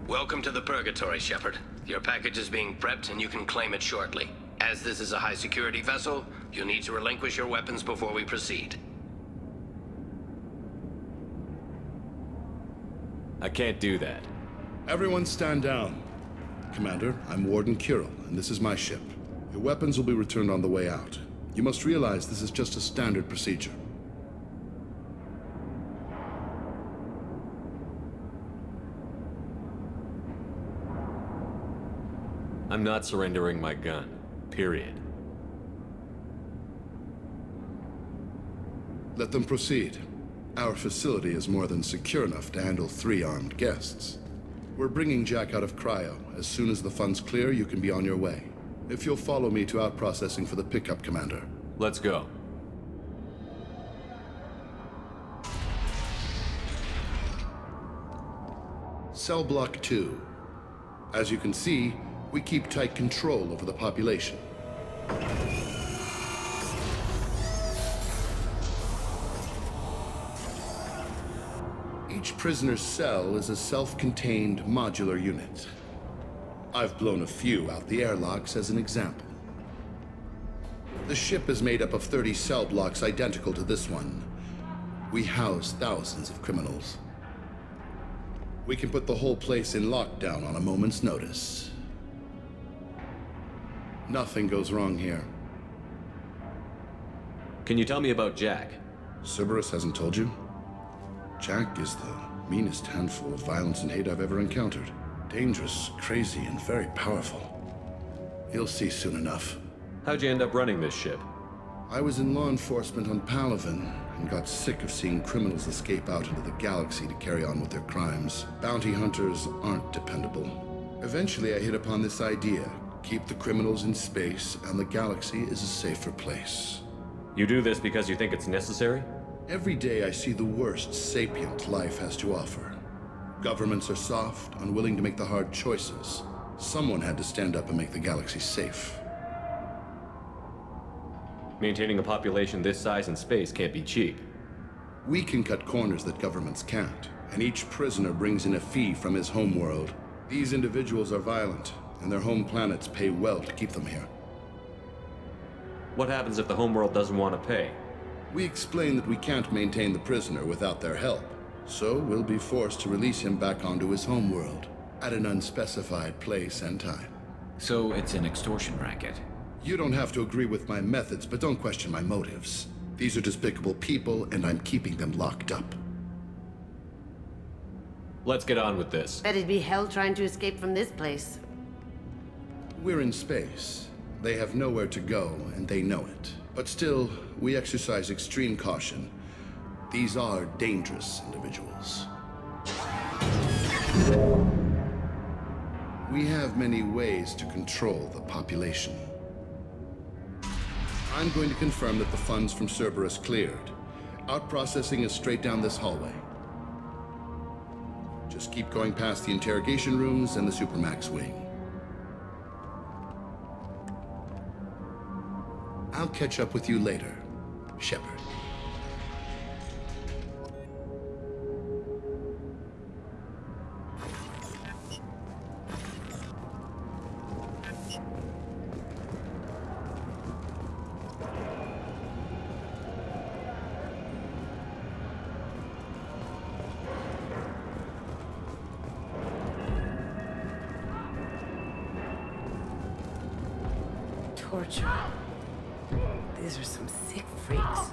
Welcome to the Purgatory, Shepard. Your package is being prepped and you can claim it shortly. As this is a high-security vessel, you'll need to relinquish your weapons before we proceed. I can't do that. Everyone stand down. Commander, I'm Warden Kirill, and this is my ship. Your weapons will be returned on the way out. You must realize this is just a standard procedure. I'm not surrendering my gun. Period. Let them proceed. Our facility is more than secure enough to handle 3 armed guests. We're bringing Jack out of cryo. As soon as the funds clear, you can be on your way. If you'll follow me to out-processing for the pickup, Commander. Let's go. Cell Block 2. As you can see, we keep tight control over the population. Each prisoner's cell is a self-contained modular unit. I've blown a few out the airlocks as an example. The ship is made up of 30 cell blocks identical to this one. We house thousands of criminals. We can put the whole place in lockdown on a moment's notice. Nothing goes wrong here. Can you tell me about Jack? Cerberus hasn't told you? Jack is the meanest handful of violence and hate I've ever encountered. Dangerous, crazy, and very powerful. You'll see soon enough. How'd you end up running this ship? I was in law enforcement on Palaven and got sick of seeing criminals escape out into the galaxy to carry on with their crimes. Bounty hunters aren't dependable. Eventually I hit upon this idea. Keep the criminals in space, and the galaxy is a safer place. You do this because you think it's necessary? Every day I see the worst sapient life has to offer. Governments are soft, unwilling to make the hard choices. Someone had to stand up and make the galaxy safe. Maintaining a population this size in space can't be cheap. We can cut corners that governments can't, and each prisoner brings in a fee from his homeworld. These individuals are violent, and their home planets pay well to keep them here. What happens if the homeworld doesn't want to pay? We explain that we can't maintain the prisoner without their help, so we'll be forced to release him back onto his homeworld at an unspecified place and time. So it's an extortion racket. You don't have to agree with my methods, but don't question my motives. These are despicable people, and I'm keeping them locked up. Let's get on with this. Bet it'd be hell trying to escape from this place. We're in space. They have nowhere to go, and they know it. But still, we exercise extreme caution. These are dangerous individuals. We have many ways to control the population. I'm going to confirm that the funds from Cerberus cleared. Out-processing is straight down this hallway. Just keep going past the interrogation rooms and the Supermax wing. I'll catch up with you later, Shepard. Torture. These are some sick freaks.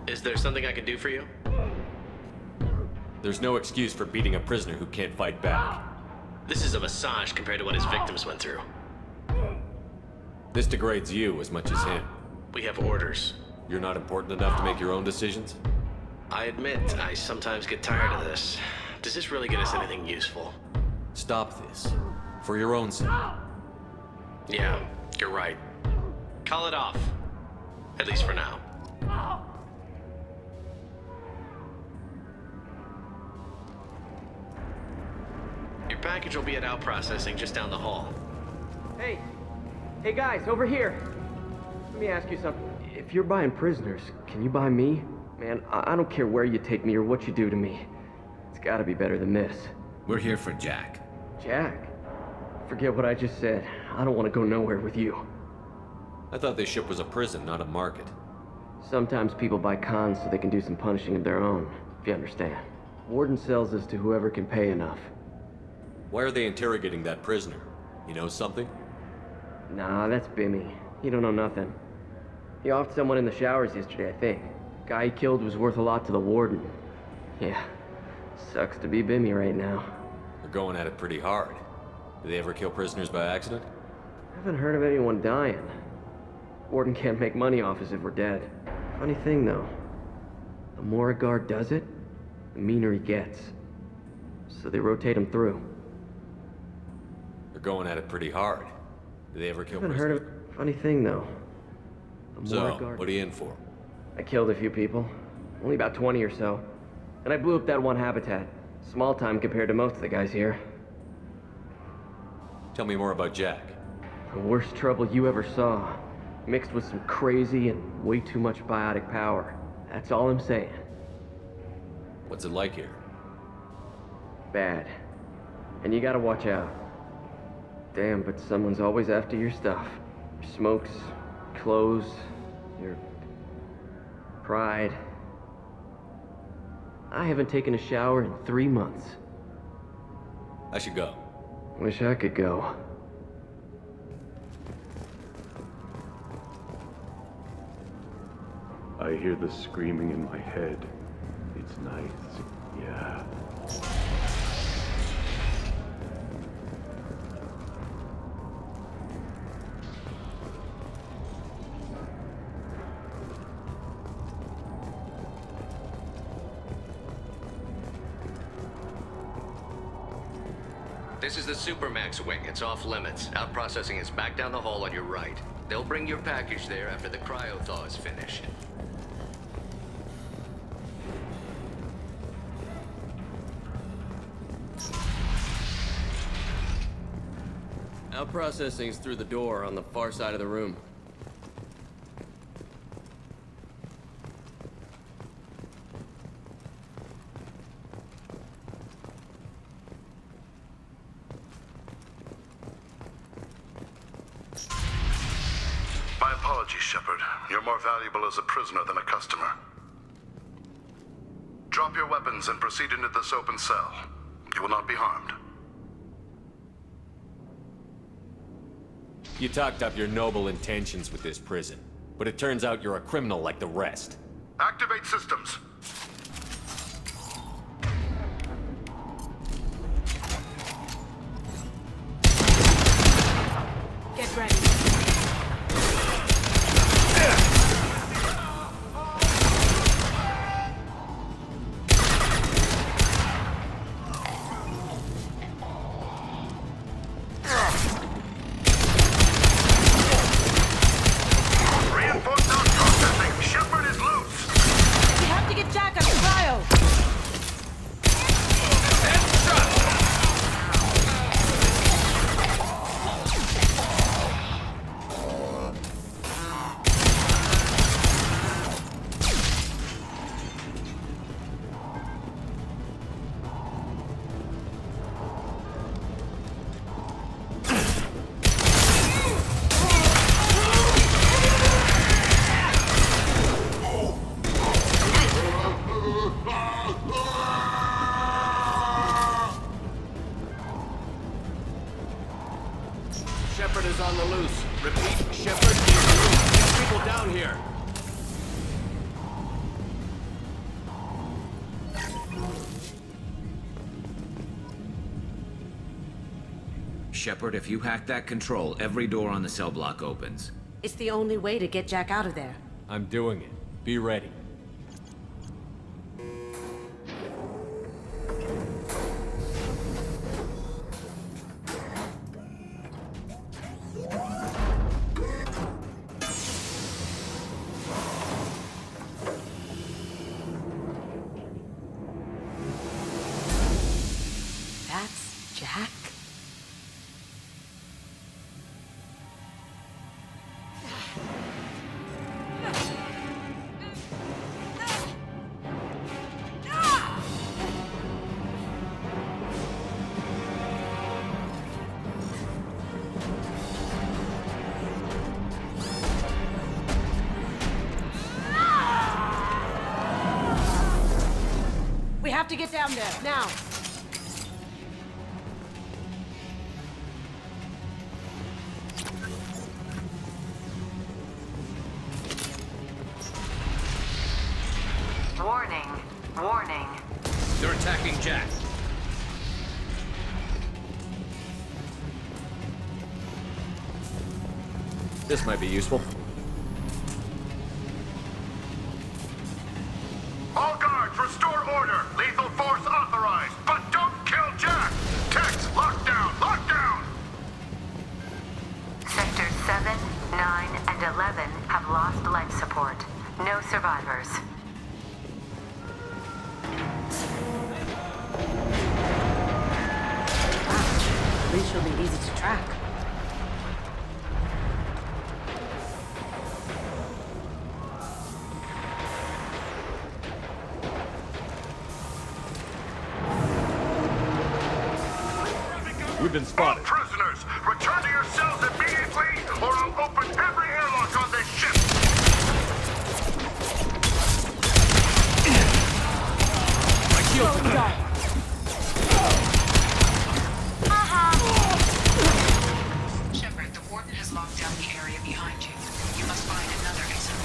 Is there something I can do for you? There's no excuse for beating a prisoner who can't fight back. This is a massage compared to what his victims went through. This degrades you as much as him. We have orders. You're not important enough to make your own decisions? I admit, I sometimes get tired of this. Does this really get us anything useful? Stop this. For your own sake. Yeah, you're right. Call it off. At least for now. Your package will be at out processing just down the hall. Hey! Hey guys, over here! Let me ask you something. If you're buying prisoners, can you buy me? Man, I don't care where you take me or what you do to me. It's gotta be better than this. We're here for Jack. Jack? Forget what I just said. I don't want to go nowhere with you. I thought this ship was a prison, not a market. Sometimes people buy cons so they can do some punishing of their own, if you understand. Warden sells us to whoever can pay enough. Why are they interrogating that prisoner? You know something? Nah, that's Bimmy. He don't know nothing. He offed someone in the showers yesterday, I think. Guy he killed was worth a lot to the warden. Yeah, sucks to be Bimmy right now. They're going at it pretty hard. Do they ever kill prisoners by accident? I haven't heard of anyone dying. Warden can't make money off us if we're dead. Funny thing, though. The more a guard does it, the meaner he gets. So they rotate him through. They're going at it pretty hard. Do they ever kill Haven't prisoners? heard of... Funny thing, though. The more a So, guard... what are you in for? I killed a few people. Only about 20 or so. And I blew up that one habitat. Small time compared to most of the guys here. Tell me more about Jack. The worst trouble you ever saw. Mixed with some crazy and way too much biotic power. That's all I'm saying. What's it like here? Bad. And you gotta watch out. Damn, but someone's always after your stuff. Your smokes, clothes, your pride. I haven't taken a shower in 3 months. I should go. Wish I could go. I hear the screaming in my head. It's nice. Yeah. This is the Supermax wing. It's off limits. Out processing is back down the hall on your right. They'll bring your package there after the cryo-thaw is finished. Out processing's through the door on the far side of the room. My apologies, Shepard. You're more valuable as a prisoner than a customer. Drop your weapons and proceed into this open cell. You will not be harmed. You talked up your noble intentions with this prison, but it turns out you're a criminal like the rest. Activate systems. ready. Reinforced processing. Shepard is loose. We have to get Jack out of cryo. Shepard is on the loose. Repeat, Shepard is loose. Get people down here. Shepard, if you hack that control, every door on the cell block opens. It's the only way to get Jack out of there. I'm doing it. Be ready. That's Jack? We have to get down there, now! Warning. Warning. They're attacking Jack. This might be useful. All guards, restore order. Lethal force authorized. But don't kill Jack. Text, lockdown, lockdown. Sectors 7, 9, and 11 have lost life support. No survivors. At least she'll be easy to track. We've been All spotted. prisoners, return to your cells immediately, or I'll open every airlock on this ship. Slowing down. Shepard, the warden has locked down the area behind you. You must find another exit.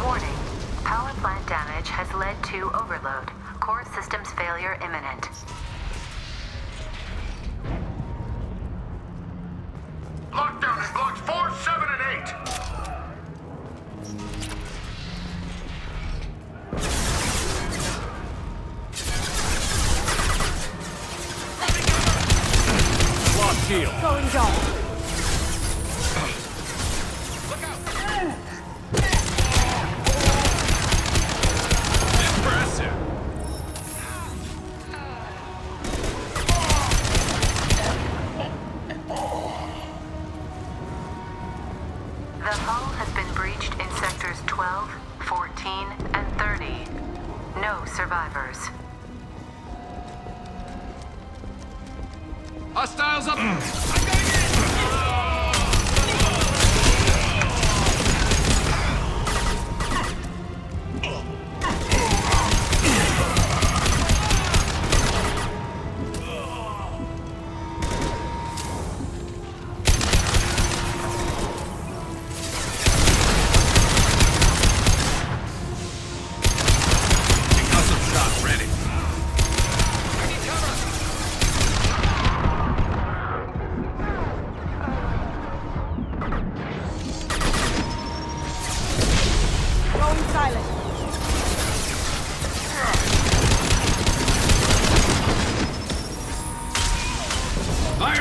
Warning. Power plant damage has led to overload. Core systems failure imminent. Lockdown in blocks 4, 7, and 8. Lock shield. Going down. Impressive. The hull has been breached in sectors 12, 14, and 30. No survivors. Hostiles up. I got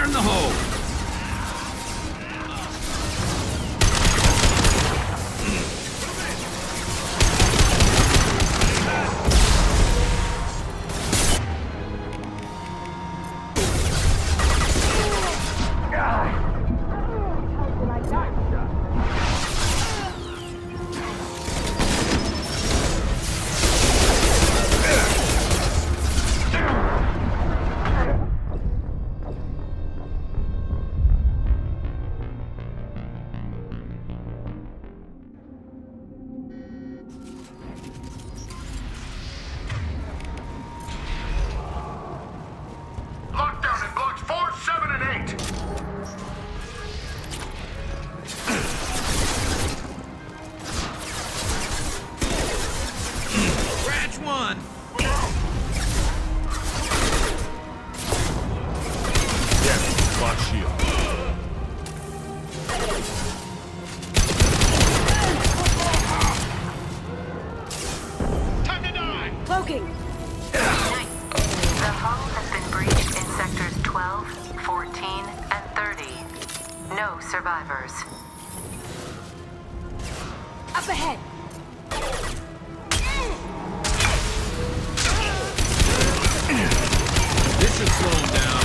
Fire in the hole! Lockdown in blocks 4, 7, and 8. Scratch one! Block shield. Cloaking! The hull has been breached in sectors 12, 14, and 30. No survivors. Up ahead! This should slow him down.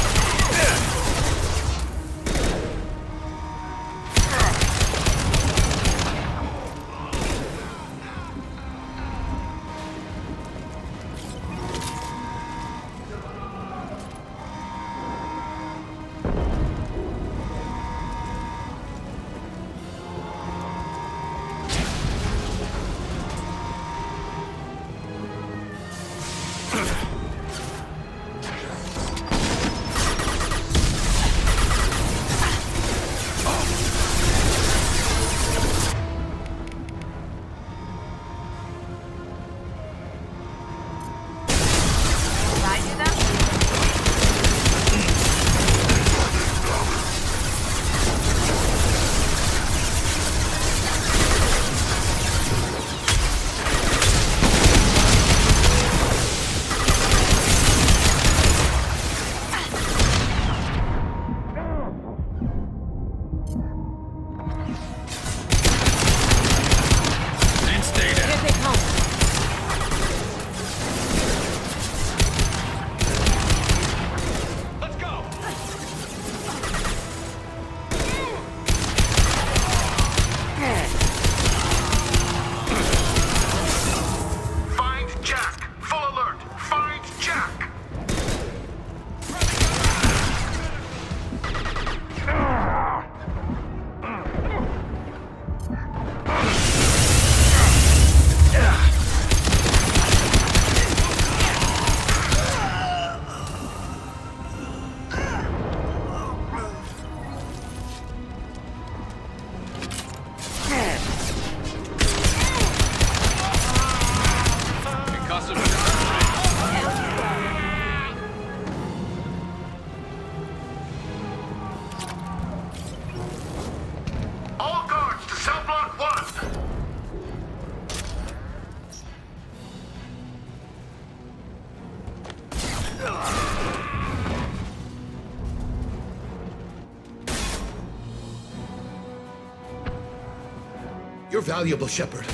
You're valuable, Shepard.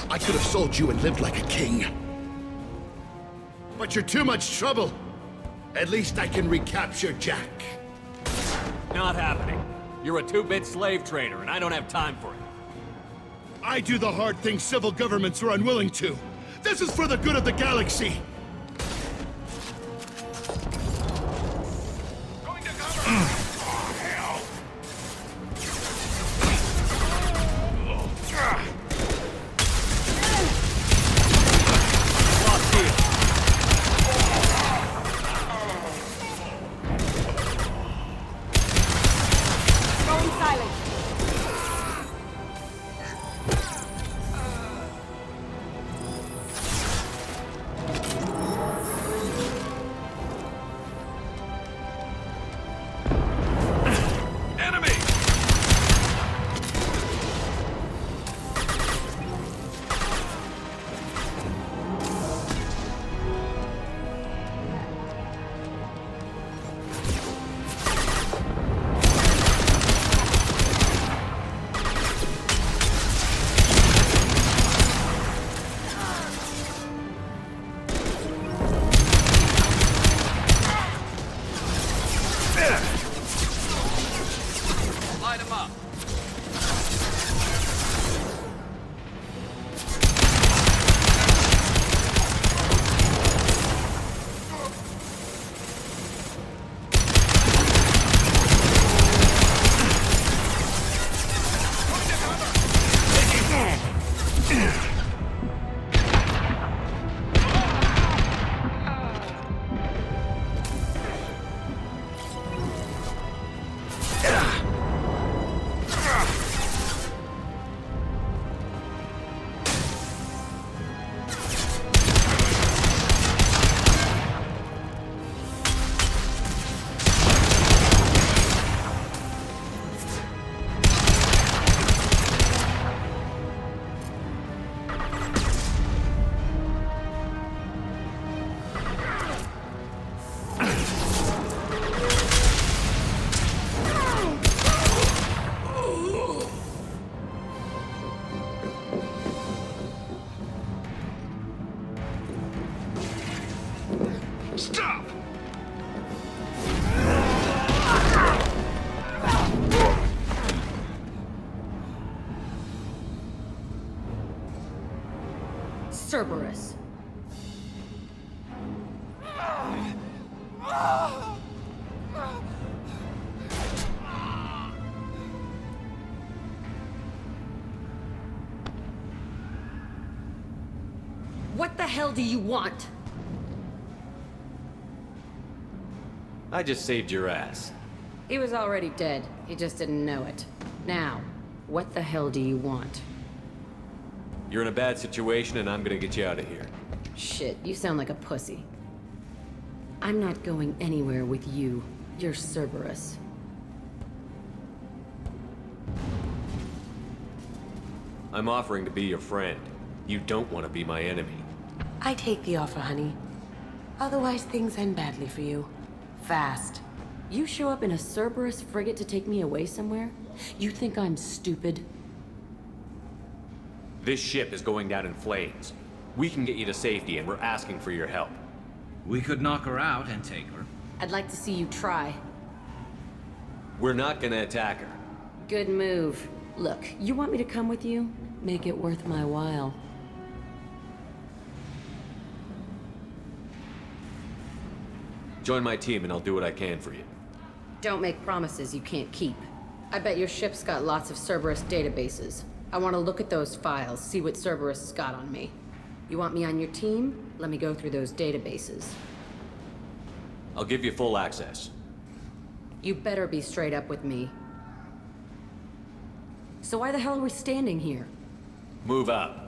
I could have sold you and lived like a king. But you're too much trouble. At least I can recapture Jack. Not happening. You're a two-bit slave trader, and I don't have time for it. I do the hard things civil governments are unwilling to. This is for the good of the galaxy. Going to cover. Light him up. Stop! Cerberus. What the hell do you want? I just saved your ass. He was already dead. He just didn't know it. Now, what the hell do you want? You're in a bad situation and I'm gonna get you out of here. Shit, you sound like a pussy. I'm not going anywhere with you. You're Cerberus. I'm offering to be your friend. You don't want to be my enemy. I take the offer, honey. Otherwise, things end badly for you. Fast. You show up in a Cerberus frigate to take me away somewhere? You think I'm stupid? This ship is going down in flames. We can get you to safety and we're asking for your help. We could knock her out and take her. I'd like to see you try. We're not gonna attack her. Good move. Look, you want me to come with you? Make it worth my while. Join my team and I'll do what I can for you. Don't make promises you can't keep. I bet your ship's got lots of Cerberus databases. I want to look at those files, see what Cerberus has got on me. You want me on your team? Let me go through those databases. I'll give you full access. You better be straight up with me. So why the hell are we standing here? Move up.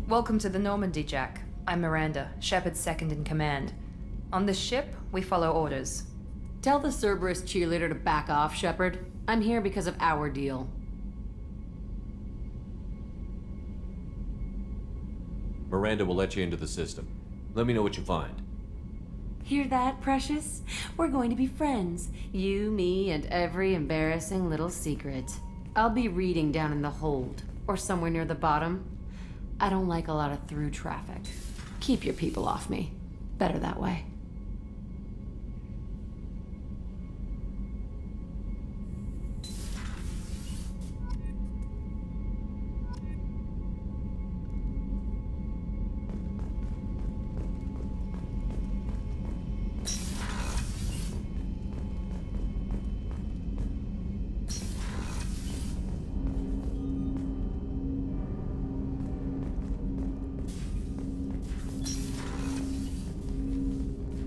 Welcome to the Normandy, Jack. I'm Miranda, Shepard's second in command. On this ship, we follow orders. Tell the Cerberus cheerleader to back off, Shepard. I'm here because of our deal. Miranda will let you into the system. Let me know what you find. Hear that, Precious? We're going to be friends. You, me, and every embarrassing little secret. I'll be reading down in the hold, or somewhere near the bottom. I don't like a lot of through traffic. Keep your people off me. Better that way.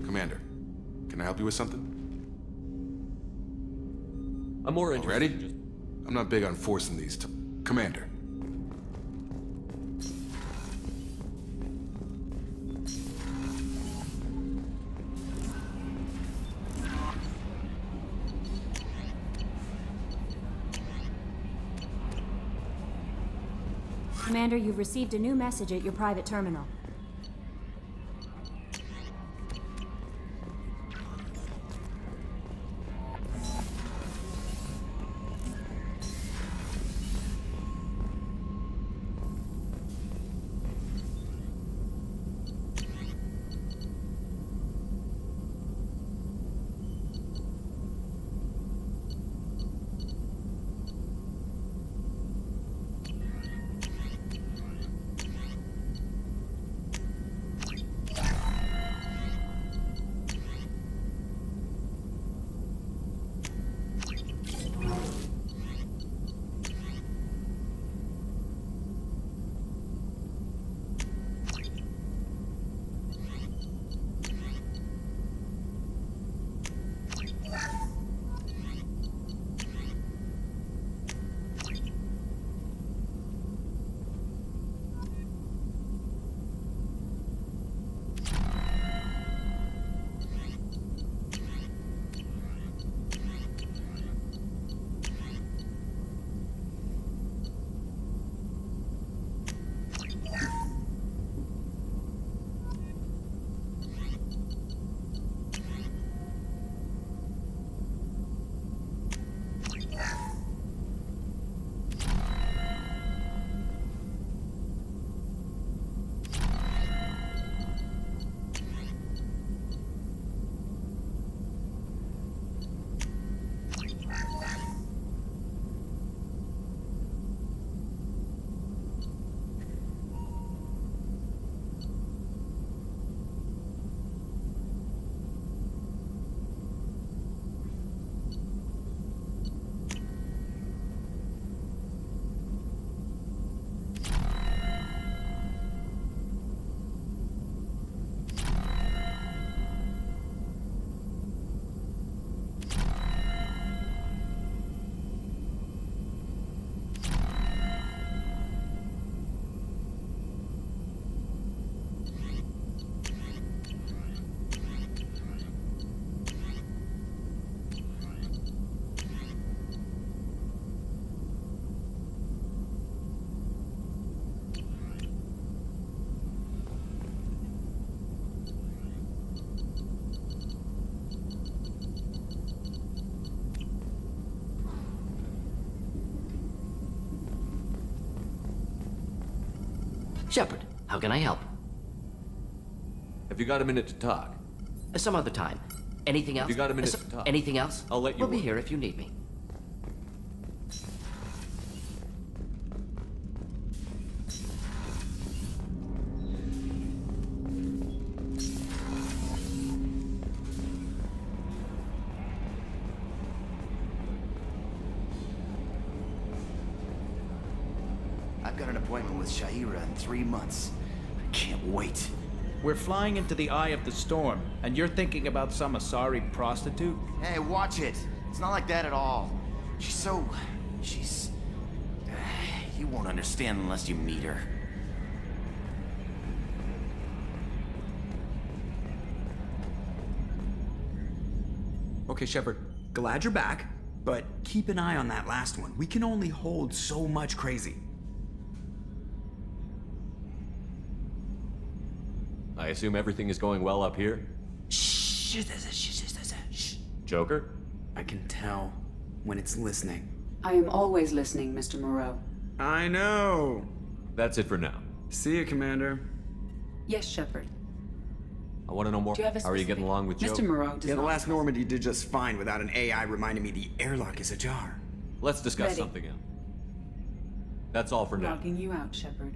Commander, can I help you with something? I'm more interested. Ready? I'm not big on forcing these to... Commander. Commander, you've received a new message at your private terminal. Shepard, how can I help? Have you got a minute to talk? Some other time. Anything else? Have you got a minute to talk? Anything else? I'll let you We'll be work. here if you need me. I've got an appointment with Shaira in 3 months. I can't wait. We're flying into the eye of the storm, and you're thinking about some Asari prostitute? Hey, watch it. It's not like that at all. She's... You won't understand unless you meet her. Okay, Shepard, glad you're back, but keep an eye on that last one. We can only hold so much crazy. I assume everything is going well up here? Shh. Joker? I can tell when it's listening. I am always listening, Mr. Moreau. I know. That's it for now. See you, Commander. Yes, Shepard. I want to know more. Do you have a How are you getting along with Joker? Mr. Moreau does Yeah, the not... last Normandy did just fine without an AI reminding me the airlock is ajar. Let's discuss Ready. something else. That's all for now. Logging you out, Shepard.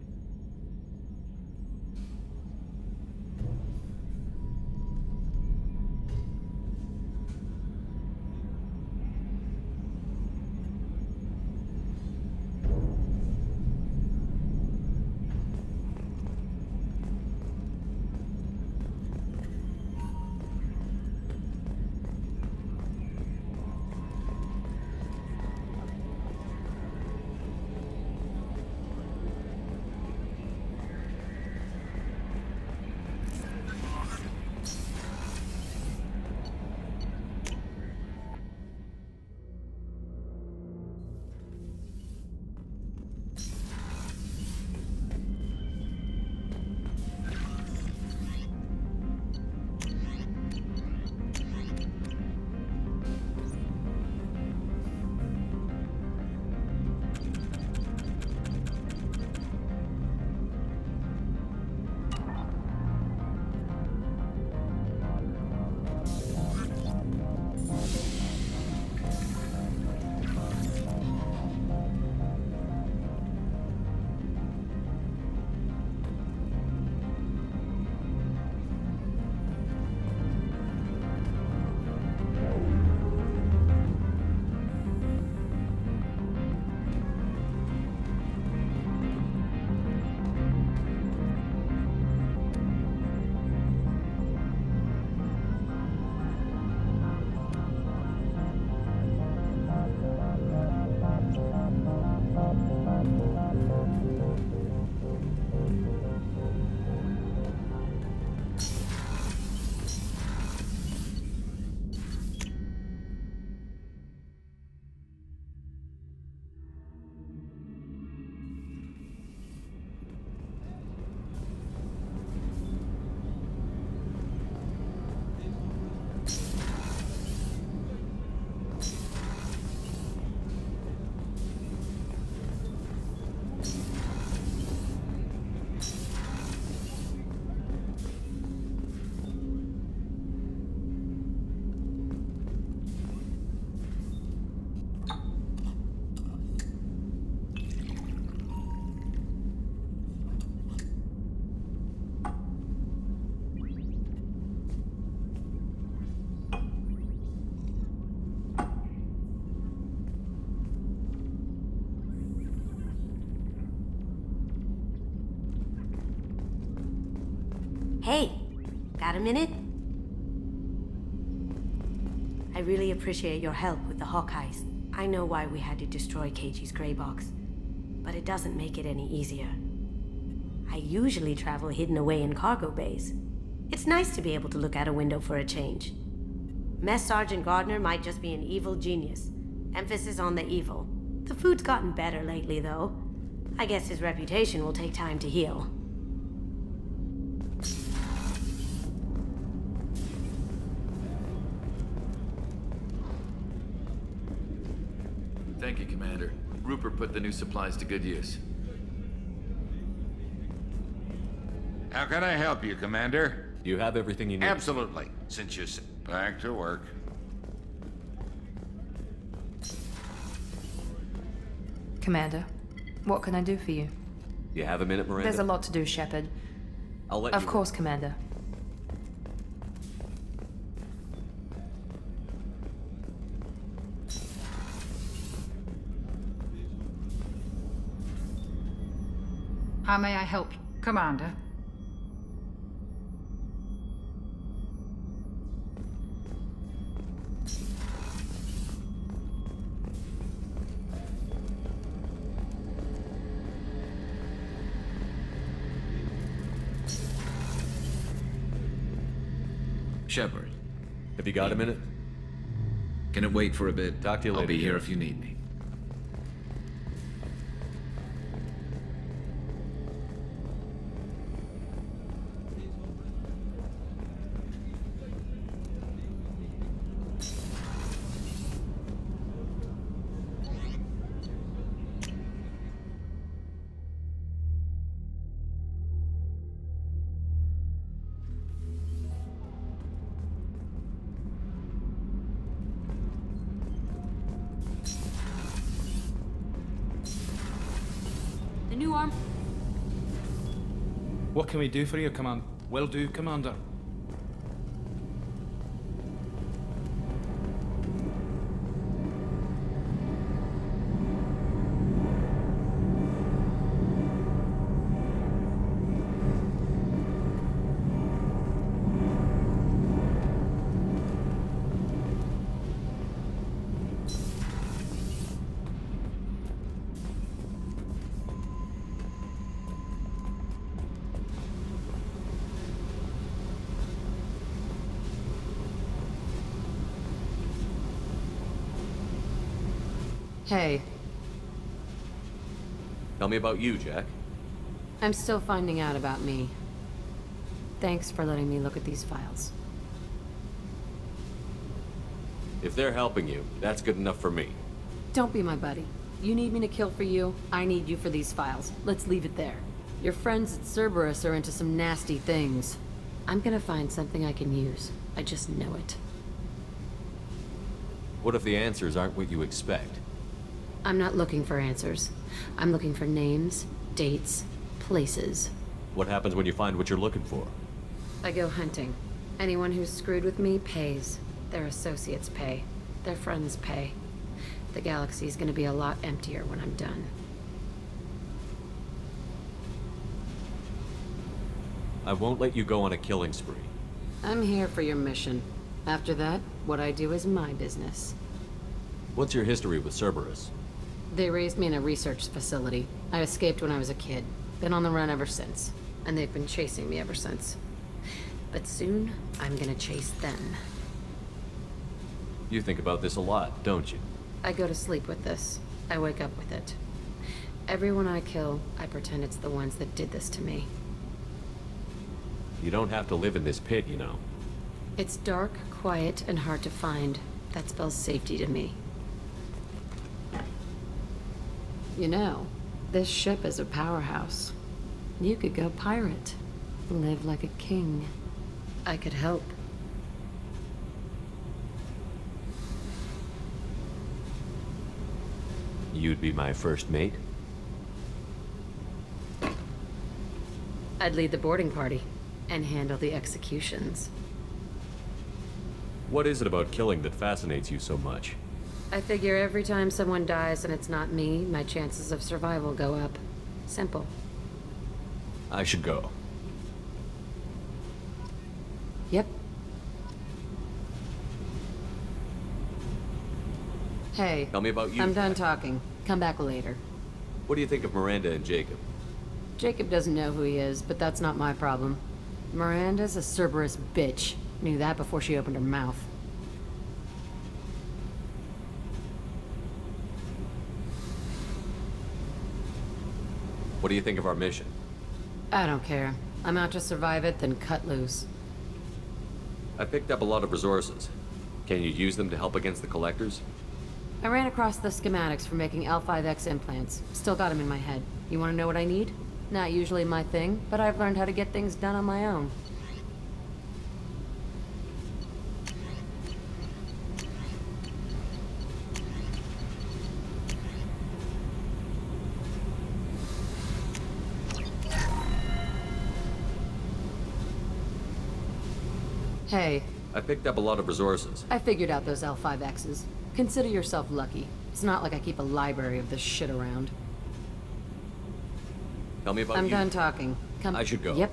Hey, got a minute? I really appreciate your help with the Hawkeyes. I know why we had to destroy KG's gray box, but it doesn't make it any easier. I usually travel hidden away in cargo bays. It's nice to be able to look out a window for a change. Mess Sergeant Gardner might just be an evil genius. Emphasis on the evil. The food's gotten better lately, though. I guess his reputation will take time to heal. Thank you, Commander. Rupert put the new supplies to good use. How can I help you, Commander? You have everything you need? Absolutely. Since you said back to work. Commander, what can I do for you? You have a minute, Miranda? There's a lot to do, Shepard. I'll let you... Of course, Commander. How may I help you, Commander? Shepard. Have you got a minute? Can it wait for a bit? Talk to you later. I'll be here if you need me. The new arm. What can we do for you, Command? Will do, Commander. Hey, Tell me about you, Jack. I'm still finding out about me. Thanks for letting me look at these files. If they're helping you, that's good enough for me. Don't be my buddy. You need me to kill for you, I need you for these files. Let's leave it there. Your friends at Cerberus are into some nasty things. I'm gonna find something I can use. I just know it. What if the answers aren't what you expect? I'm not looking for answers. I'm looking for names, dates, places. What happens when you find what you're looking for? I go hunting. Anyone who's screwed with me pays. Their associates pay. Their friends pay. The galaxy's gonna be a lot emptier when I'm done. I won't let you go on a killing spree. I'm here for your mission. After that, what I do is my business. What's your history with Cerberus? They raised me in a research facility. I escaped when I was a kid. Been on the run ever since. And they've been chasing me ever since. But soon, I'm gonna chase them. You think about this a lot, don't you? I go to sleep with this. I wake up with it. Everyone I kill, I pretend it's the ones that did this to me. You don't have to live in this pit, you know. It's dark, quiet, and hard to find. That spells safety to me. You know, this ship is a powerhouse. You could go pirate. Live like a king. I could help. You'd be my first mate? I'd lead the boarding party and handle the executions. What is it about killing that fascinates you so much? I figure every time someone dies and it's not me, my chances of survival go up. Simple. I should go. Yep. Hey. Tell me about you. I'm done talking. Come back later. What do you think of Miranda and Jacob? Jacob doesn't know who he is, but that's not my problem. Miranda's a Cerberus bitch. Knew that before she opened her mouth. What do you think of our mission? I don't care. I'm out to survive it, then cut loose. I picked up a lot of resources. Can you use them to help against the collectors? I ran across the schematics for making L5X implants. Still got them in my head. You want to know what I need? Not usually my thing, but I've learned how to get things done on my own. Hey. I picked up a lot of resources. I figured out those L5Xs. Consider yourself lucky. It's not like I keep a library of this shit around. Tell me about I'm you. done talking. Come. I should go. Yep.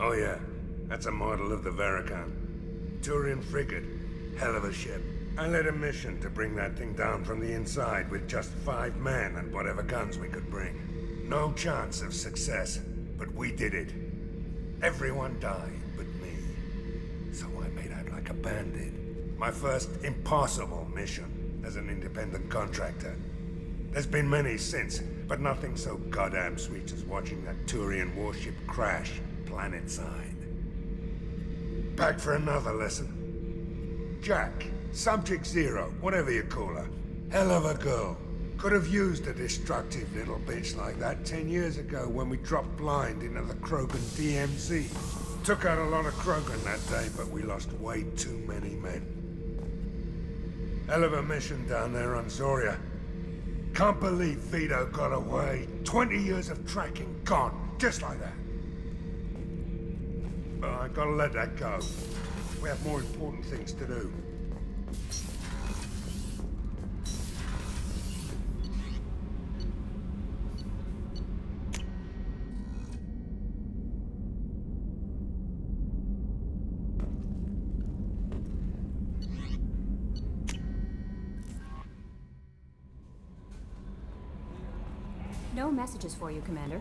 Oh yeah, that's a model of the Veracon. Turian frigate. Hell of a ship. I led a mission to bring that thing down from the inside with just 5 men and whatever guns we could bring. No chance of success, but we did it. Everyone died but me. So I made out like a bandit. My first impossible mission as an independent contractor. There's been many since, but nothing so goddamn sweet as watching that Turian warship crash planet-side. Back for another lesson. Jack, Subject Zero, whatever you call her. Hell of a girl. Could have used a destructive little bitch like that 10 years ago when we dropped blind into the Krogan DMZ. Took out a lot of Krogan that day, but we lost way too many men. Hell of a mission down there on Zoria. Can't believe Vito got away. 20 years of tracking gone, just like that. But I gotta let that go. We have more important things to do. No messages for you, Commander.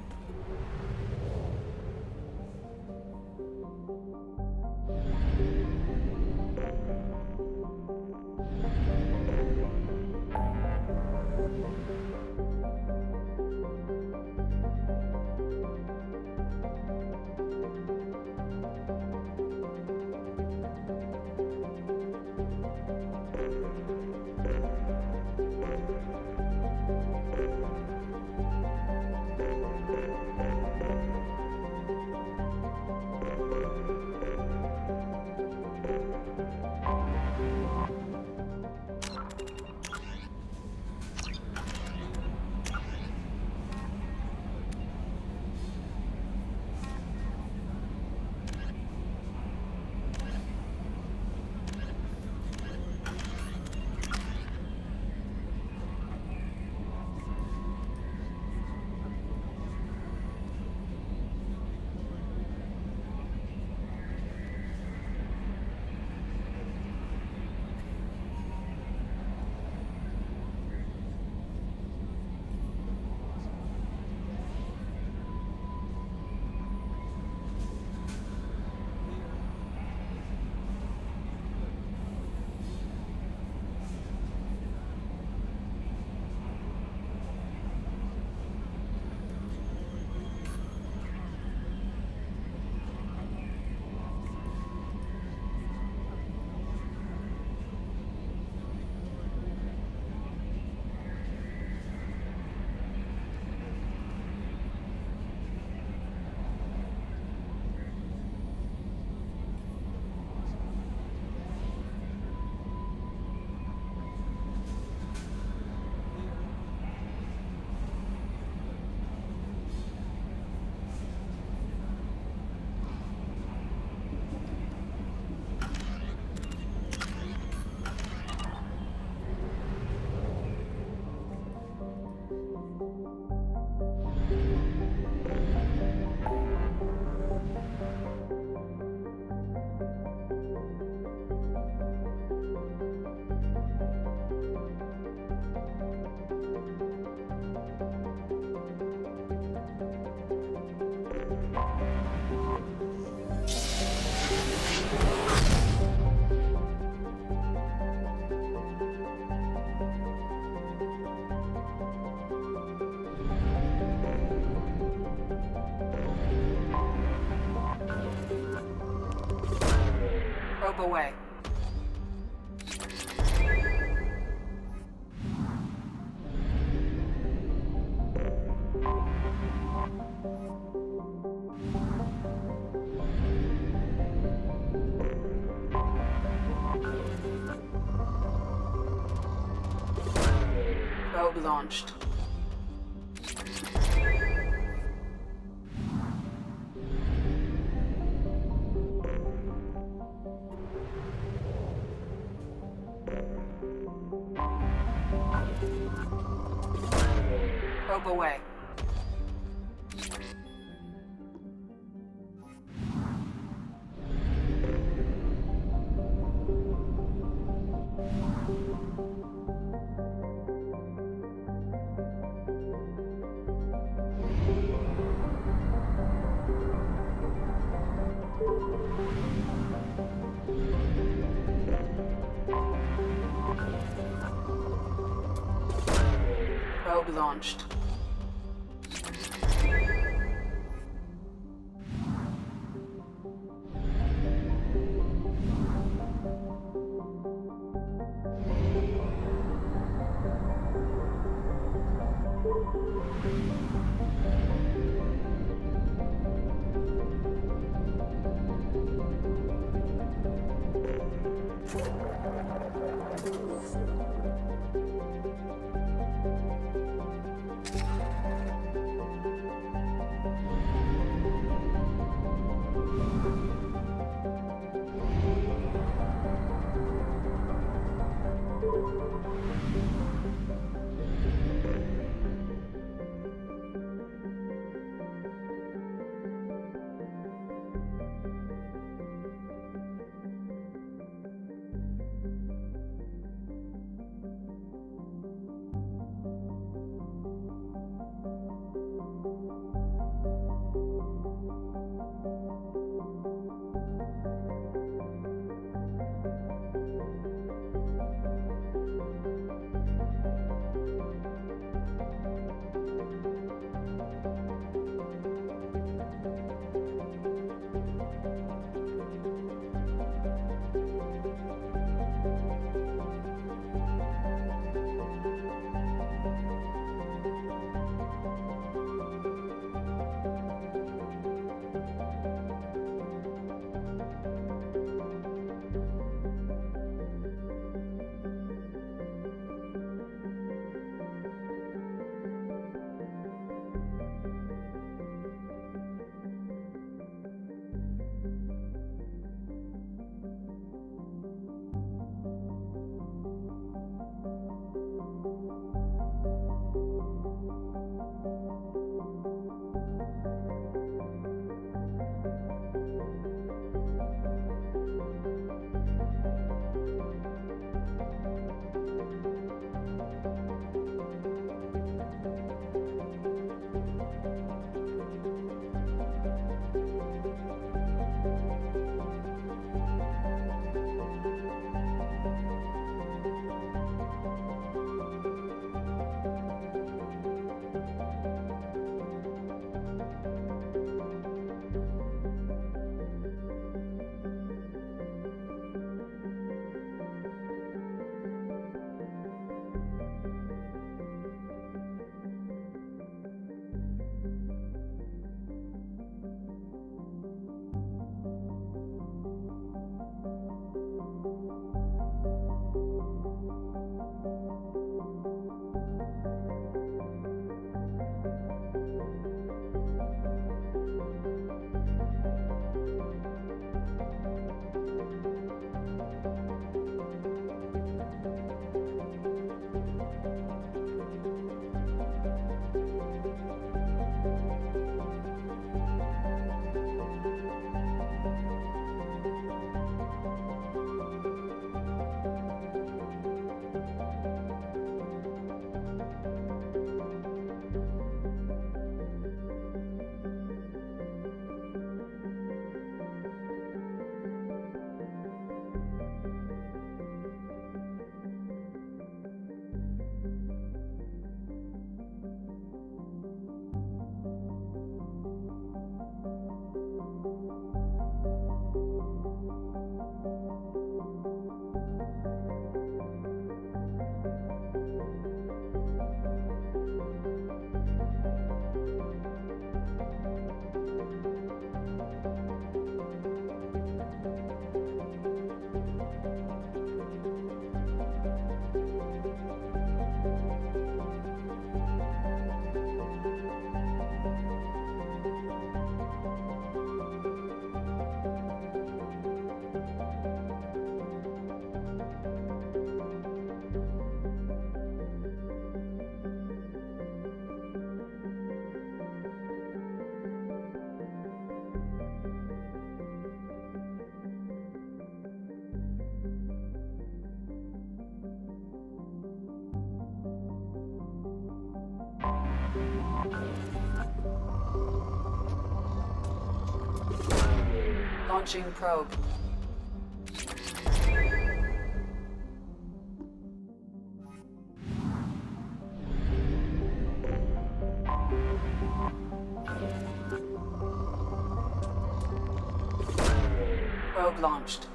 Probe away. Probe launched. Probe away. Probe launched. Launching probe. Probe launched.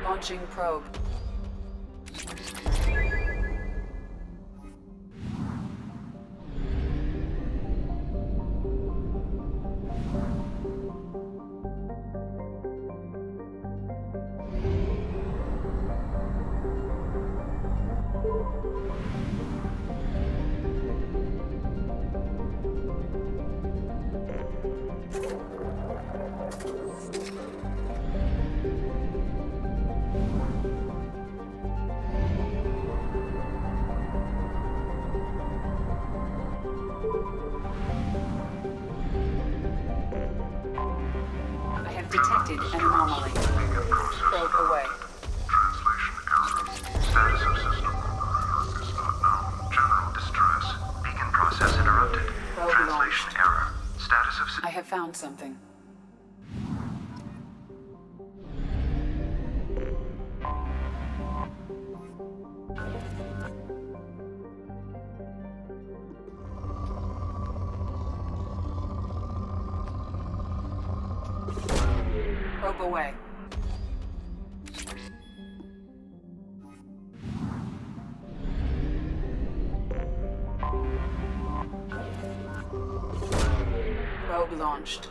Launching probe. I have detected an anomaly. Probe away. Translation error. Status of system is not known. General distress. Beacon process interrupted. Probe Translation launched. error. Status of I have found something. Probe away. Probe launched.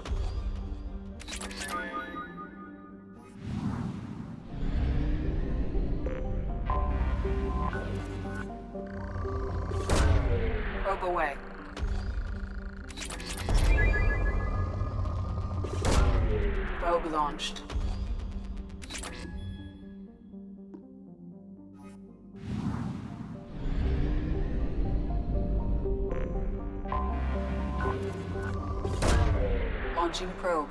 Probe away. Probe launched. Launching probe.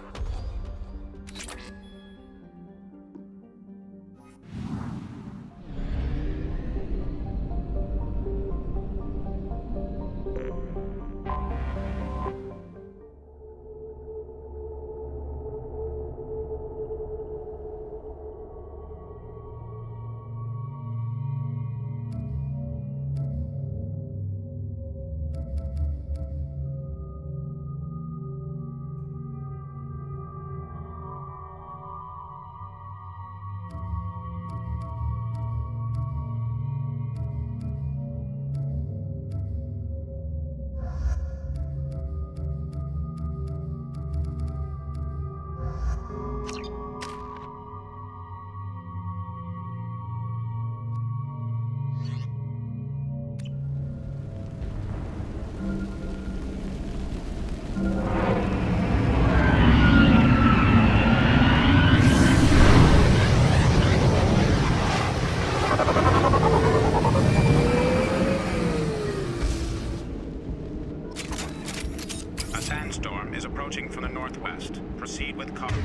A sandstorm is approaching from the northwest. Proceed with caution.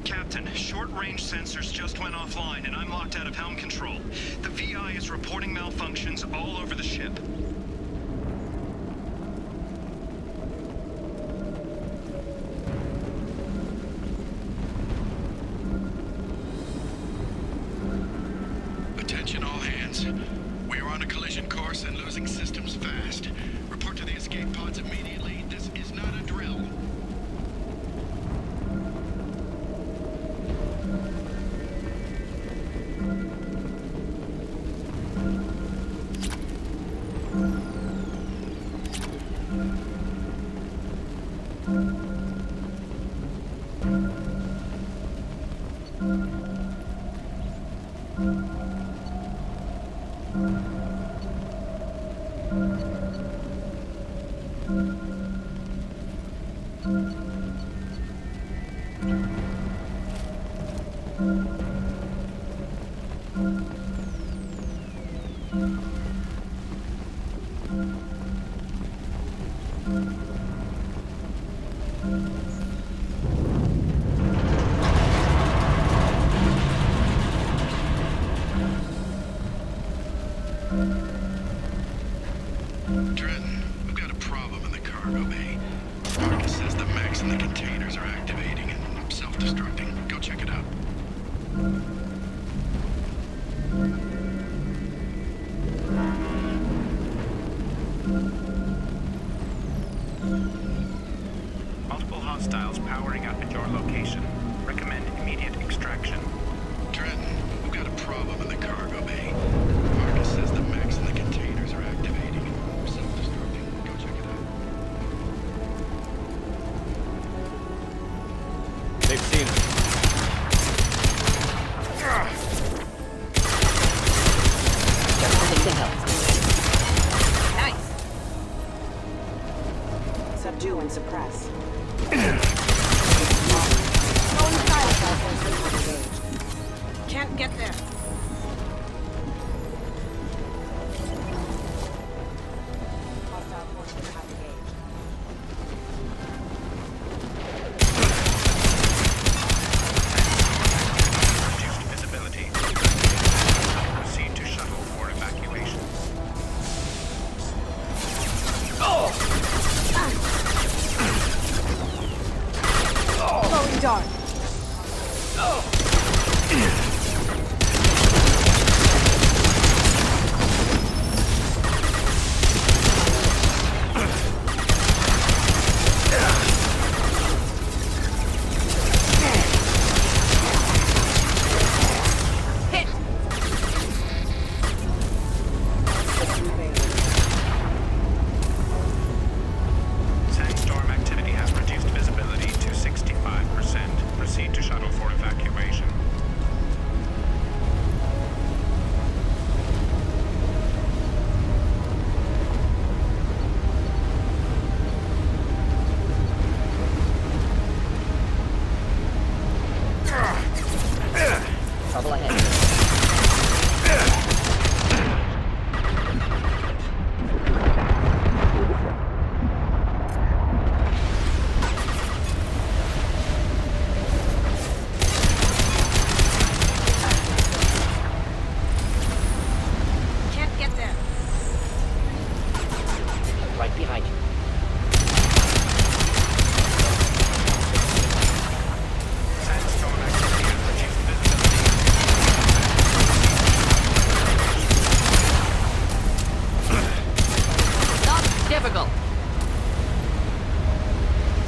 Captain, short-range sensors just went offline and I'm locked out of helm control. The VI is reporting malfunctions all over the ship. Attention all hands. We are on a collision course and losing systems fast. Report to the escape pods immediately. This is not a drill. Trenton, we've got a problem in the cargo bay. Marcus says the mechs in the containers are activating and self-destructing. Go check it out. Multiple hostiles powering up at your location. Recommend immediate extraction. Trenton, we've got a problem in the cargo bay. Marcus says the mechs in the containers are activating and self-destructing. Go check it out. They've seen us. Everything to help. Nice. Subdue and suppress. Can't get there. Hostile forces have engaged. Reduced visibility. Proceed to shuttle for evacuation. Throwing dart. Sandstorm activity has reduced visibility to 65%. Proceed to shuttle for evacuation. Trouble ahead. Can't get there. Right behind you. Sandstorm activity has reduced visibility. Not difficult.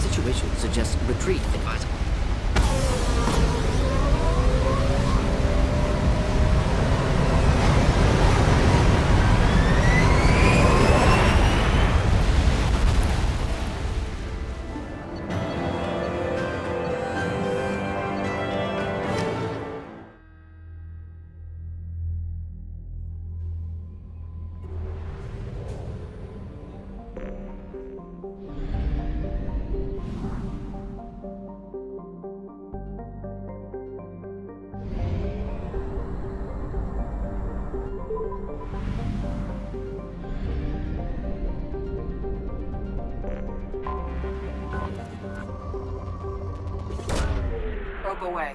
Situation suggests retreat advisable. Probe away.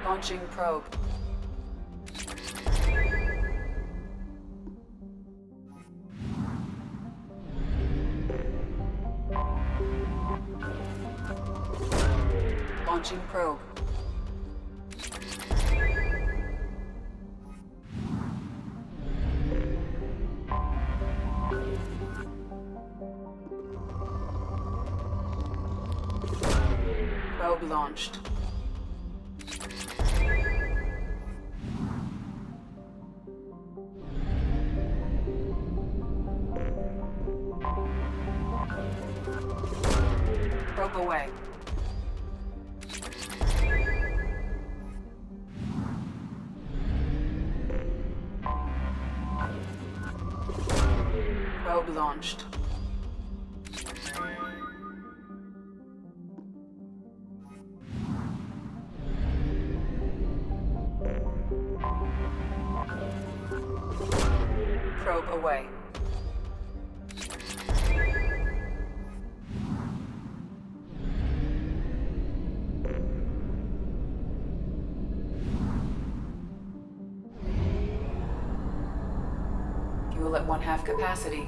Launching probe. Launching probe. Probe launched. Probe away. Probe launched. Probe away. Fuel at 1/2 capacity.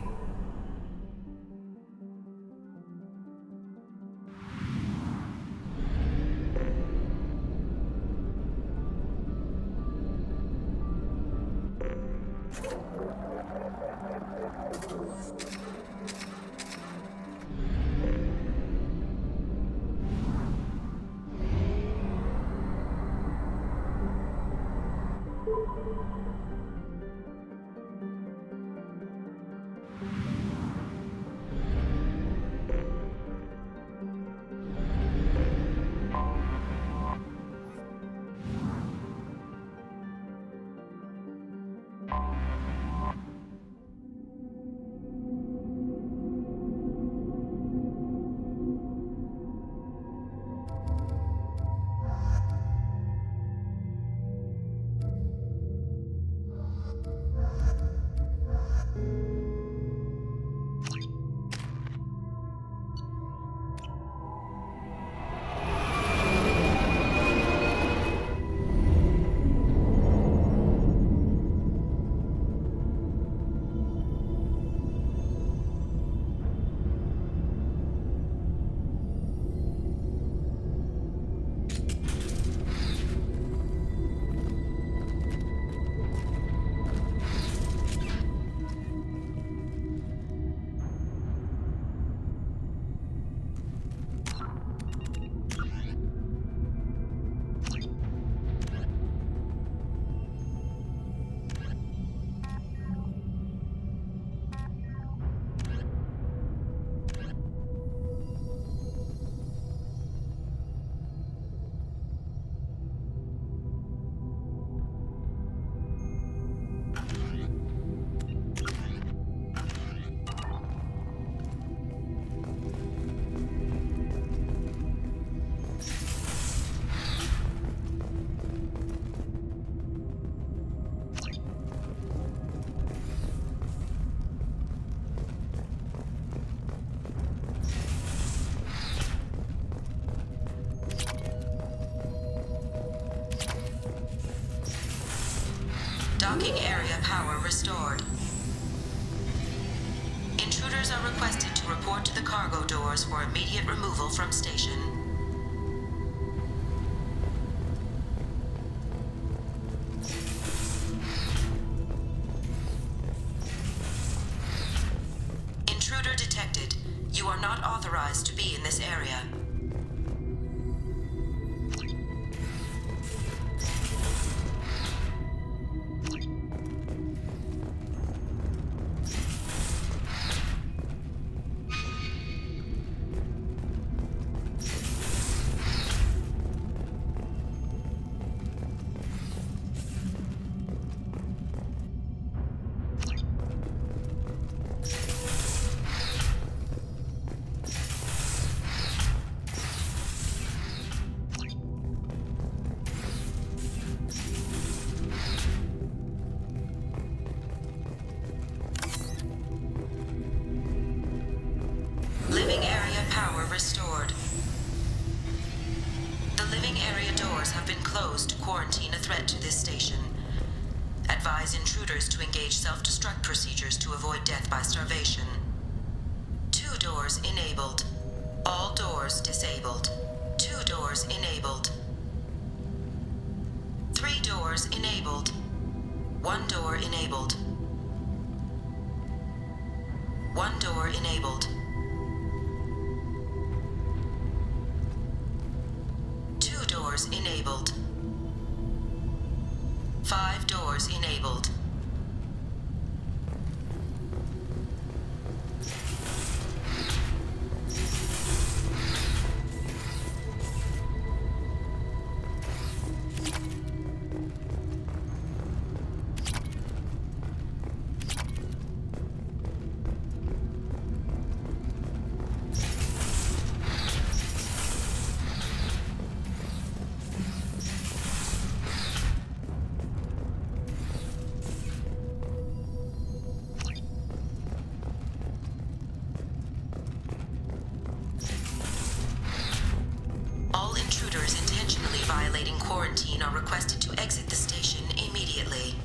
Docking area power restored. Intruders are requested to report to the cargo doors for immediate removal from station. Intruder detected. You are not authorized to be in this area. Living area power restored. The living area doors have been closed to quarantine a threat to this station. Advise intruders to engage self-destruct procedures to avoid death by starvation. 2 doors enabled. All doors disabled. 2 doors enabled. 3 doors enabled. 1 door enabled. 1 door enabled. enabled. 5 doors enabled. All intruders intentionally violating quarantine are requested to exit the station immediately.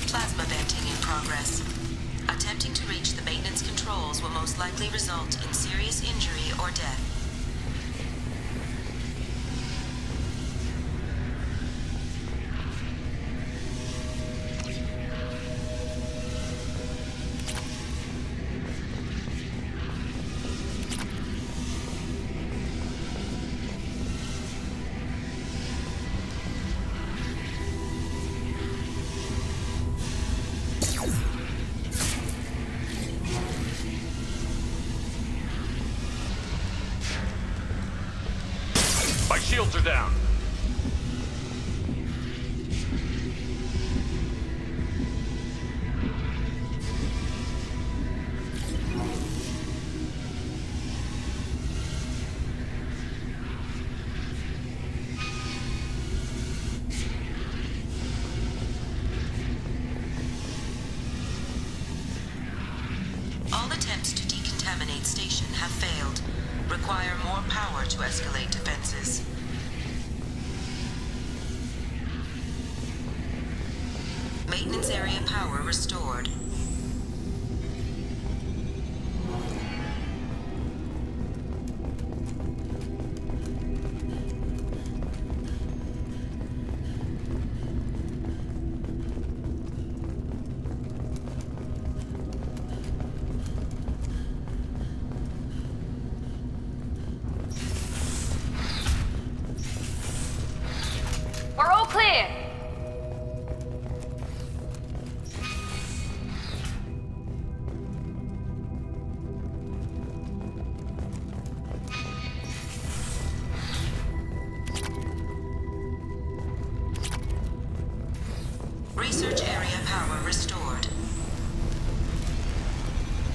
Plasma venting in progress. Attempting to reach the maintenance controls will most likely result in serious injury or death. My shields are down. All attempts to decontaminate station have failed. Require more power to escalate defenses. Maintenance area power restored. We're all clear! Research area power restored.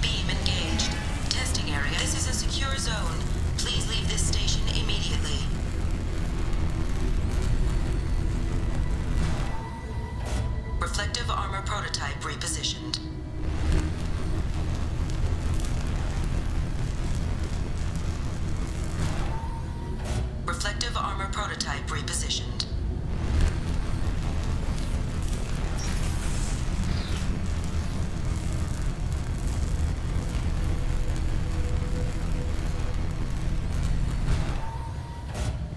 Beam engaged. Testing area. This is a secure zone. Please leave this station immediately. Reflective armor prototype repositioned. Reflective armor prototype repositioned.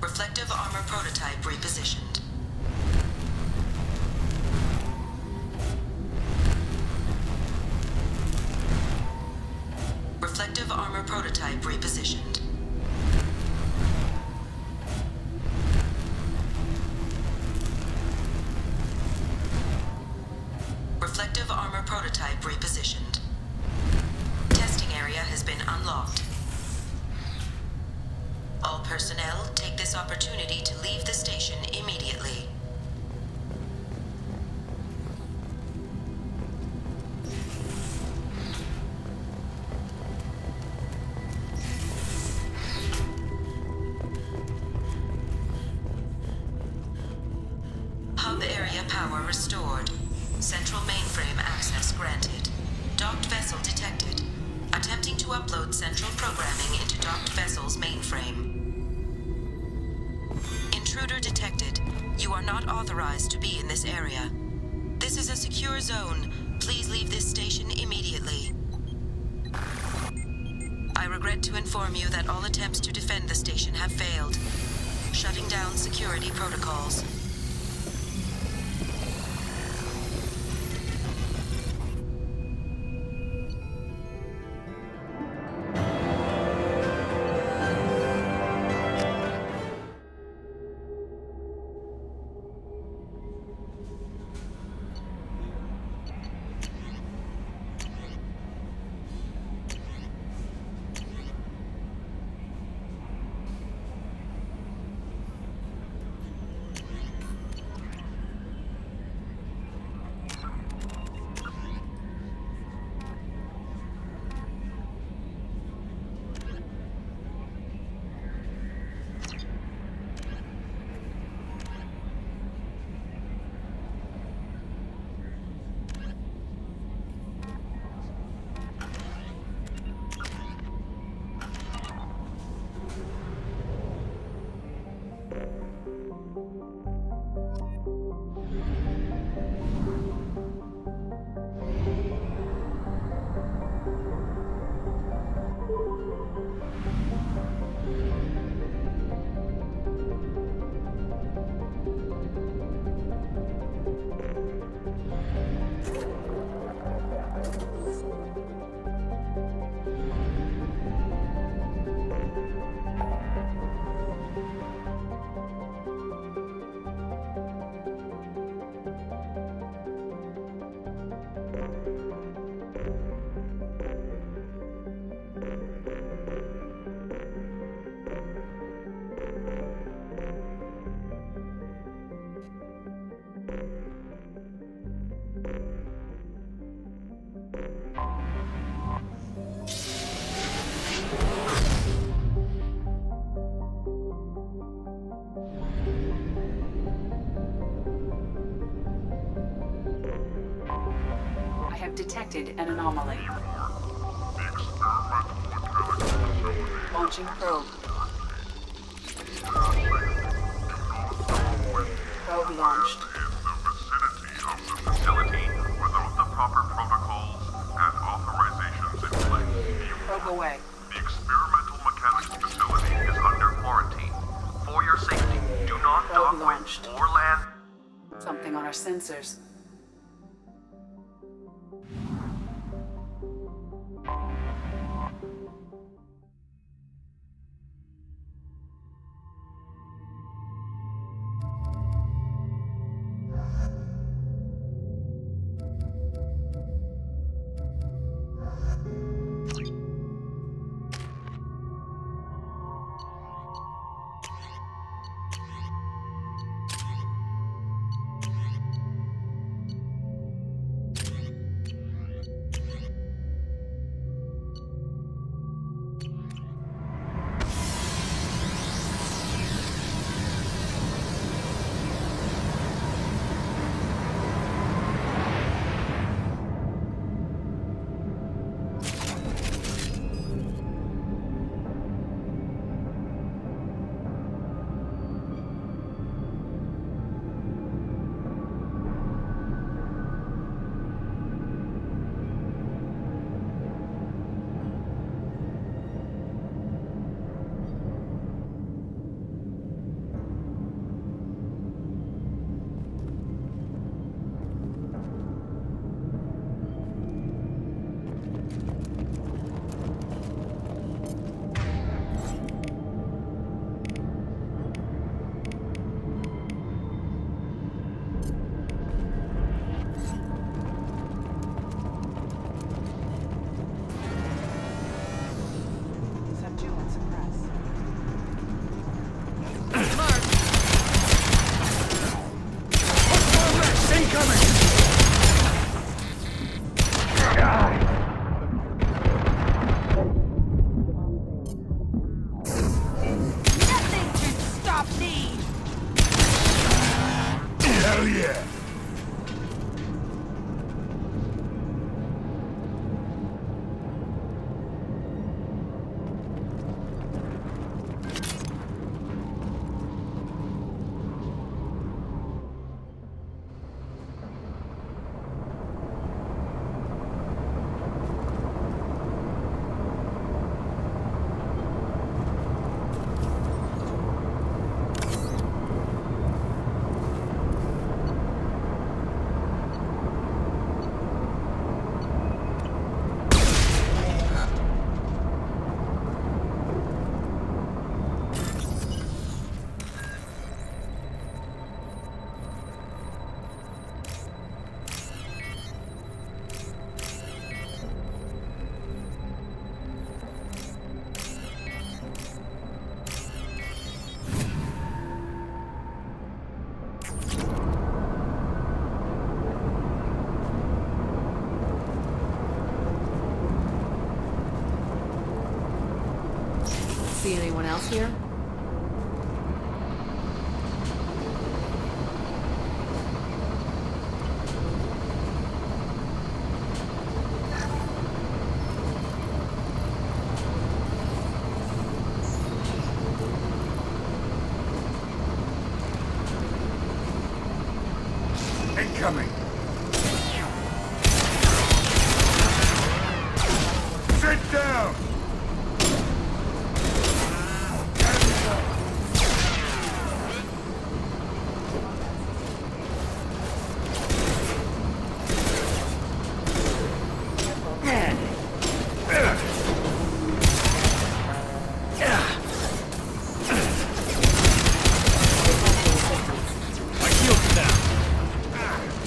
Reflective armor prototype repositioned. Reflective armor prototype repositioned. Reflective armor prototype repositioned. Testing area has been unlocked. All personnel take this opportunity to leave the station immediately. Hub area power restored. Central mainframe access granted. Docked vessel detected. Attempting to upload central programming into docked vessel's mainframe. Intruder detected. You are not authorized to be in this area. This is a secure zone. Please leave this station immediately. I regret to inform you that all attempts to defend the station have failed. Shutting down security protocols. detected an anomaly. Launching probe. Probe launched. Facility without the proper protocols and authorizations in place. Probe away. The experimental mechanics facility is under quarantine. For your safety, do not Probe dock launched. with or land. Something on our sensors. Hell yeah! See anyone else here? Incoming! Sit down!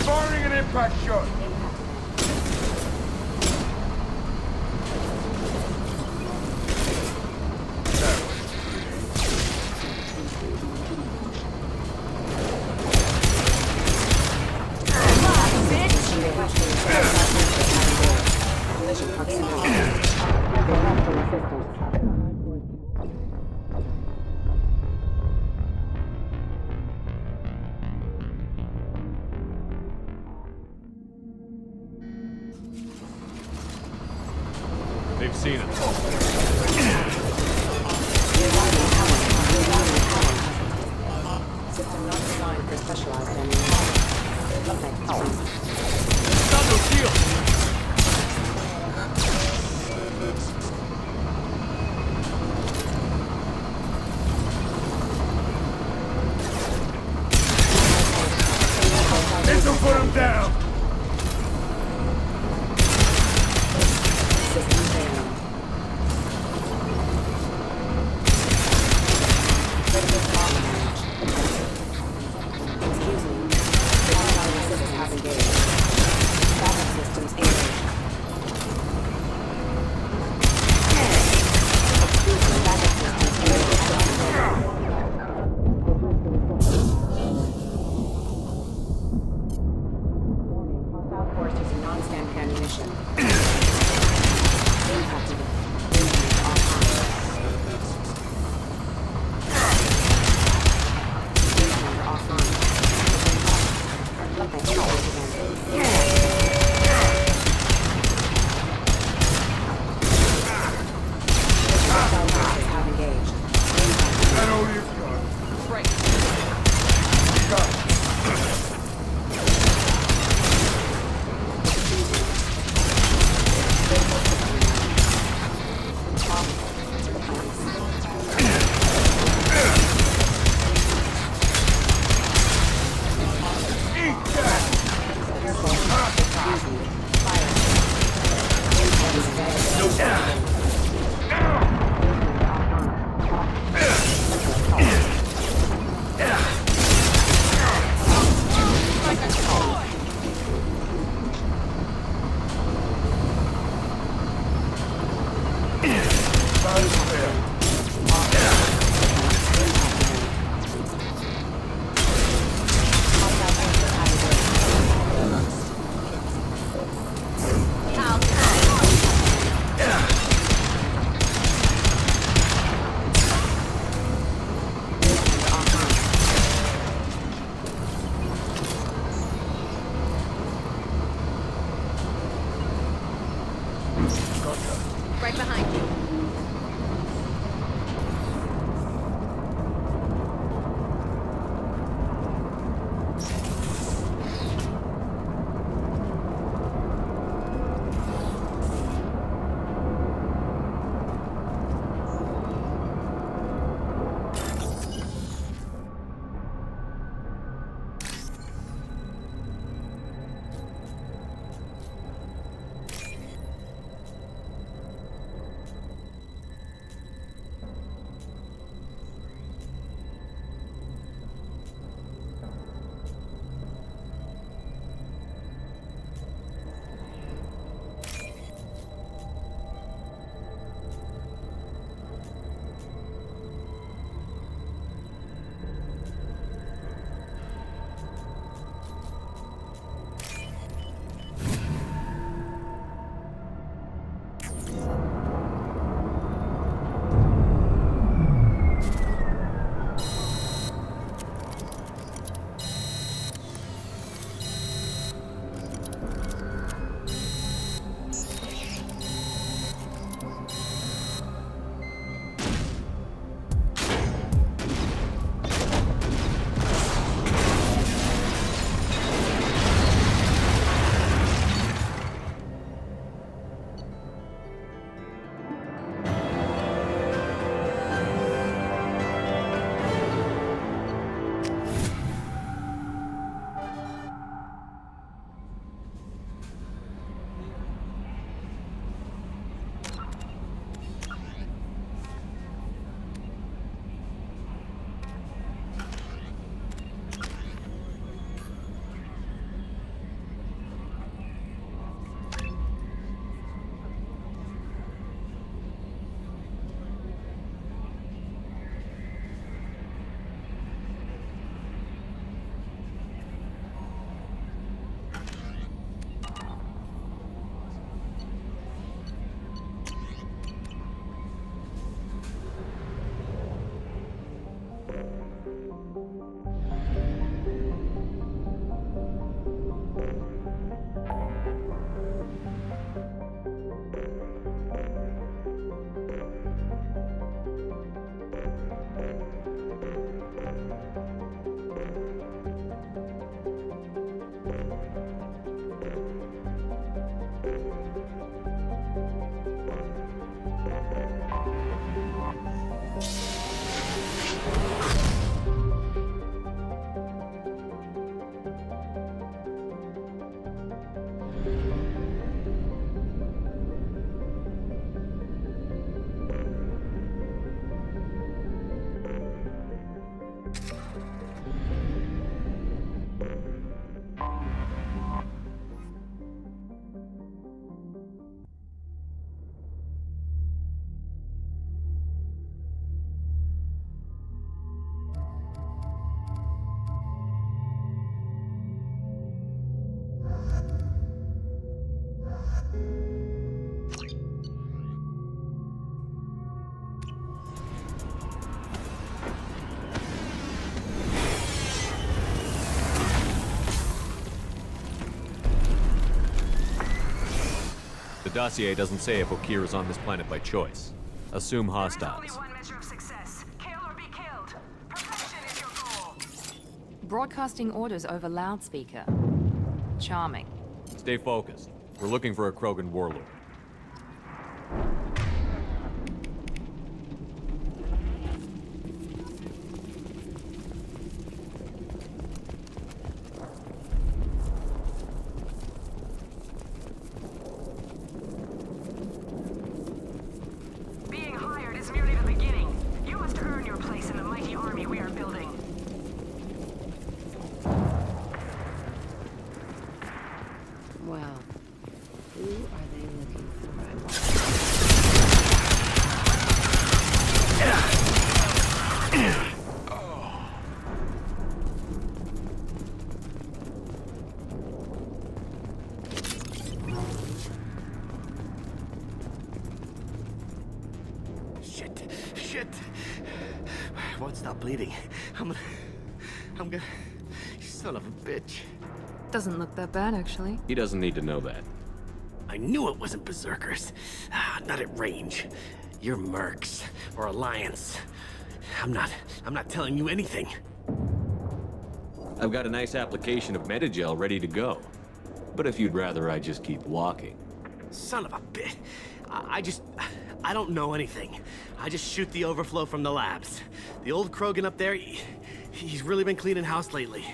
Firing an impact shot! They've seen us. System not designed for specialized ammunition. Okay. Stop those shields! This'll put him down! System failing. Critical power damage. Excuse me. Power systems have engaged. Backup systems engaged. Excuse me. Backup systems engaged. Hostile force using non-standard ammunition. Impacted. That all you've got. Right. Right behind you. dossier doesn't say if Okir is on this planet by choice. Assume hostiles. Broadcasting orders over loudspeaker. Charming. Stay focused. We're looking for a Krogan warlord. Being hired is merely the beginning. You must earn your place in the mighty army we are building. Well, who are they looking for? Shit. I won't stop bleeding. I'm gonna... You son of a bitch. Doesn't look that bad, actually. He doesn't need to know that. I knew it wasn't berserkers. Not at range. You're mercs or Alliance. I'm not telling you anything. I've got a nice application of Metagel ready to go. But if you'd rather I just keep walking. Son of a bitch. I don't know anything. I just shoot the overflow from the labs. The old Krogan up there, he's really been cleaning house lately.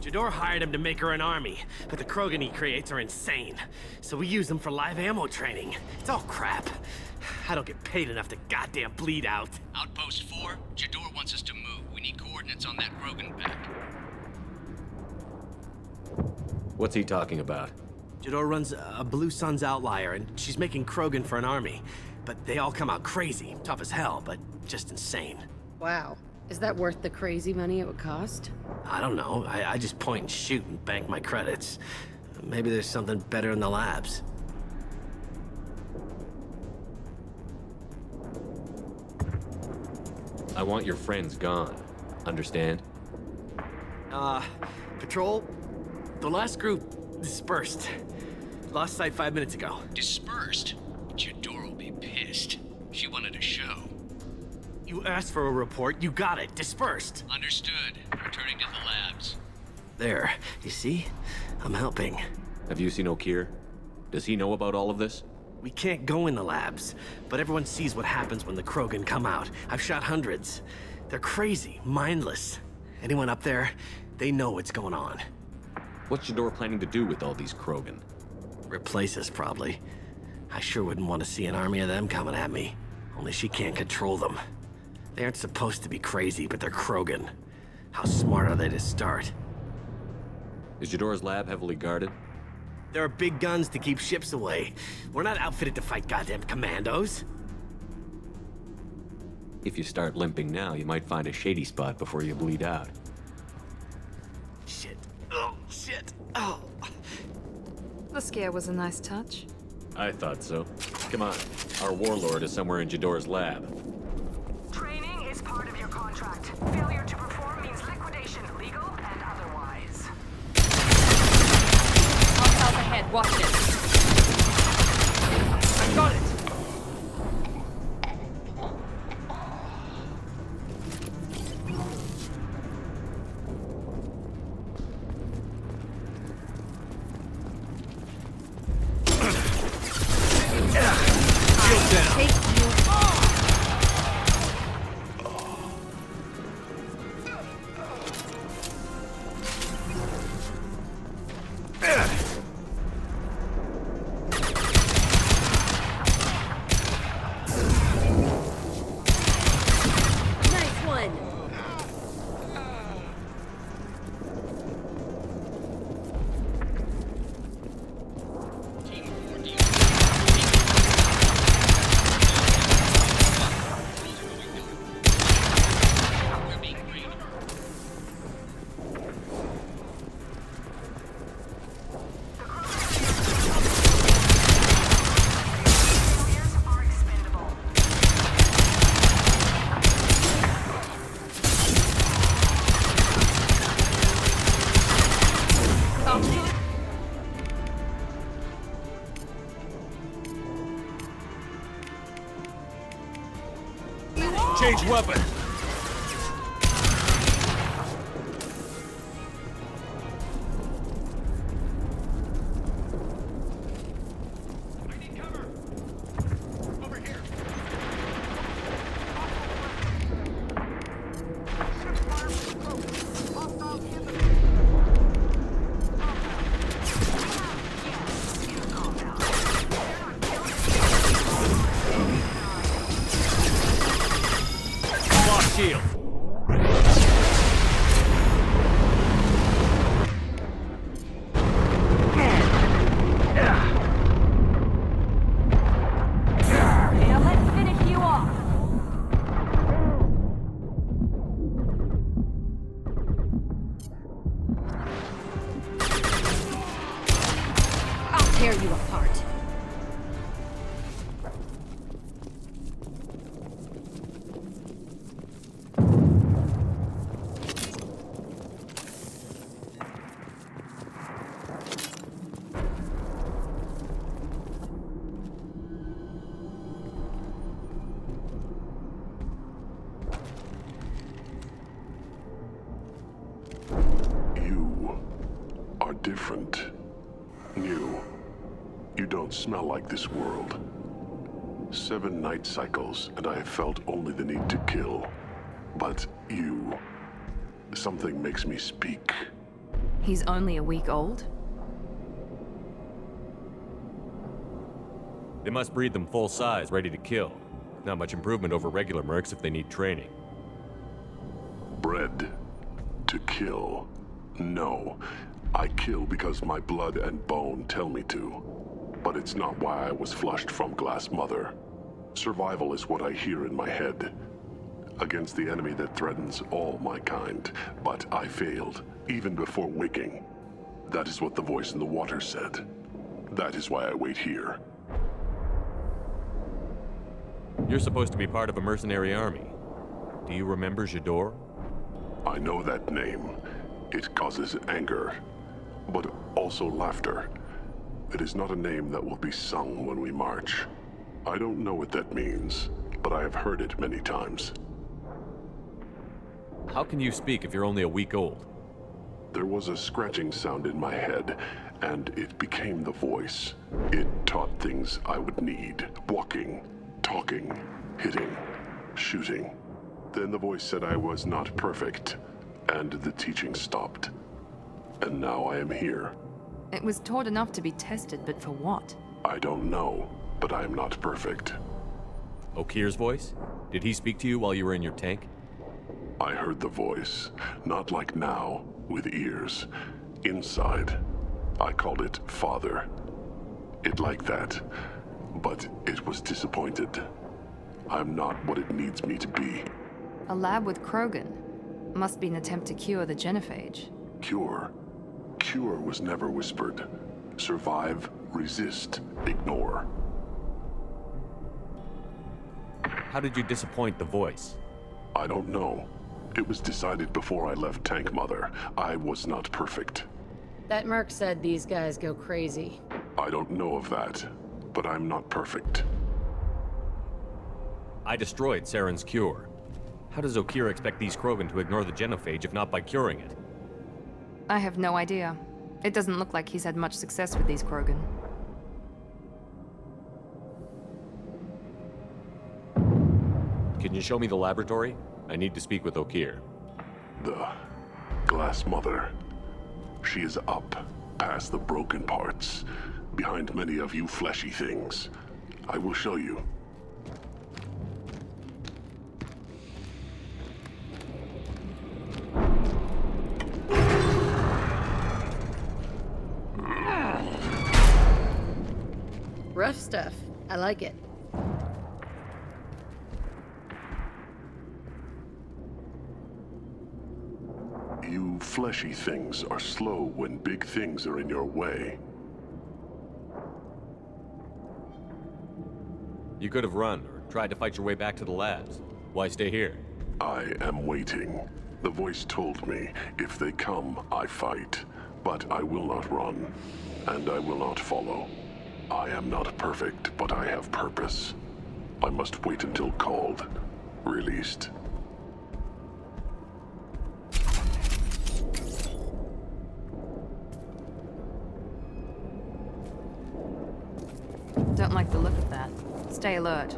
Jador hired him to make her an army, but the Krogan he creates are insane. So we use them for live ammo training. It's all crap. I don't get paid enough to goddamn bleed out. Outpost 4, Jador wants us to move. We need coordinates on that Krogan pack. What's he talking about? Jador runs a Blue Suns outlier, and she's making Krogan for an army. But they all come out crazy, tough as hell, but just insane. Wow. Is that worth the crazy money it would cost? I don't know. I just point and shoot and bank my credits. Maybe there's something better in the labs. I want your friends gone. Understand? Patrol, the last group dispersed. Lost sight 5 minutes ago. Dispersed? Jador will be pissed. She wanted a show. You asked for a report, you got it. Dispersed. Understood. Returning to the labs. There. You see? I'm helping. Have you seen Okir? Does he know about all of this? We can't go in the labs, but everyone sees what happens when the Krogan come out. I've shot hundreds. They're crazy, mindless. Anyone up there, they know what's going on. What's Jador planning to do with all these Krogan? Replace us, probably. I sure wouldn't want to see an army of them coming at me. Only she can't control them. They aren't supposed to be crazy, but they're Krogan. How smart are they to start? Is Jador's lab heavily guarded? There are big guns to keep ships away. We're not outfitted to fight goddamn commandos. If you start limping now, you might find a shady spot before you bleed out. Shit. Oh, shit. Oh. The scare was a nice touch. I thought so. Come on. Our warlord is somewhere in Jador's lab. Training is part of your contract. Failure to perform means liquidation, legal and otherwise. Hostiles ahead, watch it. I got it! Change weapon. Shield. Now let's finish you off. I'll tear you apart. Different. New. You don't smell like this world. 7 night cycles, and I have felt only the need to kill. But you... something makes me speak. He's only a week old? They must breed them full size, ready to kill. Not much improvement over regular mercs if they need training. Bred to kill. No. I kill because my blood and bone tell me to. But it's not why I was flushed from Glass Mother. Survival is what I hear in my head. Against the enemy that threatens all my kind. But I failed, even before waking. That is what the voice in the water said. That is why I wait here. You're supposed to be part of a mercenary army. Do you remember J'dor? I know that name. It causes anger, but also laughter. It is not a name that will be sung when we march. I don't know what that means, but I have heard it many times. How can you speak if you're only a week old? There was a scratching sound in my head, and it became the voice. It taught things I would need. Walking, talking, hitting, shooting. Then the voice said I was not perfect, and the teaching stopped. And now I am here. It was taught enough to be tested, but for what? I don't know, but I am not perfect. Okir's voice? Did he speak to you while you were in your tank? I heard the voice, not like now, with ears. Inside. I called it Father. It like that, but it was disappointed. I'm not what it needs me to be. A lab with Krogan. Must be an attempt to cure the genophage. Cure? Cure was never whispered. Survive, resist, ignore. How did you disappoint the voice? I don't know. It was decided before I left Tank Mother. I was not perfect. That merc said these guys go crazy. I don't know of that, but I'm not perfect. I destroyed Saren's cure. How does Okir expect these Krogan to ignore the genophage if not by curing it? I have no idea. It doesn't look like he's had much success with these Krogan. Can you show me the laboratory? I need to speak with Okir. The Glass Mother. She is up, past the broken parts, behind many of you fleshy things. I will show you. Rough stuff. I like it. You fleshy things are slow when big things are in your way. You could have run or tried to fight your way back to the labs. Why stay here? I am waiting. The voice told me, if they come, I fight. But I will not run, and I will not follow. I am not perfect, but I have purpose. I must wait until called. released. Don't like the look of that. Stay alert.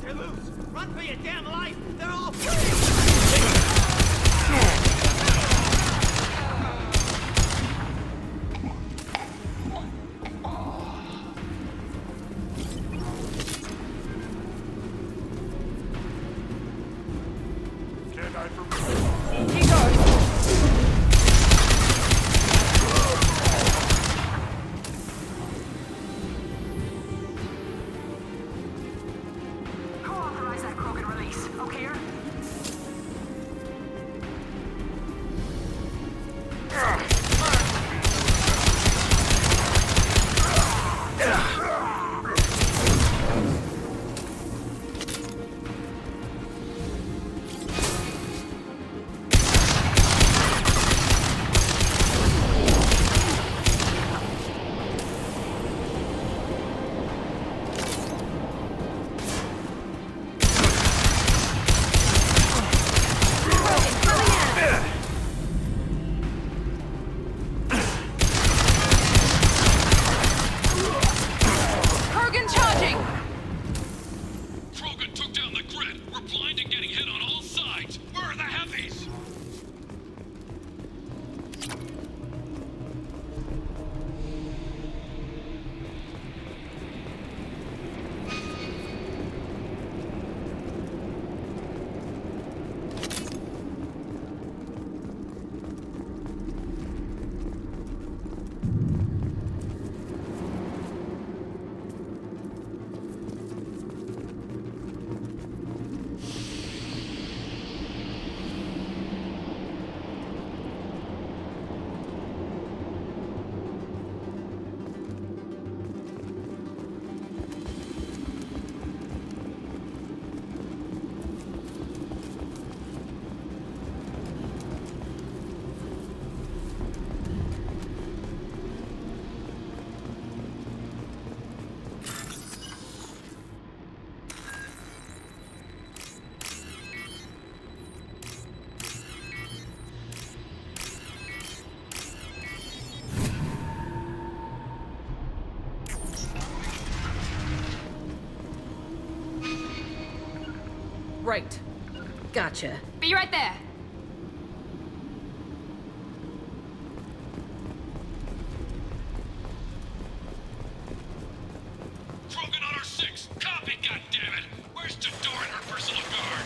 They're loose! Run for your damn life! They're all... He goes! Co-authorize that Krogan release. Okay? Krogan charging! Krogan took down the grid. We're blind and getting hit on all sides. Where are the heavies? Right. Gotcha. Be right there! Krogan on our 6. Copy, goddammit. Where's Jador and her personal guard?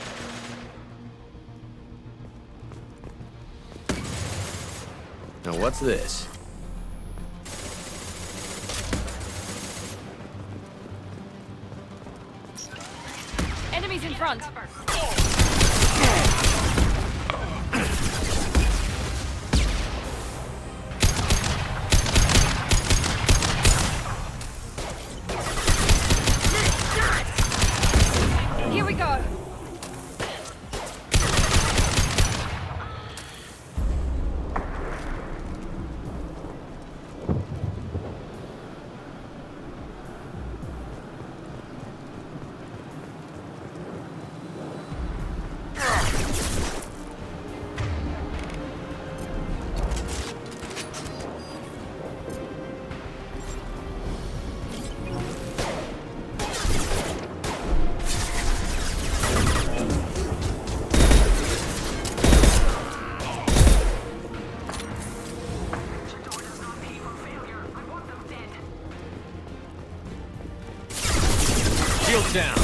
Now what's this? Enemies in front! Here we go! Shield down.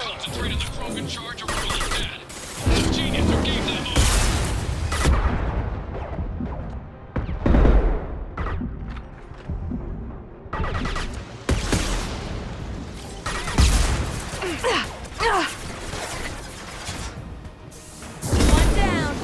Concentrate on the Krogan charge or we're all dead. Genius who gave them all. One down!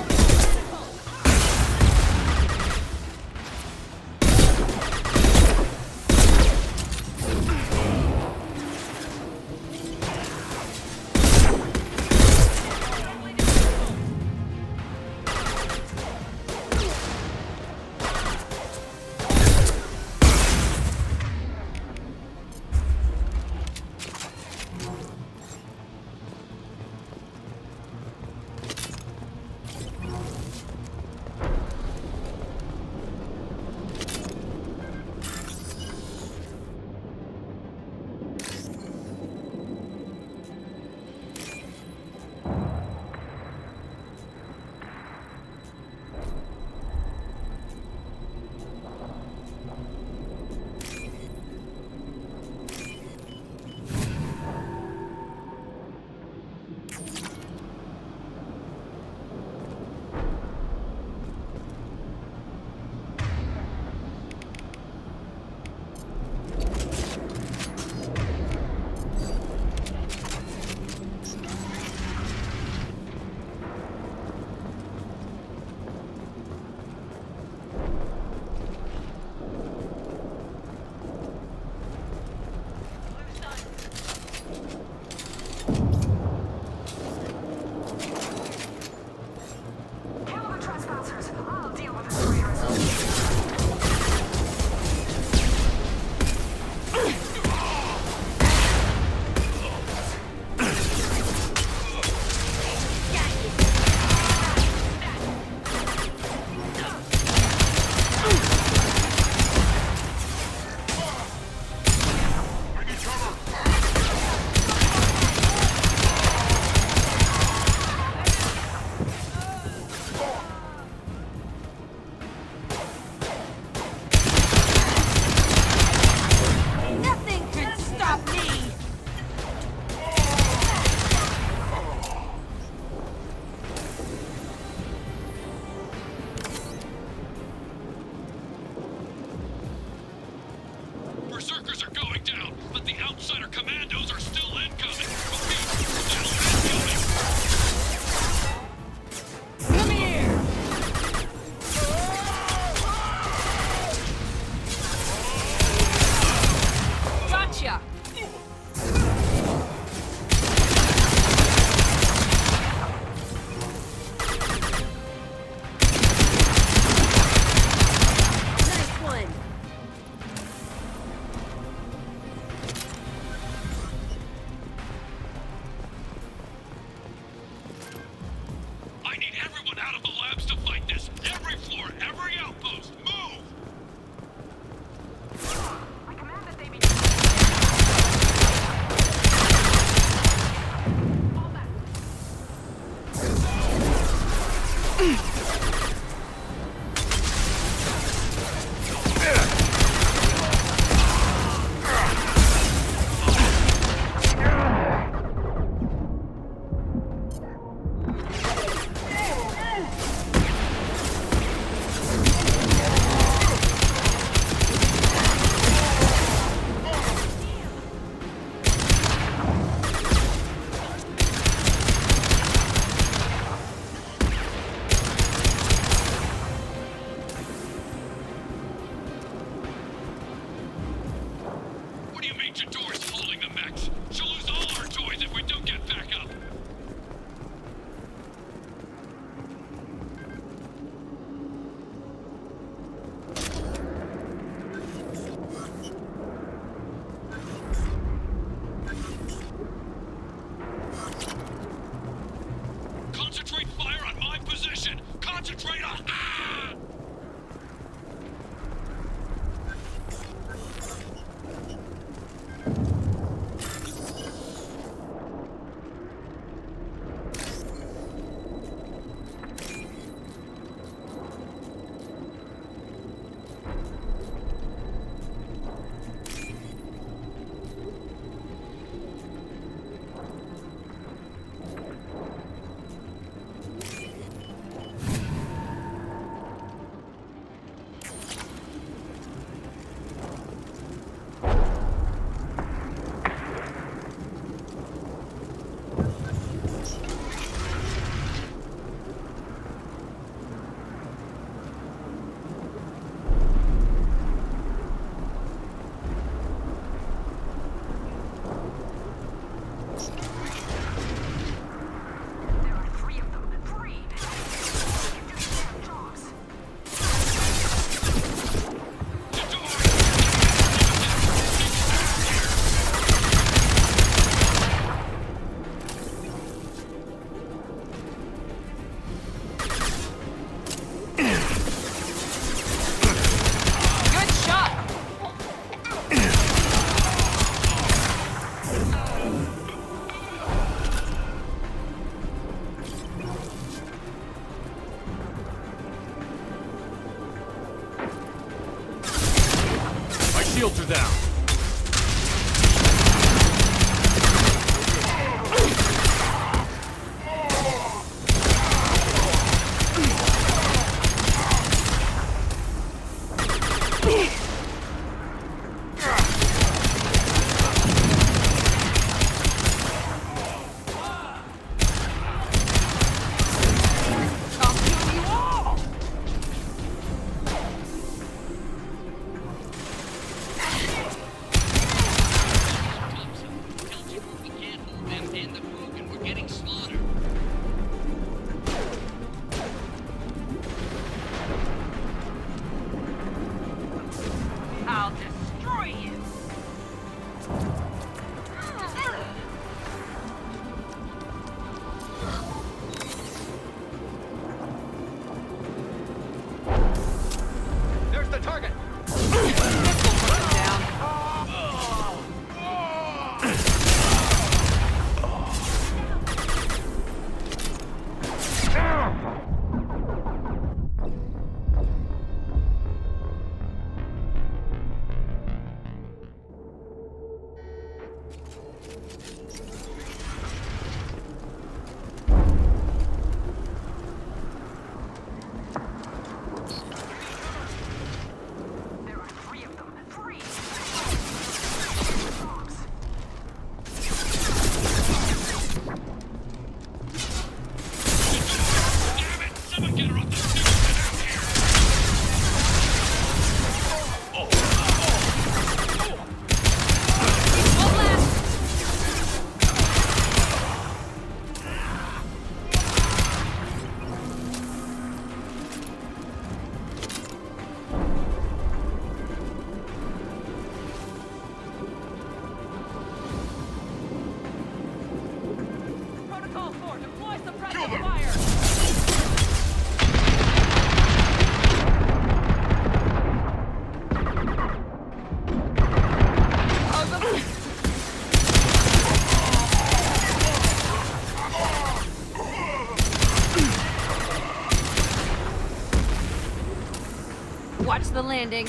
Jador's holding the mechs. She'll lose all our toys if we don't get back up. Concentrate fire on my position! Concentrate on... Ah! Shields are down. I'll destroy you! There's the target! Watch the landing.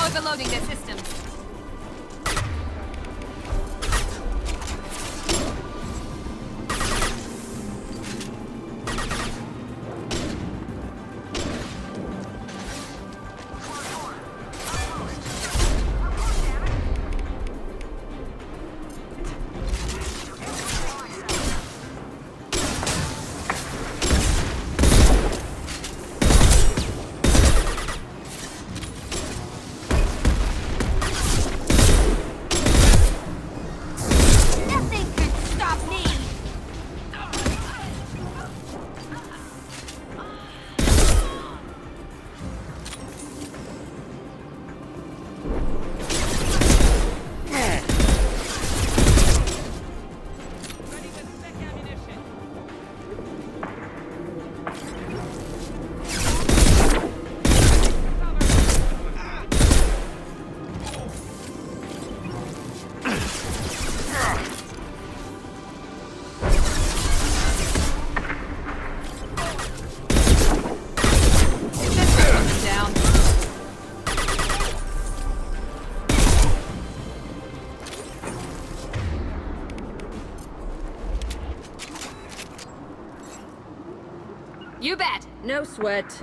Overloading their systems. You bet. No sweat.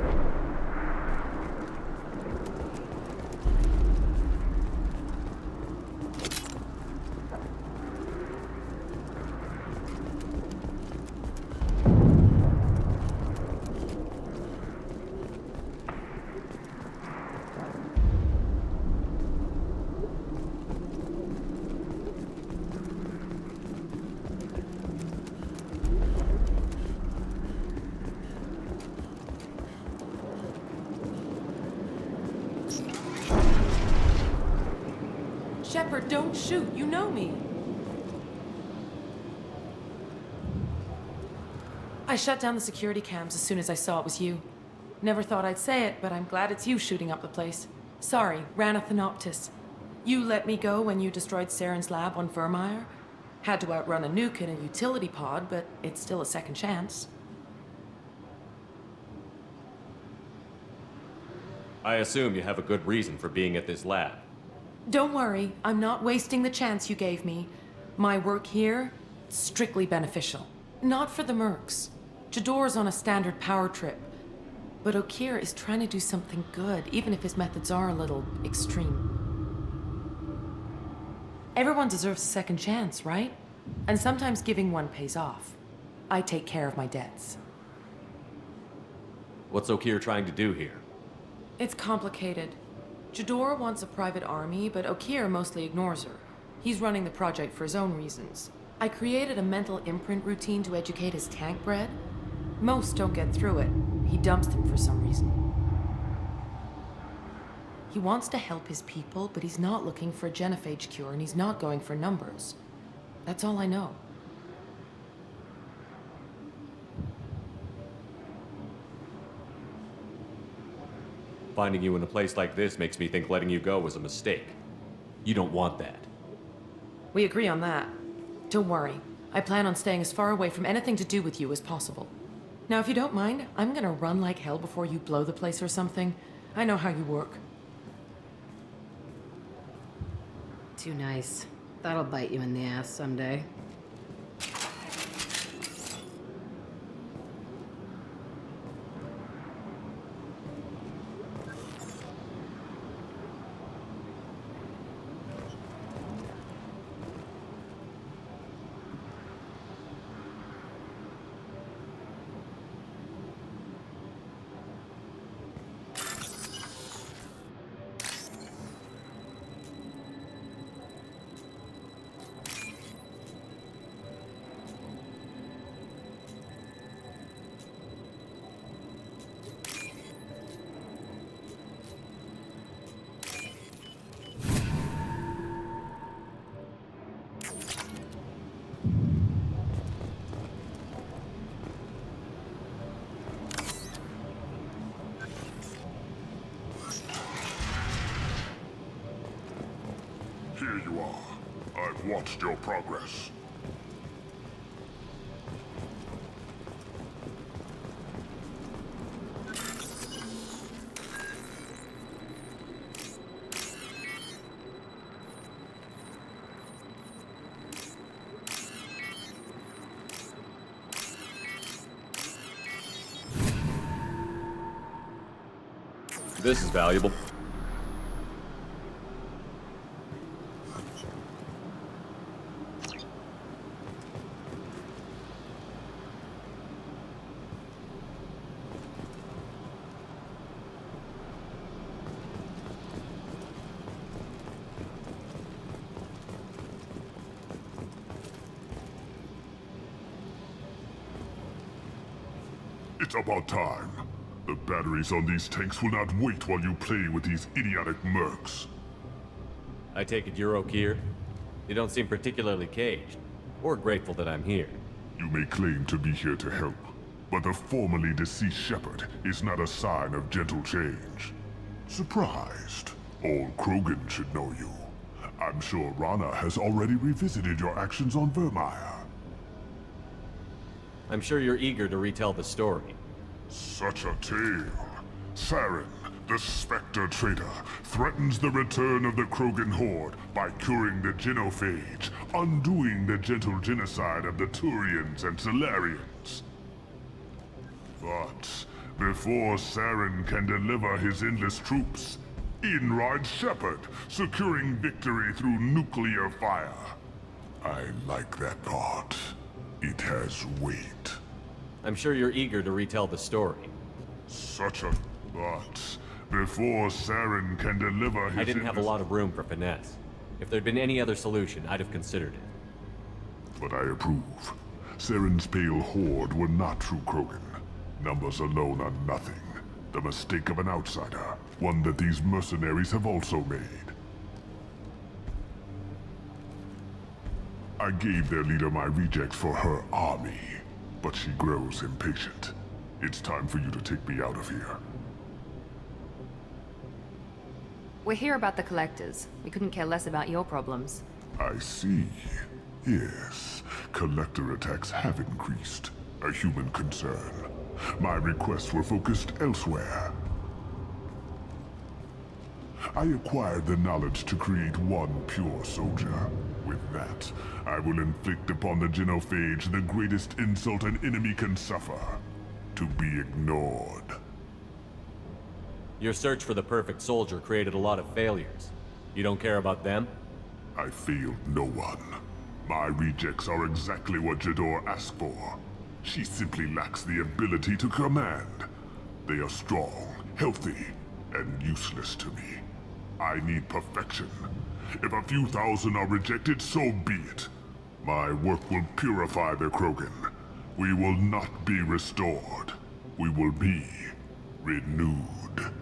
Shepard, don't shoot. You know me. I shut down the security cams as soon as I saw it was you. Never thought I'd say it, but I'm glad it's you shooting up the place. Sorry, ran a Thanoptis. You let me go when you destroyed Saren's lab on Vermeer. Had to outrun a nuke in a utility pod, but it's still a second chance. I assume you have a good reason for being at this lab. Don't worry, I'm not wasting the chance you gave me. My work here, strictly beneficial. Not for the mercs. Jador's on a standard power trip. But Okir is trying to do something good, even if his methods are a little extreme. Everyone deserves a second chance, right? And sometimes giving one pays off. I take care of my debts. What's Okir trying to do here? It's complicated. Jador wants a private army, but Okir mostly ignores her. He's running the project for his own reasons. I created a mental imprint routine to educate his tank bred. Most don't get through it. He dumps them for some reason. He wants to help his people, but he's not looking for a genophage cure, and he's not going for numbers. That's all I know. Finding you in a place like this makes me think letting you go was a mistake. You don't want that. We agree on that. Don't worry. I plan on staying as far away from anything to do with you as possible. Now, if you don't mind, I'm gonna run like hell before you blow the place or something. I know how you work. Too nice. That'll bite you in the ass someday. Here you are. I've watched your progress. This is valuable. It's about time. The batteries on these tanks will not wait while you play with these idiotic mercs. I take it you're Okir? You don't seem particularly caged, or grateful that I'm here. You may claim to be here to help, but the formerly deceased Shepard is not a sign of gentle change. Surprised? Old Krogan should know you. I'm sure Rana has already revisited your actions on Vermeer. I'm sure you're eager to retell the story. Such a tale. Saren, the Spectre traitor, threatens the return of the Krogan horde by curing the genophage, undoing the gentle genocide of the Turians and Solarians. But before Saren can deliver his endless troops, in rides Shepard, securing victory through nuclear fire. I like that part. It has weight. I'm sure you're eager to retell the story. Such a... But before Saren can deliver his... I didn't have a lot of room for finesse. If there'd been any other solution, I'd have considered it. But I approve. Saren's pale horde were not true Krogan. Numbers alone are nothing. The mistake of an outsider. One that these mercenaries have also made. I gave their leader my rejects for her army, but she grows impatient. It's time for you to take me out of here. We're here about the collectors. We couldn't care less about your problems. I see. Yes, collector attacks have increased. A human concern. My requests were focused elsewhere. I acquired the knowledge to create one pure soldier. With that, I will inflict upon the genophage the greatest insult an enemy can suffer. To be ignored. Your search for the perfect soldier created a lot of failures. You don't care about them? I failed no one. My rejects are exactly what Jador asked for. She simply lacks the ability to command. They are strong, healthy, and useless to me. I need perfection. If a few thousand are rejected, so be it. My work will purify the Krogan. We will not be restored. We will be renewed.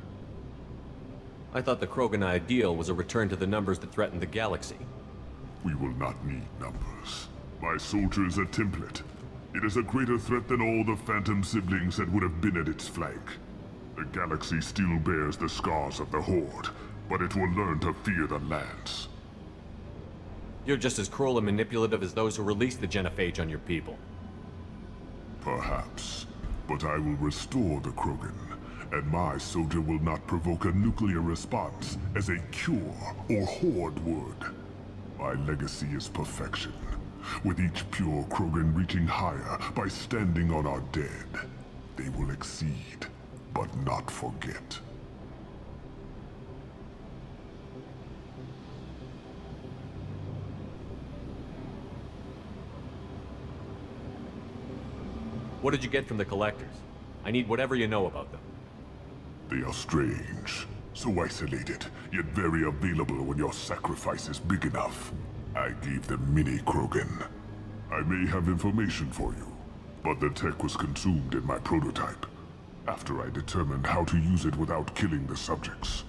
I thought the Krogan ideal was a return to the numbers that threatened the galaxy. We will not need numbers. My soldier is a template. It is a greater threat than all the Phantom siblings that would have been at its flank. The galaxy still bears the scars of the Horde, but it will learn to fear the Lance. You're just as cruel and manipulative as those who released the genophage on your people. Perhaps, but I will restore the Krogan, and my soldier will not provoke a nuclear response as a cure or Horde would. My legacy is perfection, with each pure Krogan reaching higher by standing on our dead. They will exceed, but not forget. What did you get from the collectors? I need whatever you know about them. They are strange, so isolated, yet very available when your sacrifice is big enough. I gave them mini Krogan. I may have information for you, but the tech was consumed in my prototype, after I determined how to use it without killing the subjects.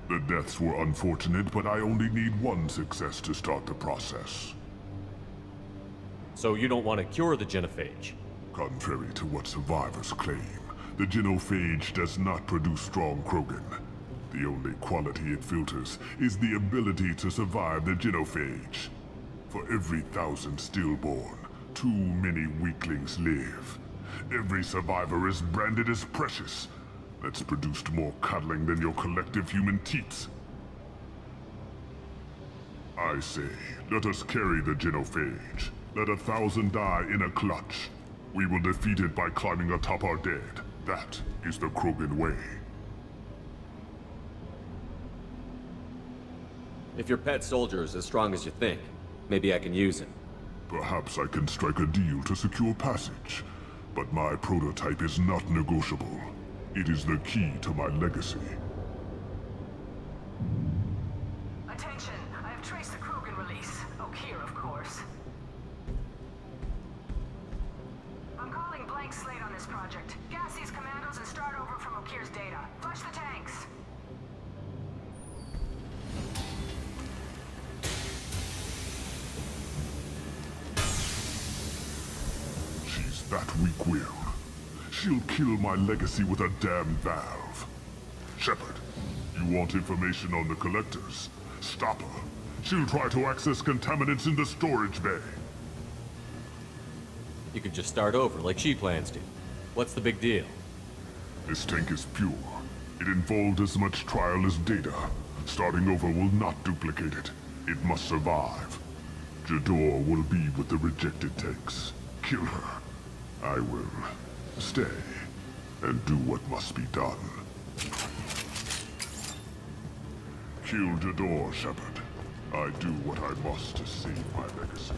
The deaths were unfortunate, but I only need one success to start the process. So you don't want to cure the genophage? Contrary to what survivors claim, the genophage does not produce strong Krogan. The only quality it filters is the ability to survive the genophage. For every 1,000 stillborn, too many weaklings live. Every survivor is branded as precious. That's produced more cuddling than your collective human teats. I say, let us carry the genophage. Let 1,000 die in a clutch. We will defeat it by climbing atop our dead. That is the Krogan way. If your pet soldier is as strong as you think, maybe I can use him. Perhaps I can strike a deal to secure passage. But my prototype is not negotiable. It is the key to my legacy. Attention, I have traced the Krogan release. Okeer, of course. I'm calling blank slate on this project. Gas these commandos and start over from Okeer's data. Flush the tanks. She's that weak-willed. She'll kill my legacy with a damn valve. Shepard, you want information on the collectors? Stop her. She'll try to access contaminants in the storage bay. You could just start over like she plans to. What's the big deal? This tank is pure. It involved as much trial as data. Starting over will not duplicate it. It must survive. Jador will be with the rejected tanks. Kill her. I will stay and do what must be done. Kill Jador, Shepard. I do what I must to save my legacy.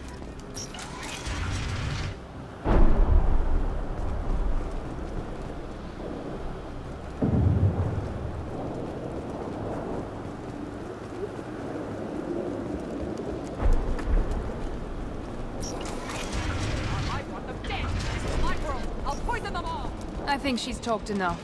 I think she's talked enough.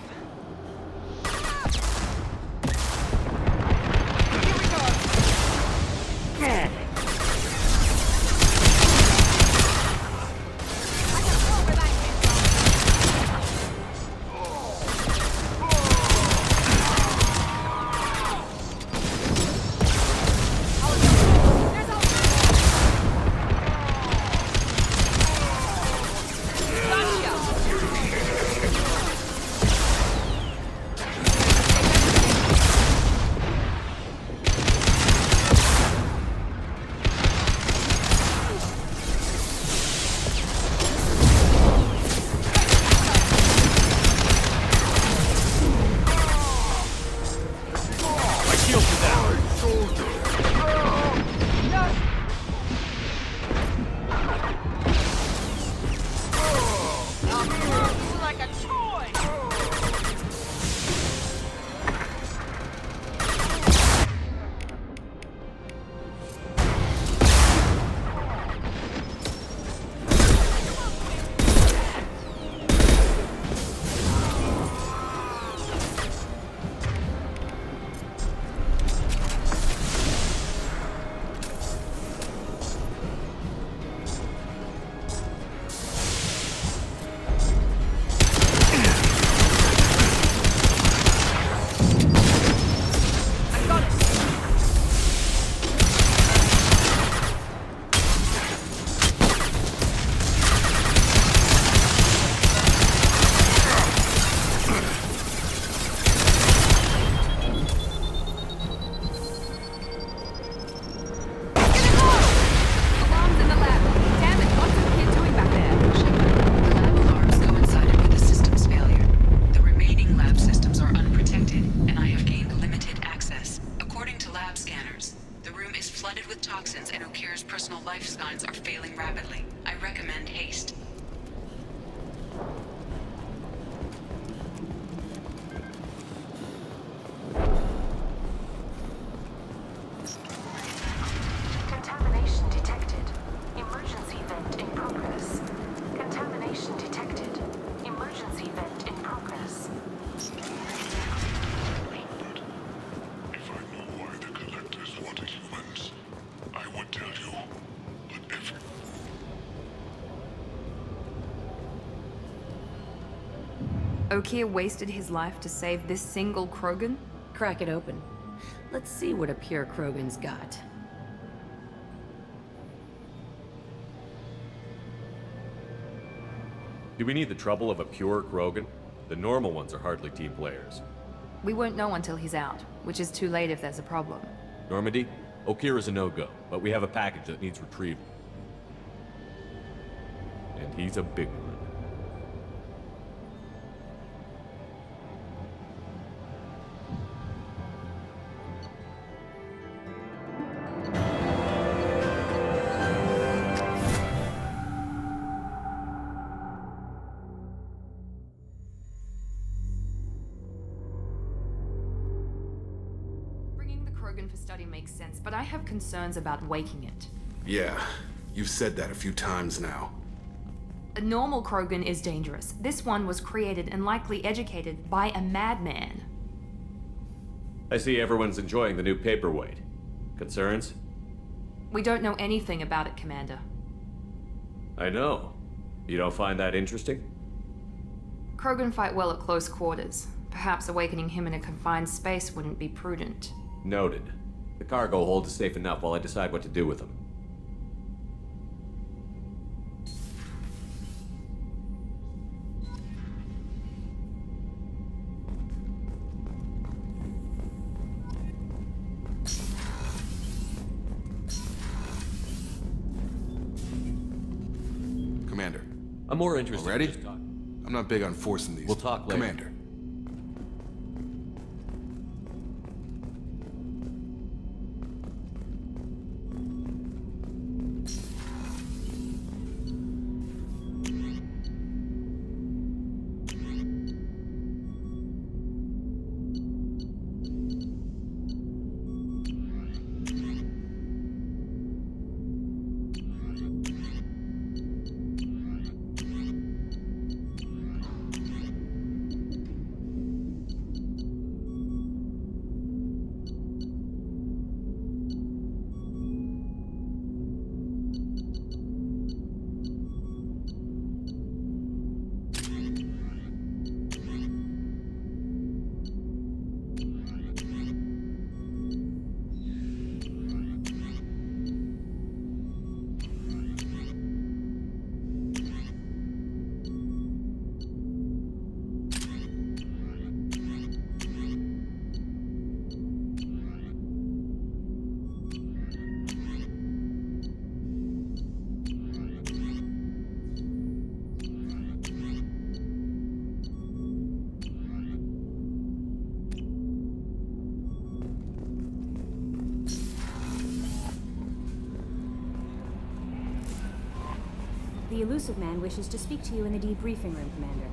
Okeer wasted his life to save this single Krogan? Crack it open. Let's see what a pure Krogan's got. Do we need the trouble of a pure Krogan? The normal ones are hardly team players. We won't know until he's out, which is too late if there's a problem. Normandy, Okeer is a no-go, but we have a package that needs retrieval. And he's a big one. For study makes sense, but I have concerns about waking it. Yeah, you've said that a few times now. A normal Krogan is dangerous. This one was created and likely educated by a madman. I see everyone's enjoying the new paperweight. Concerns? We don't know anything about it, Commander. I know. You don't find that interesting? Krogan fight well at close quarters. Perhaps awakening him in a confined space wouldn't be prudent. Noted. The cargo hold is safe enough while I decide what to do with them. Commander. I'm more interested Ready? in just talking. I'm not big on forcing these. We'll talk later. Commander. The elusive man wishes to speak to you in the debriefing room, Commander.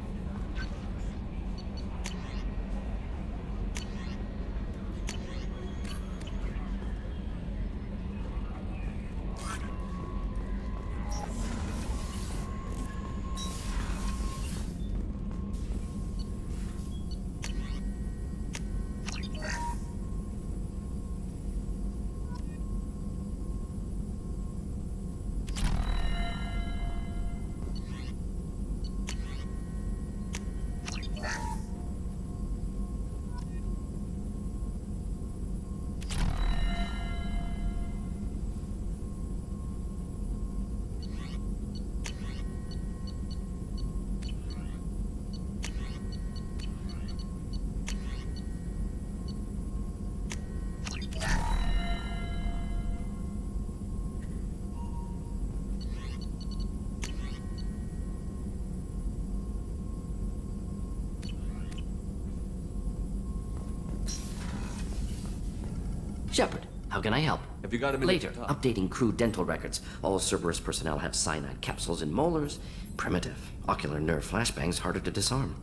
Shepard, how can I help? Have you got a minute Later, to talk? updating crew dental records. All Cerberus personnel have cyanide capsules in molars. Primitive. Ocular nerve flashbangs harder to disarm.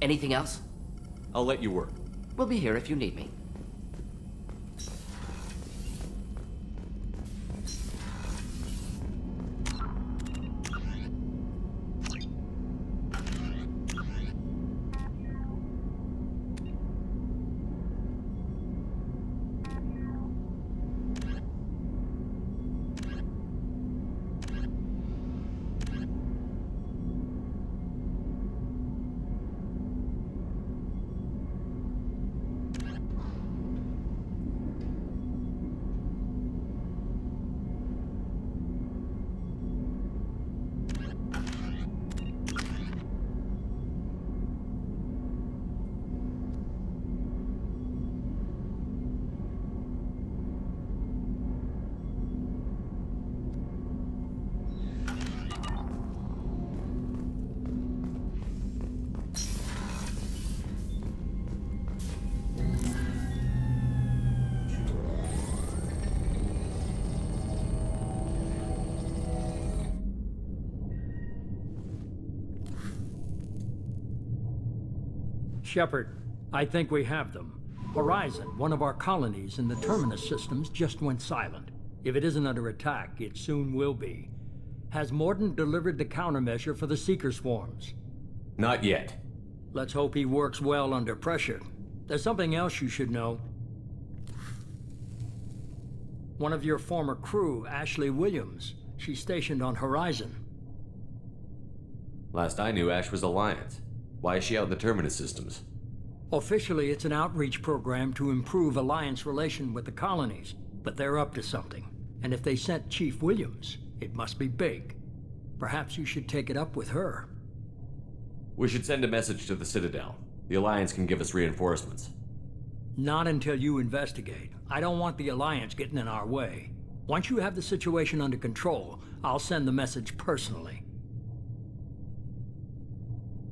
Anything else? I'll let you work. We'll be here if you need me. Shepard, I think we have them. Horizon, one of our colonies in the Terminus systems, just went silent. If it isn't under attack, it soon will be. Has Mordant delivered the countermeasure for the Seeker swarms? Not yet. Let's hope he works well under pressure. There's something else you should know. One of your former crew, Ashley Williams, she's stationed on Horizon. Last I knew, Ash was Alliance. Why is she out in the Terminus systems? Officially, it's an outreach program to improve Alliance relation with the colonies, but they're up to something. And if they sent Chief Williams, it must be big. Perhaps you should take it up with her. We should send a message to the Citadel. The Alliance can give us reinforcements. Not until you investigate. I don't want the Alliance getting in our way. Once you have the situation under control, I'll send the message personally.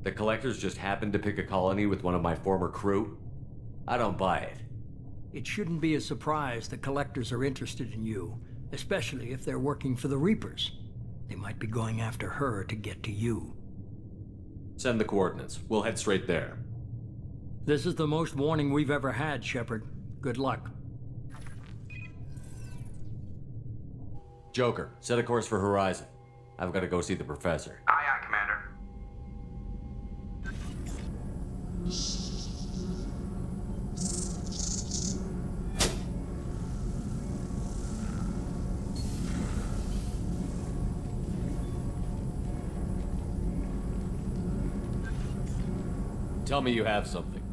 The Collectors just happened to pick a colony with one of my former crew? I don't buy it. It shouldn't be a surprise the Collectors are interested in you, especially if they're working for the Reapers. They might be going after her to get to you. Send the coordinates. We'll head straight there. This is the most warning we've ever had, Shepard. Good luck. Joker, set a course for Horizon. I've got to go see the professor. Aye, aye, Commander. Tell me you have something.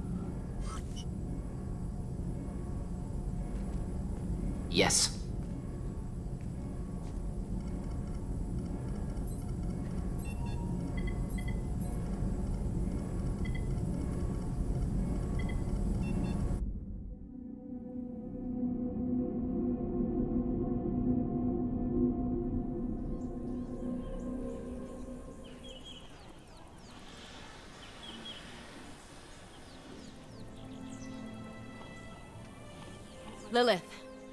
Yes. Lilith,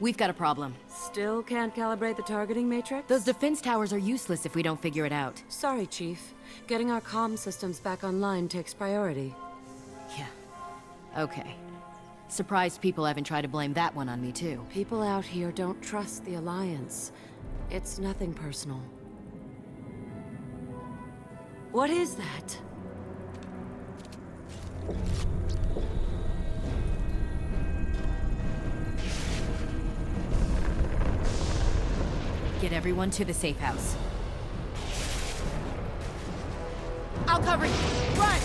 we've got a problem. Still can't calibrate the targeting matrix? Those defense towers are useless if we don't figure it out. Sorry, Chief. Getting our comm systems back online takes priority. Yeah. Okay. Surprised people haven't tried to blame that one on me, too. People out here don't trust the Alliance. It's nothing personal. What is that? Get everyone to the safe house. I'll cover you. Run!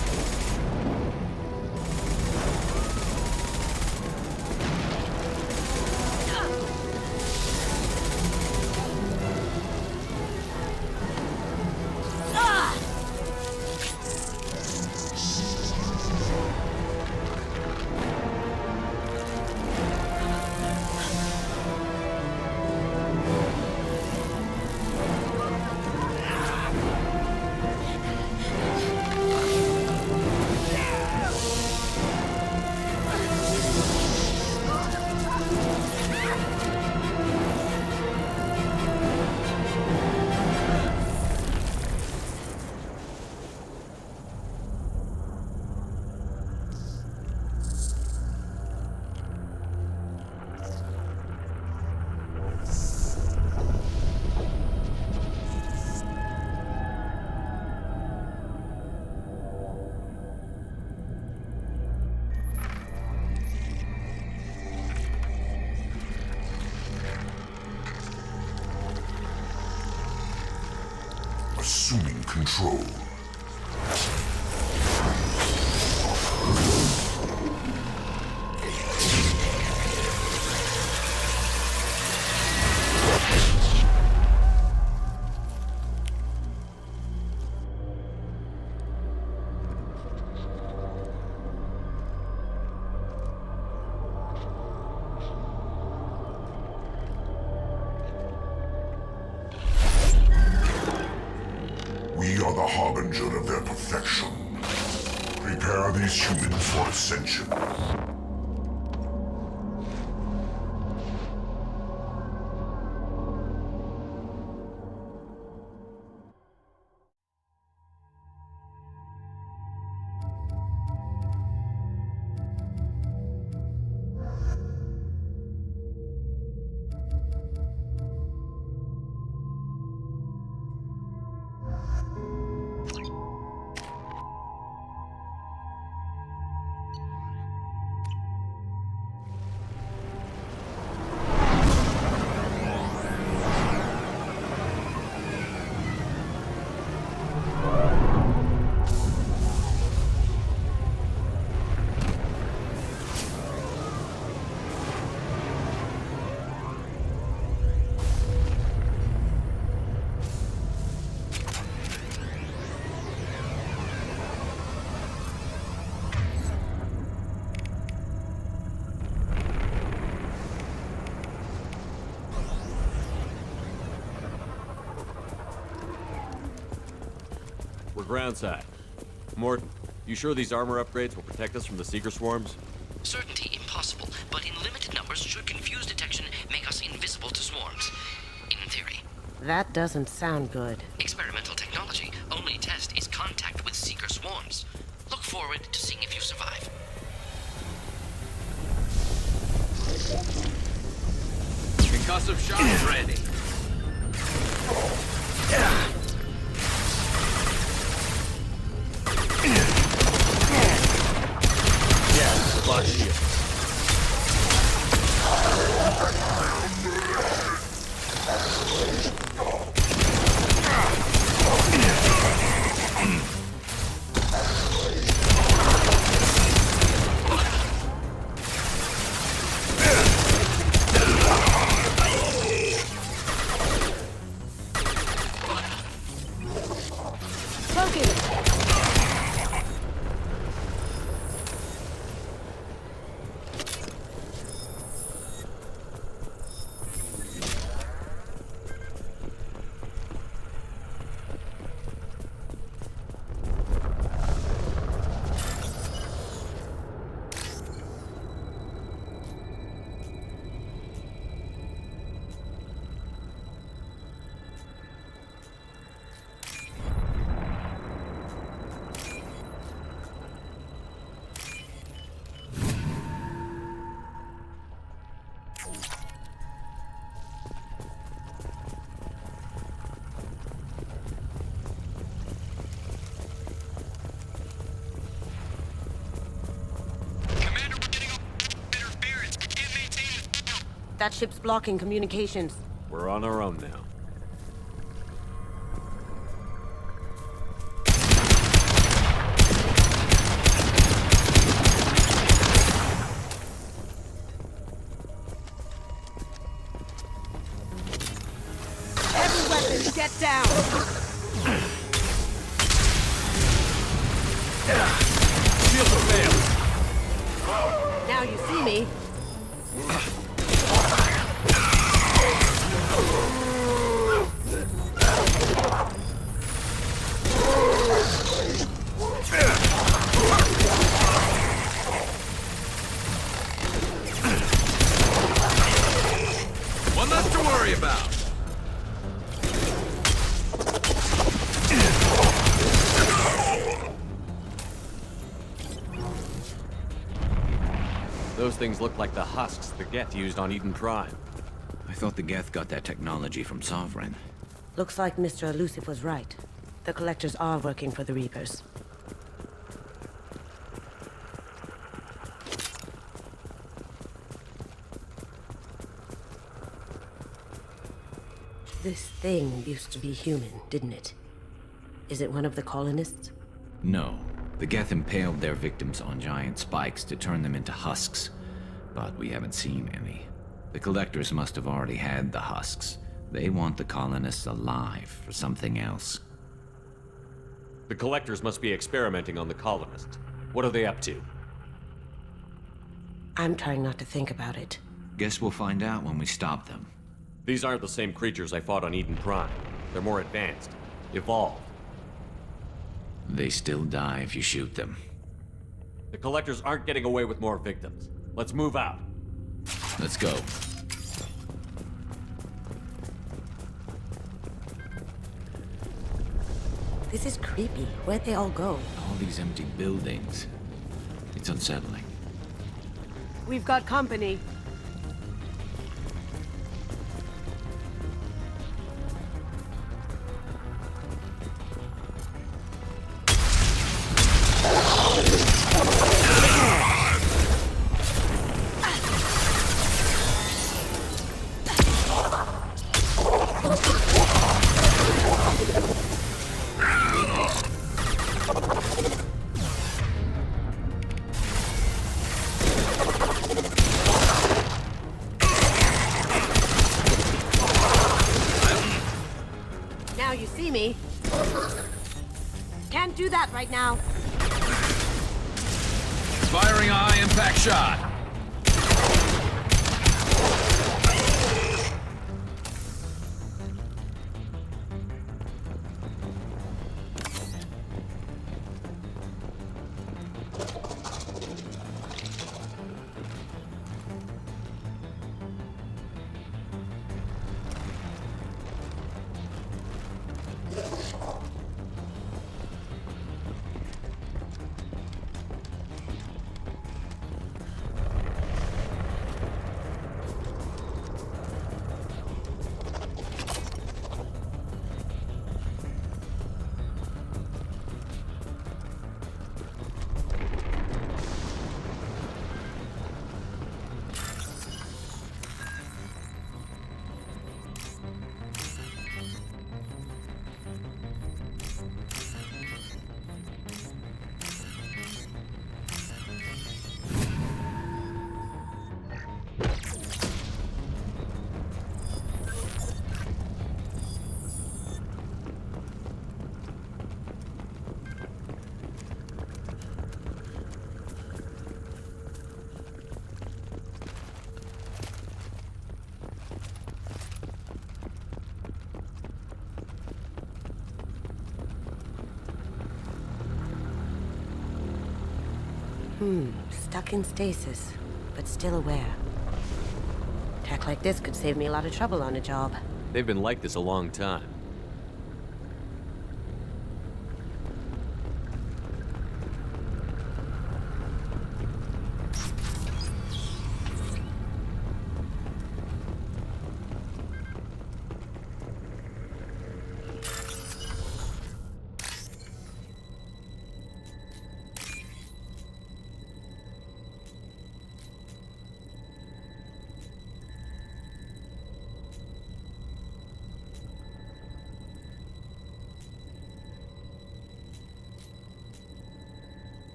Assuming control. We are the harbinger of their perfection. Prepare these humans for ascension. We're groundside. Morton, you sure these armor upgrades will protect us from the Seeker swarms? Certainty impossible, but in limited numbers should confuse detection make us invisible to swarms. In theory. That doesn't sound good. Experimental technology. Only test is contact with Seeker swarms. Look forward to seeing if you survive. Concussive shot ready. Yeah, block shield. That ship's blocking communications. We're on our own now. Every weapon, get down! Shields are failing. Now you see me. One less to worry about. Those things look like the husks the Geth used on Eden Prime. I thought the Geth got that technology from Sovereign. Looks like Mr. Elusive was right. The Collectors are working for the Reapers. This thing used to be human, didn't it? Is it one of the colonists? No. The Geth impaled their victims on giant spikes to turn them into husks. But we haven't seen any. The Collectors must have already had the husks. They want the colonists alive for something else. The Collectors must be experimenting on the colonists. What are they up to? I'm trying not to think about it. Guess we'll find out when we stop them. These aren't the same creatures I fought on Eden Prime. They're more advanced. Evolved. They still die if you shoot them. The Collectors aren't getting away with more victims. Let's move out. Let's go. This is creepy. Where'd they all go? All these empty buildings. It's unsettling. We've got company. Now you see me. Can't do that right now. Firing a high-impact shot. Stuck in stasis, but still aware. Tech like this could save me a lot of trouble on a job. They've been like this a long time.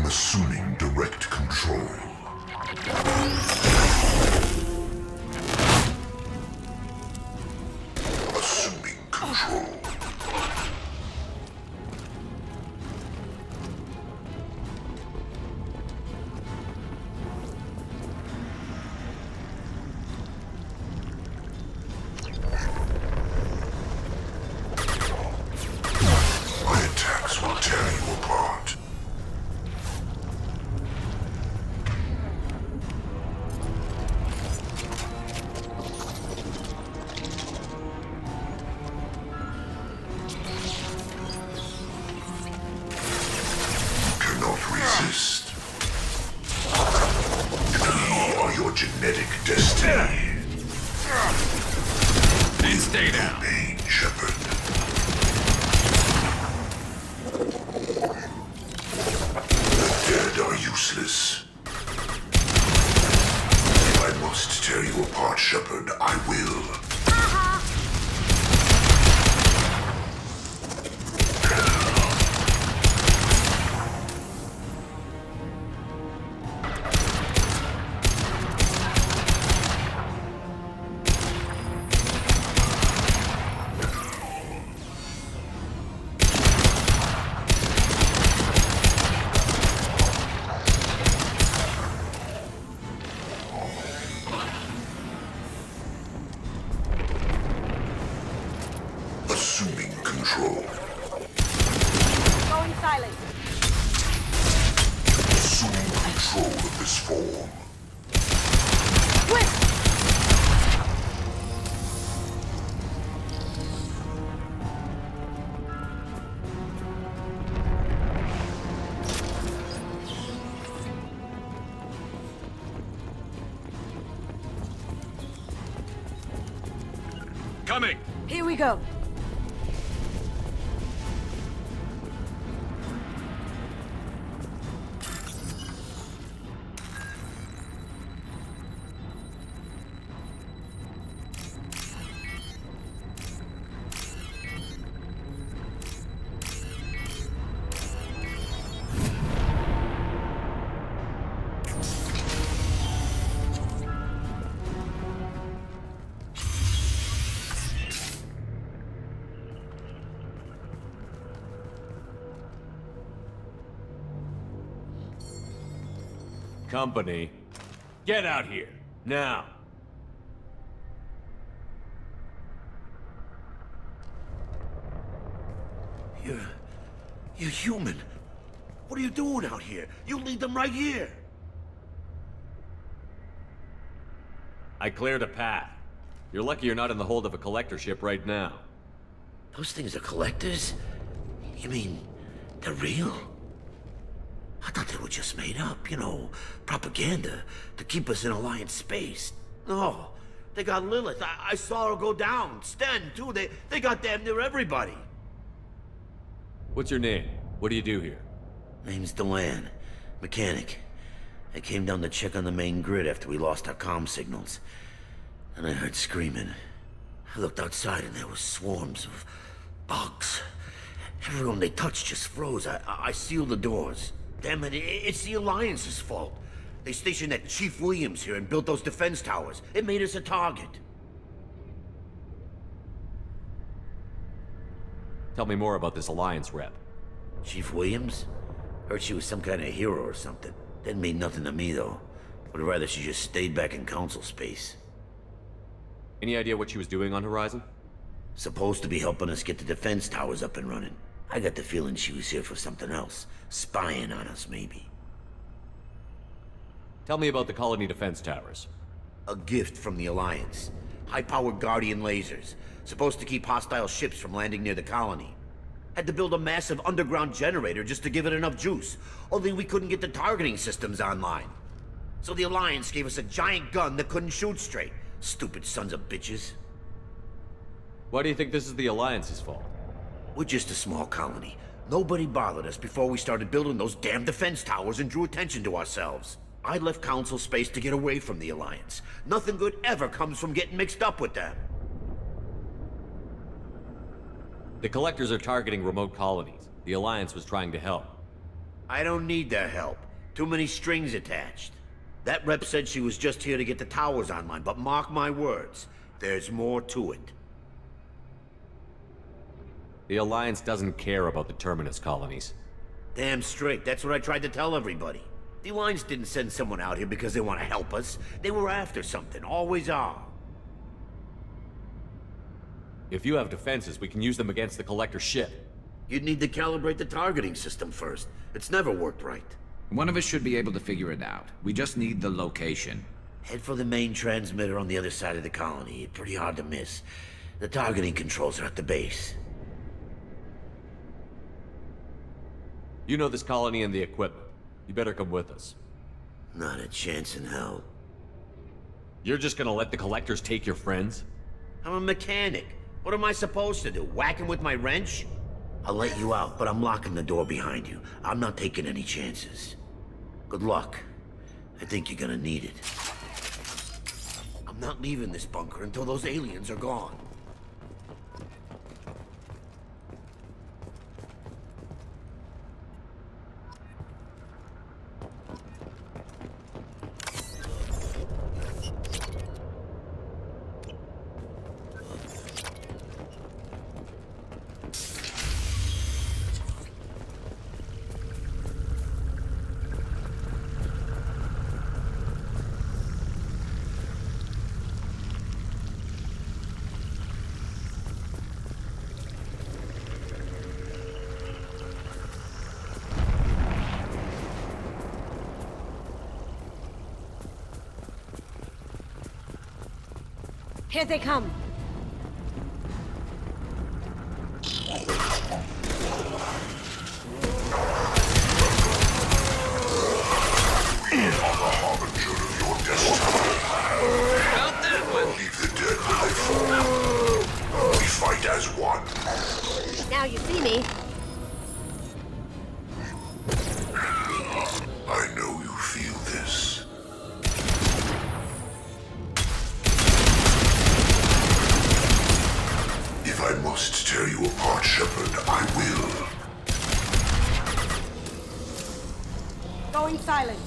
Assuming direct control. Assuming control. My attacks will tear you apart. Resist. We are your genetic destiny. Then stay down. Pain, Shepard. The dead are useless. If I must tear you apart, Shepard, I will. Assuming control. Going silent. Assuming control of this form. Coming! Here we go. Company, get out here, now! You're human. What are you doing out here? You lead them right here. I cleared a path. You're lucky you're not in the hold of a collector ship right now. Those things are collectors? You mean they're real? I thought they were just made up, you know, propaganda to keep us in Alliance space. No, they got Lilith. I saw her go down. Sten, too. They got damn near everybody. What's your name? What do you do here? Name's Delan. Mechanic. I came down to check on the main grid after we lost our comm signals. And I heard screaming. I looked outside and there was swarms of bugs. Everyone they touched just froze. I sealed the doors. Damn it, it's the Alliance's fault. They stationed that Chief Williams here and built those defense towers. It made us a target. Tell me more about this Alliance rep. Chief Williams? Heard she was some kind of hero or something. Didn't mean nothing to me, though. Would rather she just stayed back in Council space. Any idea what she was doing on Horizon? Supposed to be helping us get the defense towers up and running. I got the feeling she was here for something else. Spying on us, maybe. Tell me about the colony defense towers. A gift from the Alliance. High-powered Guardian lasers. Supposed to keep hostile ships from landing near the colony. Had to build a massive underground generator just to give it enough juice. Only we couldn't get the targeting systems online. So the Alliance gave us a giant gun that couldn't shoot straight. Stupid sons of bitches. Why do you think this is the Alliance's fault? We're just a small colony. Nobody bothered us before we started building those damn defense towers and drew attention to ourselves. I left Council space to get away from the Alliance. Nothing good ever comes from getting mixed up with them. The Collectors are targeting remote colonies. The Alliance was trying to help. I don't need their help. Too many strings attached. That rep said she was just here to get the towers online, but mark my words, there's more to it. The Alliance doesn't care about the Terminus colonies. Damn straight, that's what I tried to tell everybody. The Alliance didn't send someone out here because they want to help us. They were after something, always are. If you have defenses, we can use them against the Collector ship. You'd need to calibrate the targeting system first. It's never worked right. One of us should be able to figure it out. We just need the location. Head for the main transmitter on the other side of the colony. Pretty hard to miss. The targeting controls are at the base. You know this colony and the equipment. You better come with us. Not a chance in hell. You're just gonna let the Collectors take your friends? I'm a mechanic. What am I supposed to do? Whack him with my wrench? I'll let you out, but I'm locking the door behind you. I'm not taking any chances. Good luck. I think you're gonna need it. I'm not leaving this bunker until those aliens are gone. Here they come. About that one. Leave the dead where they fall. We fight as one. Now you see me. I know you feel this. If I must tear you apart, Shepard, I will. Going silent.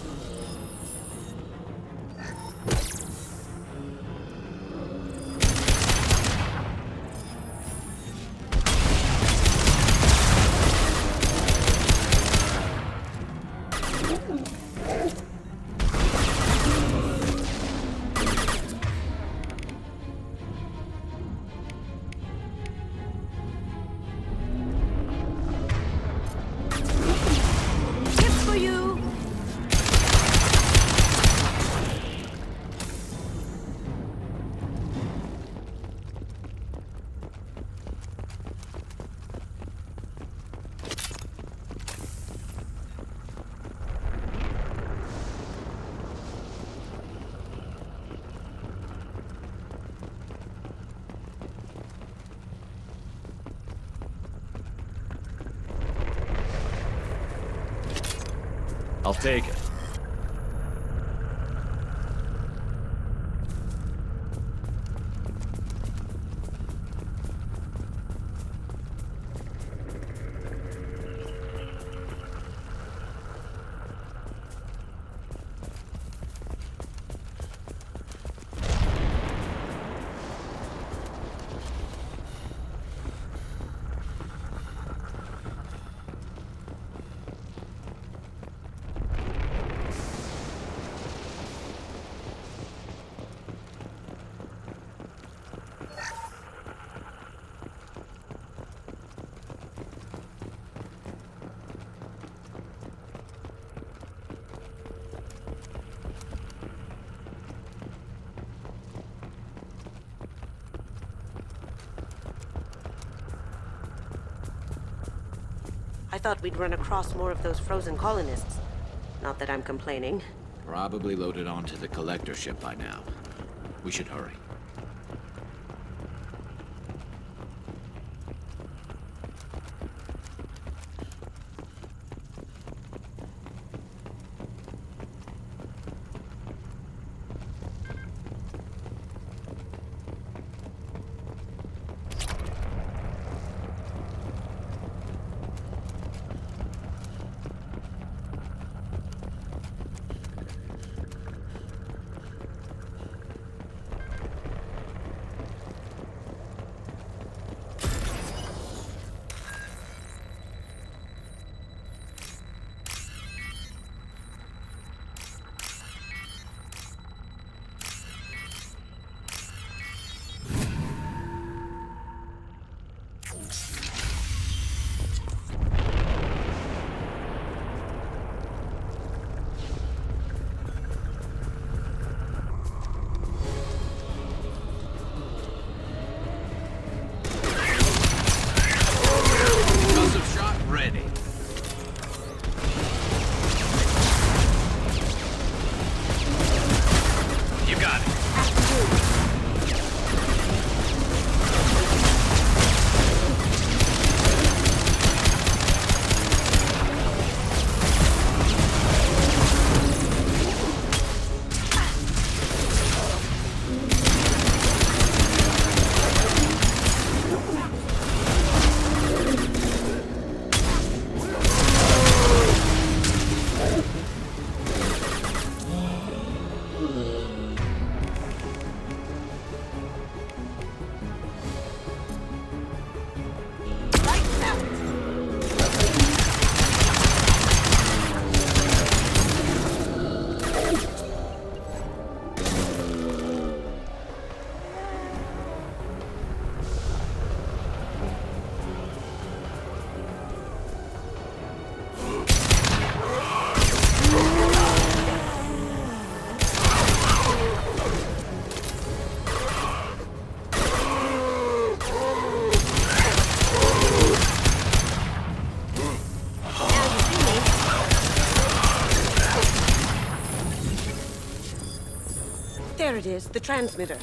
I'll take it. I thought we'd run across more of those frozen colonists. Not that I'm complaining. Probably loaded onto the collector ship by now. We should hurry. There it is, the transmitter.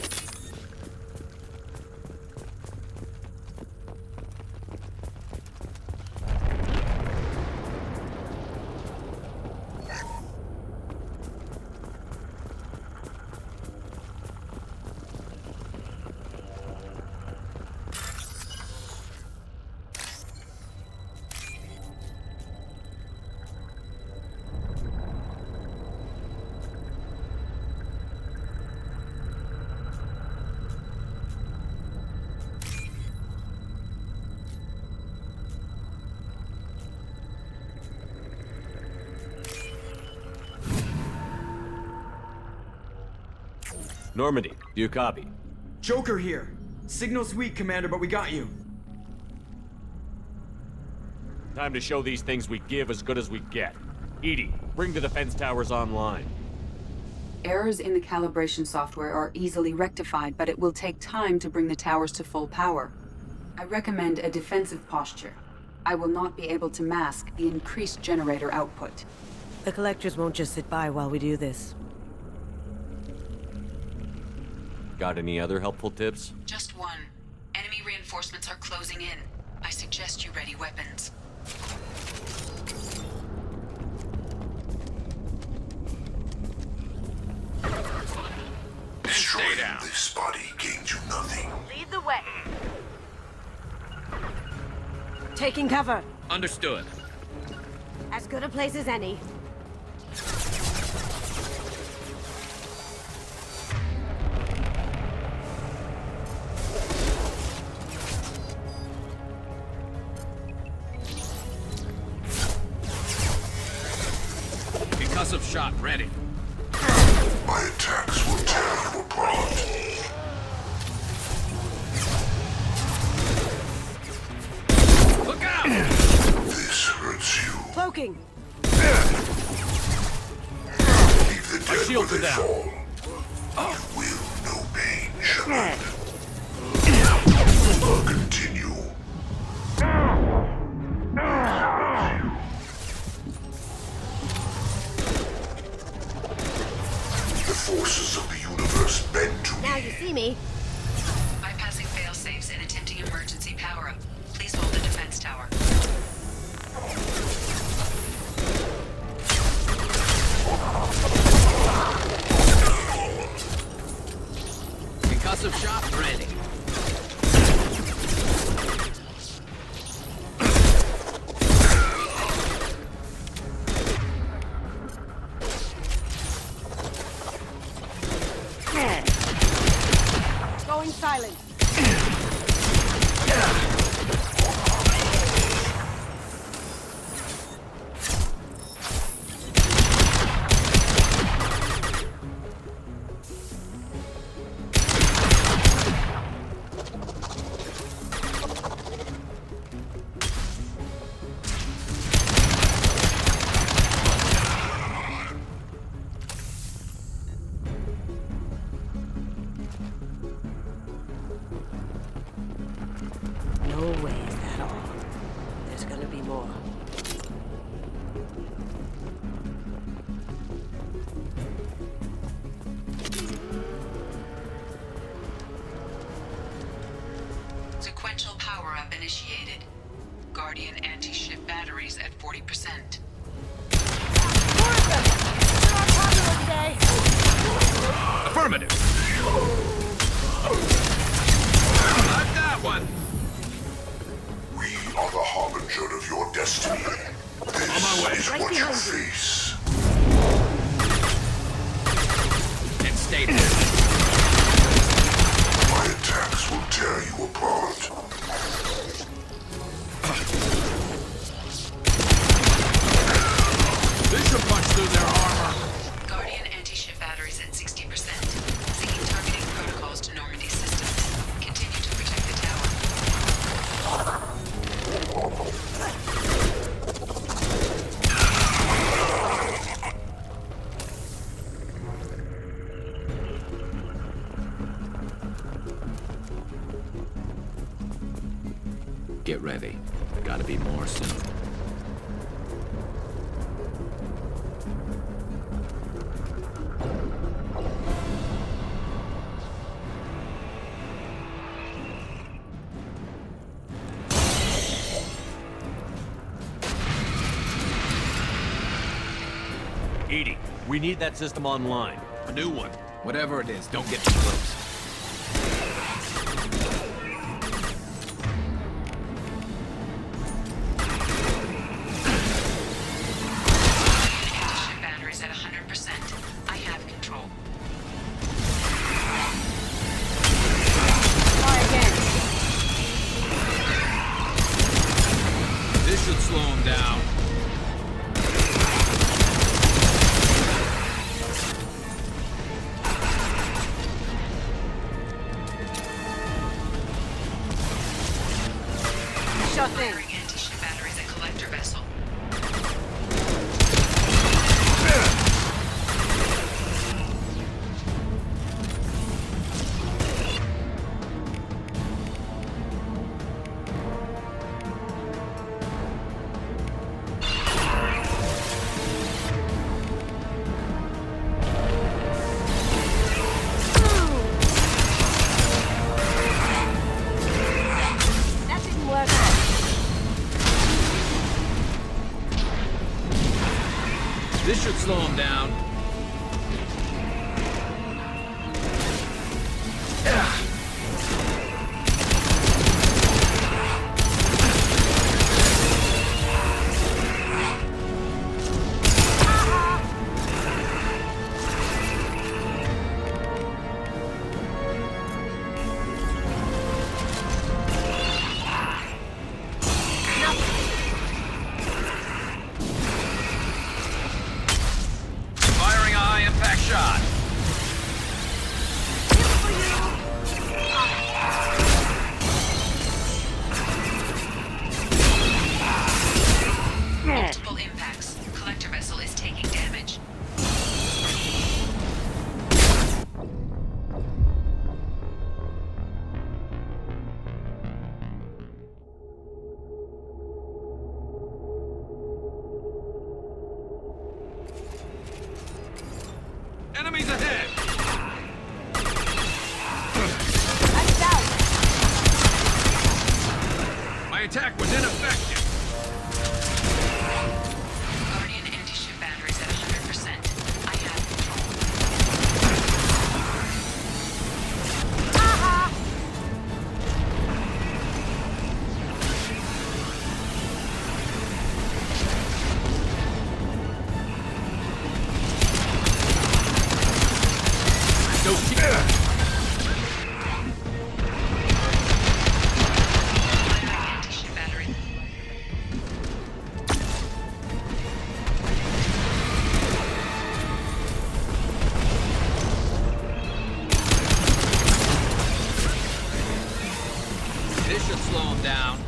Normandy, do you copy? Joker here. Signal's weak, Commander, but we got you. Time to show these things we give as good as we get. Edie, bring the defense towers online. Errors in the calibration software are easily rectified, but it will take time to bring the towers to full power. I recommend a defensive posture. I will not be able to mask the increased generator output. The collectors won't just sit by while we do this. Got any other helpful tips? Just one. Enemy reinforcements are closing in. I suggest you ready weapons. down. This body gains you nothing. Lead the way. Taking cover. Understood. As good a place as any. Concussive shot ready. My attacks will tear you apart. Look out! This hurts you. Cloaking. Leave the dead where they fall. You will know pain, Shepard. Continue. The forces of the universe bend to Now you see me. Bypassing fail-safes and attempting emergency power-up. Please hold the defense tower. Concussive shot ready. Going silent. No way is that all. There's gonna be more. Sequential power-up initiated. Guardian anti-ship batteries at 40%. Affirmative. I've got one. We are the harbinger of your destiny. This On my way. is Right what you behind you. face. And stay there. My attacks will tear you apart. This should punch through their armor. Guardian anti-ship batteries at 60%. Syncing targeting protocols to Normandy systems. Continue to protect the tower. Get ready. Gotta be more soon. Edie, we need that system online. A new one. Whatever it is, don't get too close. Anti-ship batteries at 100%. I have control. Try again. This should slow him down. Sure thing. Firing anti-ship batteries at collector vessel. That didn't work. This should slow him down. No shit. This should slow him down.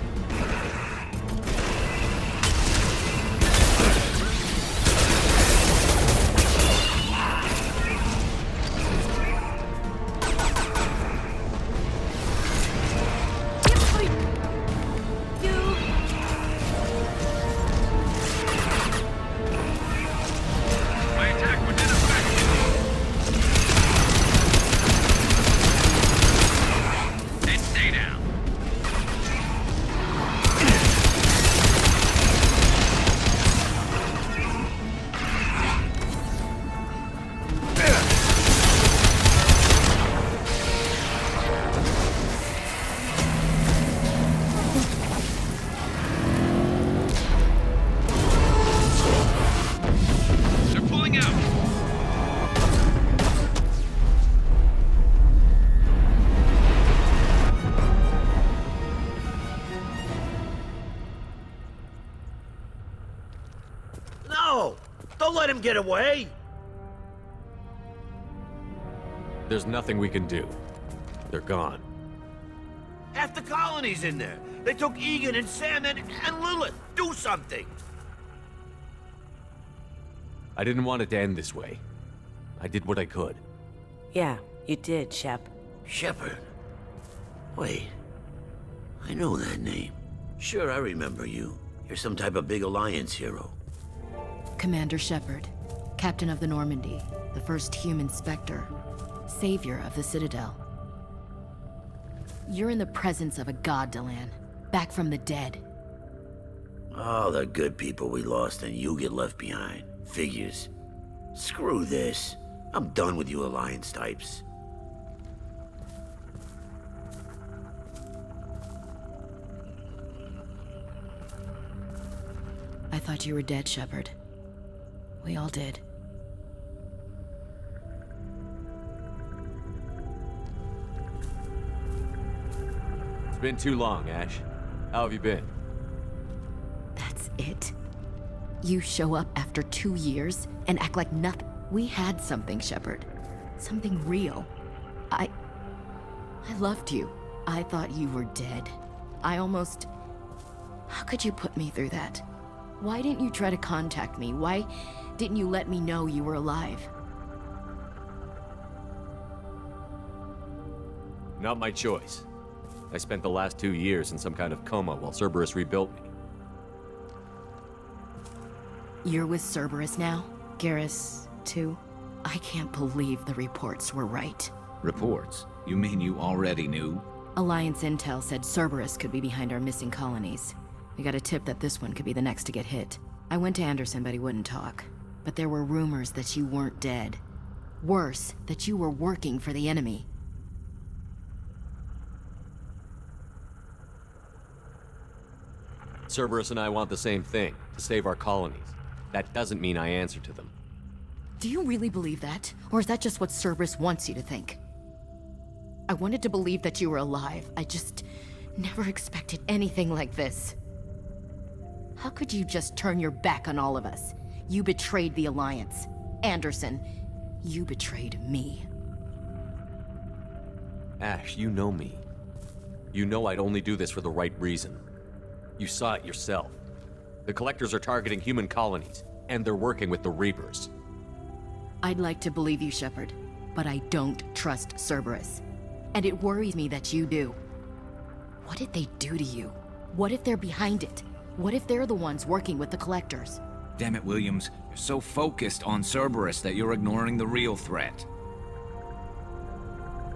My attack was ineffective. And stay down. They're pulling out. No! Don't let him get away! There's nothing we can do. They're gone. Half the colony's in there. They took Egan and Sam and Lilith. Do something! I didn't want it to end this way. I did what I could. Yeah, you did, Shep. Shepard? Wait. I know that name. Sure, I remember you. You're some type of big Alliance hero. Commander Shepard, Captain of the Normandy, the first human Spectre, savior of the Citadel. You're in the presence of a god, Delan, back from the dead. All the good people we lost and you get left behind. Figures. Screw this. I'm done with you Alliance types. I thought you were dead, Shepard. We all did. It's been too long, Ash. How have you been? That's it? You show up after 2 years and act like nothing. We had something, Shepard. Something real. I loved you. I thought you were dead. I almost... How could you put me through that? Why didn't you try to contact me? Why didn't you let me know you were alive? Not my choice. I spent the last 2 years in some kind of coma while Cerberus rebuilt me. You're with Cerberus now? Garrus, too? I can't believe the reports were right. Reports? You mean you already knew? Alliance intel said Cerberus could be behind our missing colonies. We got a tip that this one could be the next to get hit. I went to Anderson, but he wouldn't talk. But there were rumors that you weren't dead. Worse, that you were working for the enemy. Cerberus and I want the same thing, to save our colonies. That doesn't mean I answer to them. Do you really believe that? Or is that just what Cerberus wants you to think? I wanted to believe that you were alive. I just never expected anything like this. How could you just turn your back on all of us? You betrayed the Alliance. Anderson, you betrayed me. Ash, you know me. You know I'd only do this for the right reason. You saw it yourself. The Collectors are targeting human colonies, and they're working with the Reapers. I'd like to believe you, Shepard, but I don't trust Cerberus. And it worries me that you do. What did they do to you? What if they're behind it? What if they're the ones working with the Collectors? Damn it, Williams. You're so focused on Cerberus that you're ignoring the real threat.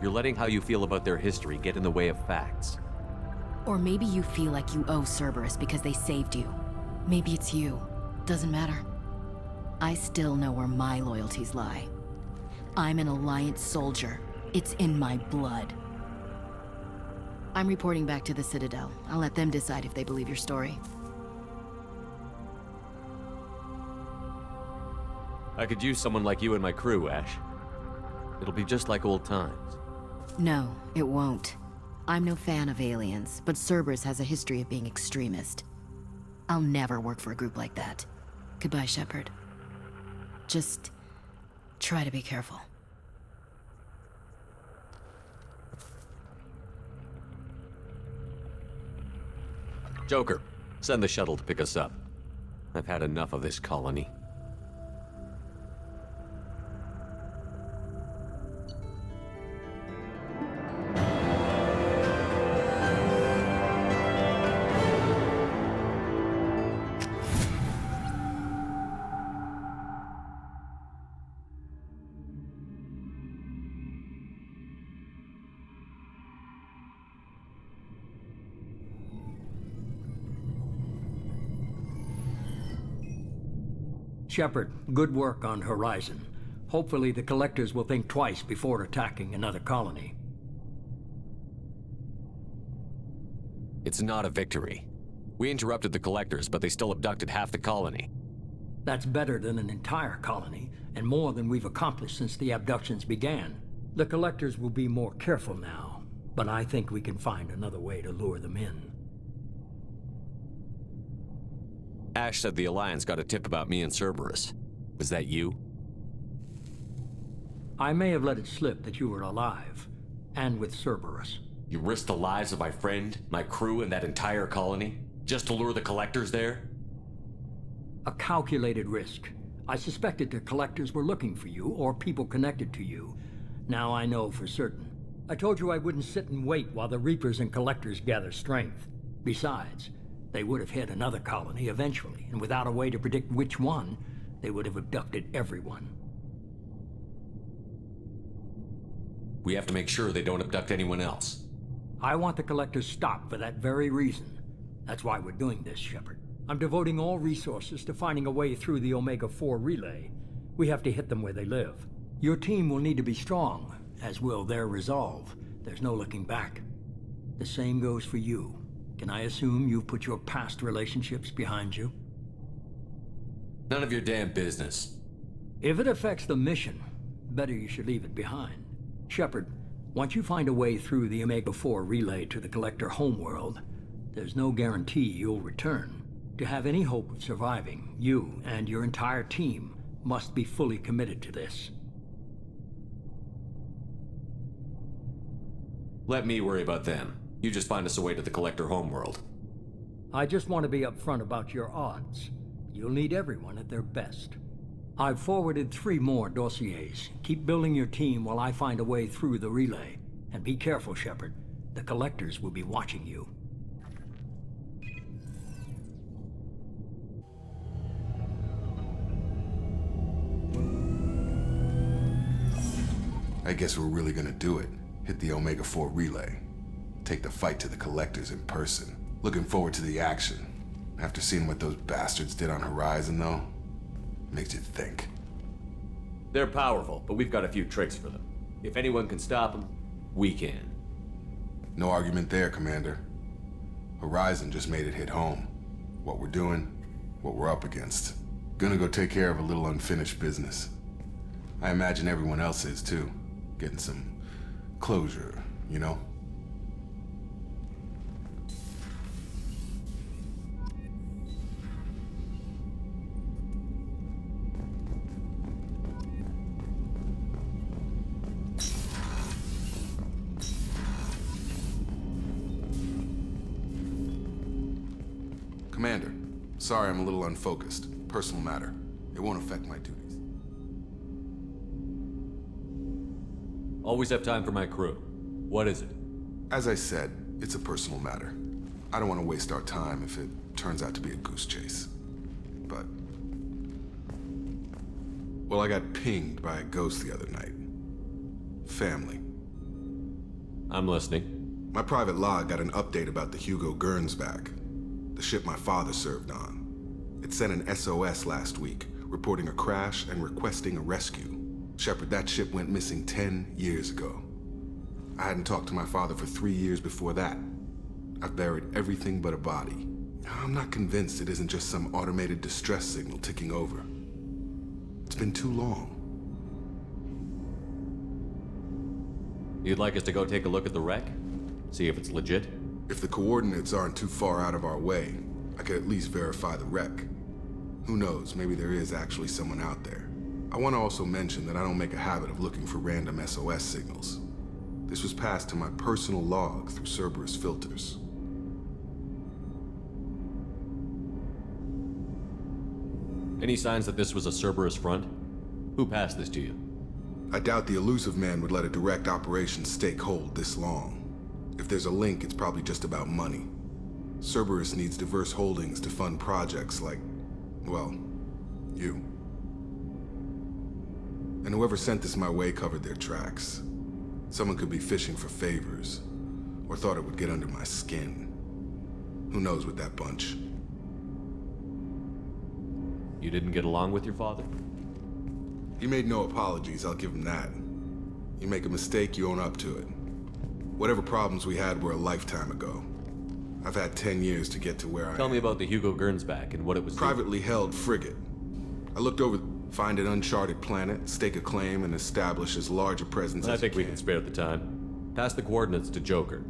You're letting how you feel about their history get in the way of facts. Or maybe you feel like you owe Cerberus because they saved you. Maybe it's you. Doesn't matter. I still know where my loyalties lie. I'm an Alliance soldier. It's in my blood. I'm reporting back to the Citadel. I'll let them decide if they believe your story. I could use someone like you in my crew, Ash. It'll be just like old times. No, it won't. I'm no fan of aliens, but Cerberus has a history of being extremist. I'll never work for a group like that. Goodbye, Shepard. Just try to be careful. Joker, send the shuttle to pick us up. I've had enough of this colony. Shepard, good work on Horizon. Hopefully the Collectors will think twice before attacking another colony. It's not a victory. We interrupted the Collectors, but they still abducted half the colony. That's better than an entire colony, and more than we've accomplished since the abductions began. The Collectors will be more careful now, but I think we can find another way to lure them in. Ash said the Alliance got a tip about me and Cerberus. Was that you? I may have let it slip that you were alive, and with Cerberus. You risked the lives of my friend, my crew, and that entire colony? Just to lure the Collectors there? A calculated risk. I suspected the Collectors were looking for you, or people connected to you. Now I know for certain. I told you I wouldn't sit and wait while the Reapers and Collectors gather strength. Besides, they would have hit another colony eventually, and without a way to predict which one, they would have abducted everyone. We have to make sure they don't abduct anyone else. I want the Collectors stopped for that very reason. That's why we're doing this, Shepard. I'm devoting all resources to finding a way through the Omega-4 relay. We have to hit them where they live. Your team will need to be strong, as will their resolve. There's no looking back. The same goes for you. Can I assume you've put your past relationships behind you? None of your damn business. If it affects the mission, better you should leave it behind. Shepard, once you find a way through the Omega-4 relay to the Collector homeworld, there's no guarantee you'll return. To have any hope of surviving, you and your entire team must be fully committed to this. Let me worry about them. You just find us a way to the Collector homeworld. I just want to be upfront about your odds. You'll need everyone at their best. I've forwarded 3 more dossiers. Keep building your team while I find a way through the relay. And be careful, Shepard. The Collectors will be watching you. I guess we're really gonna do it. Hit the Omega-4 relay. Take the fight to the Collectors in person. Looking forward to the action. After seeing what those bastards did on Horizon, though, makes you think. They're powerful, but we've got a few tricks for them. If anyone can stop them, we can. No argument there, Commander. Horizon just made it hit home. What we're doing, what we're up against. Gonna go take care of a little unfinished business. I imagine everyone else is, too. Getting some closure, you know? Commander, sorry I'm a little unfocused. Personal matter. It won't affect my duties. Always have time for my crew. What is it? As I said, it's a personal matter. I don't want to waste our time if it turns out to be a goose chase. But... well, I got pinged by a ghost the other night. Family. I'm listening. My private log got an update about the Hugo Gernsback, the ship my father served on. It sent an SOS last week, reporting a crash and requesting a rescue. Shepard, that ship went missing 10 years ago. I hadn't talked to my father for 3 years before that. I've buried everything but a body. I'm not convinced it isn't just some automated distress signal ticking over. It's been too long. You'd like us to go take a look at the wreck? See if it's legit? If the coordinates aren't too far out of our way, I could at least verify the wreck. Who knows, maybe there is actually someone out there. I want to also mention that I don't make a habit of looking for random SOS signals. This was passed to my personal log through Cerberus filters. Any signs that this was a Cerberus front? Who passed this to you? I doubt the elusive man would let a direct operations take hold this long. If there's a link, it's probably just about money. Cerberus needs diverse holdings to fund projects like, well, you. And whoever sent this my way covered their tracks. Someone could be fishing for favors, or thought it would get under my skin. Who knows with that bunch? You didn't get along with your father? He made no apologies, I'll give him that. You make a mistake, you own up to it. Whatever problems we had were a lifetime ago. I've had 10 years to get to where I am. Tell me about the Hugo Gernsback and what it was Privately held frigate. I looked over, find an uncharted planet, stake a claim, and establish as large a presence as I think we can spare the time. Pass the coordinates to Joker.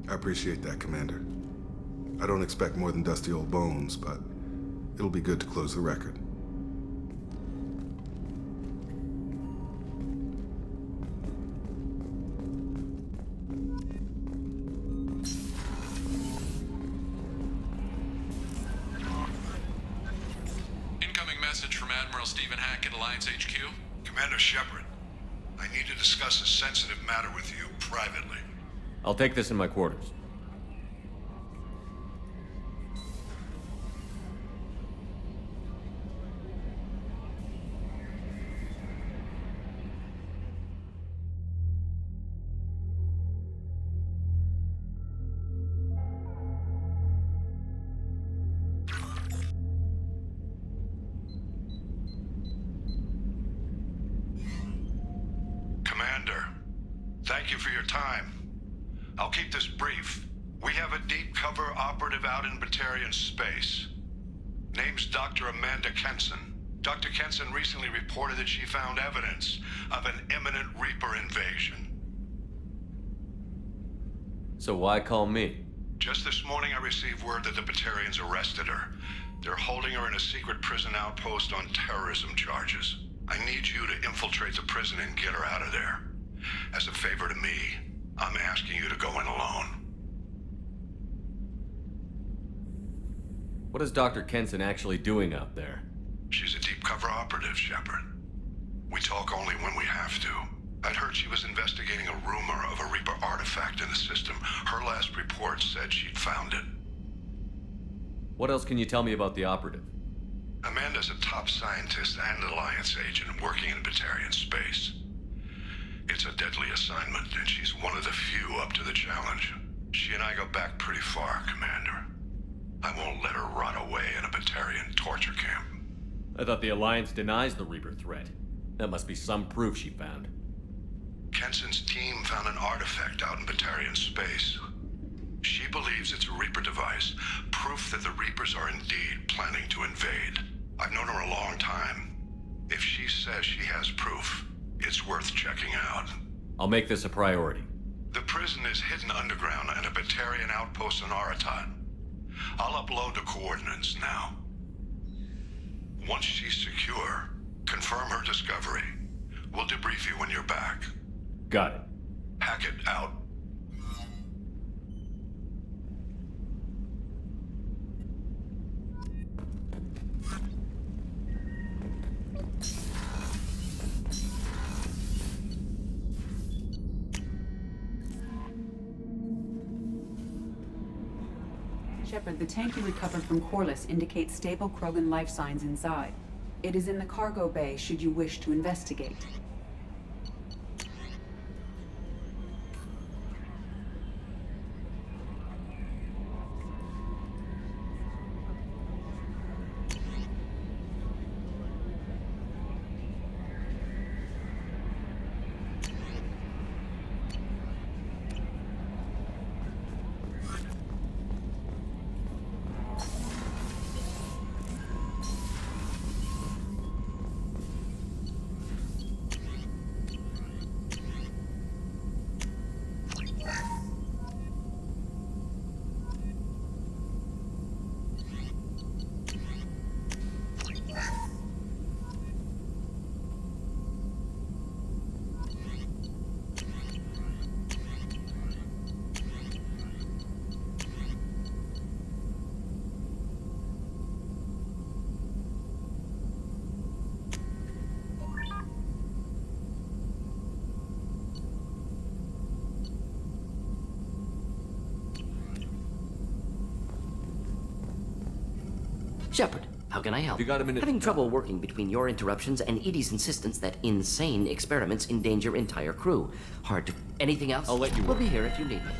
I appreciate that, Commander. I don't expect more than dusty old bones, but it'll be good to close the record. Incoming message from Admiral Stephen Hackett, Alliance HQ. Commander Shepard, I need to discuss a sensitive matter with you privately. I'll take this in my quarters. Commander, thank you for your time. I'll keep this brief. We have a deep cover operative out in Batarian space. Name's Dr. Amanda Kenson. Dr. Kenson recently reported that she found evidence of an imminent Reaper invasion. So why call me? Just this morning I received word that the Batarians arrested her. They're holding her in a secret prison outpost on terrorism charges. I need you to infiltrate the prison and get her out of there. As a favor to me, I'm asking you to go in alone. What is Dr. Kenson actually doing out there? She's a deep cover operative, Shepard. We talk only when we have to. I'd heard she was investigating a rumor of a Reaper artifact in the system. Her last report said she'd found it. What else can you tell me about the operative? Amanda's a top scientist and Alliance agent working in Batarian space. It's a deadly assignment, and she's one of the few up to the challenge. She and I go back pretty far, Commander. I won't let her rot away in a Batarian torture camp. I thought the Alliance denies the Reaper threat. That must be some proof she found. Kenson's team found an artifact out in Batarian space. She believes it's a Reaper device, proof that the Reapers are indeed planning to invade. I've known her a long time. If she says she has proof, it's worth checking out. I'll make this a priority. The prison is hidden underground in a Batarian outpost in Aratat. I'll upload the coordinates now. Once she's secure, confirm her discovery. We'll debrief you when you're back. Got it. Hackett out. Shepard, the tank you recovered from Corliss indicates stable Krogan life signs inside. It is in the cargo bay should you wish to investigate. Shepard, how can I help? You got a minute? Having trouble working between your interruptions and Edie's insistence that insane experiments endanger entire crew. Hard to... Anything else? I'll let you We'll work. be here if you need me.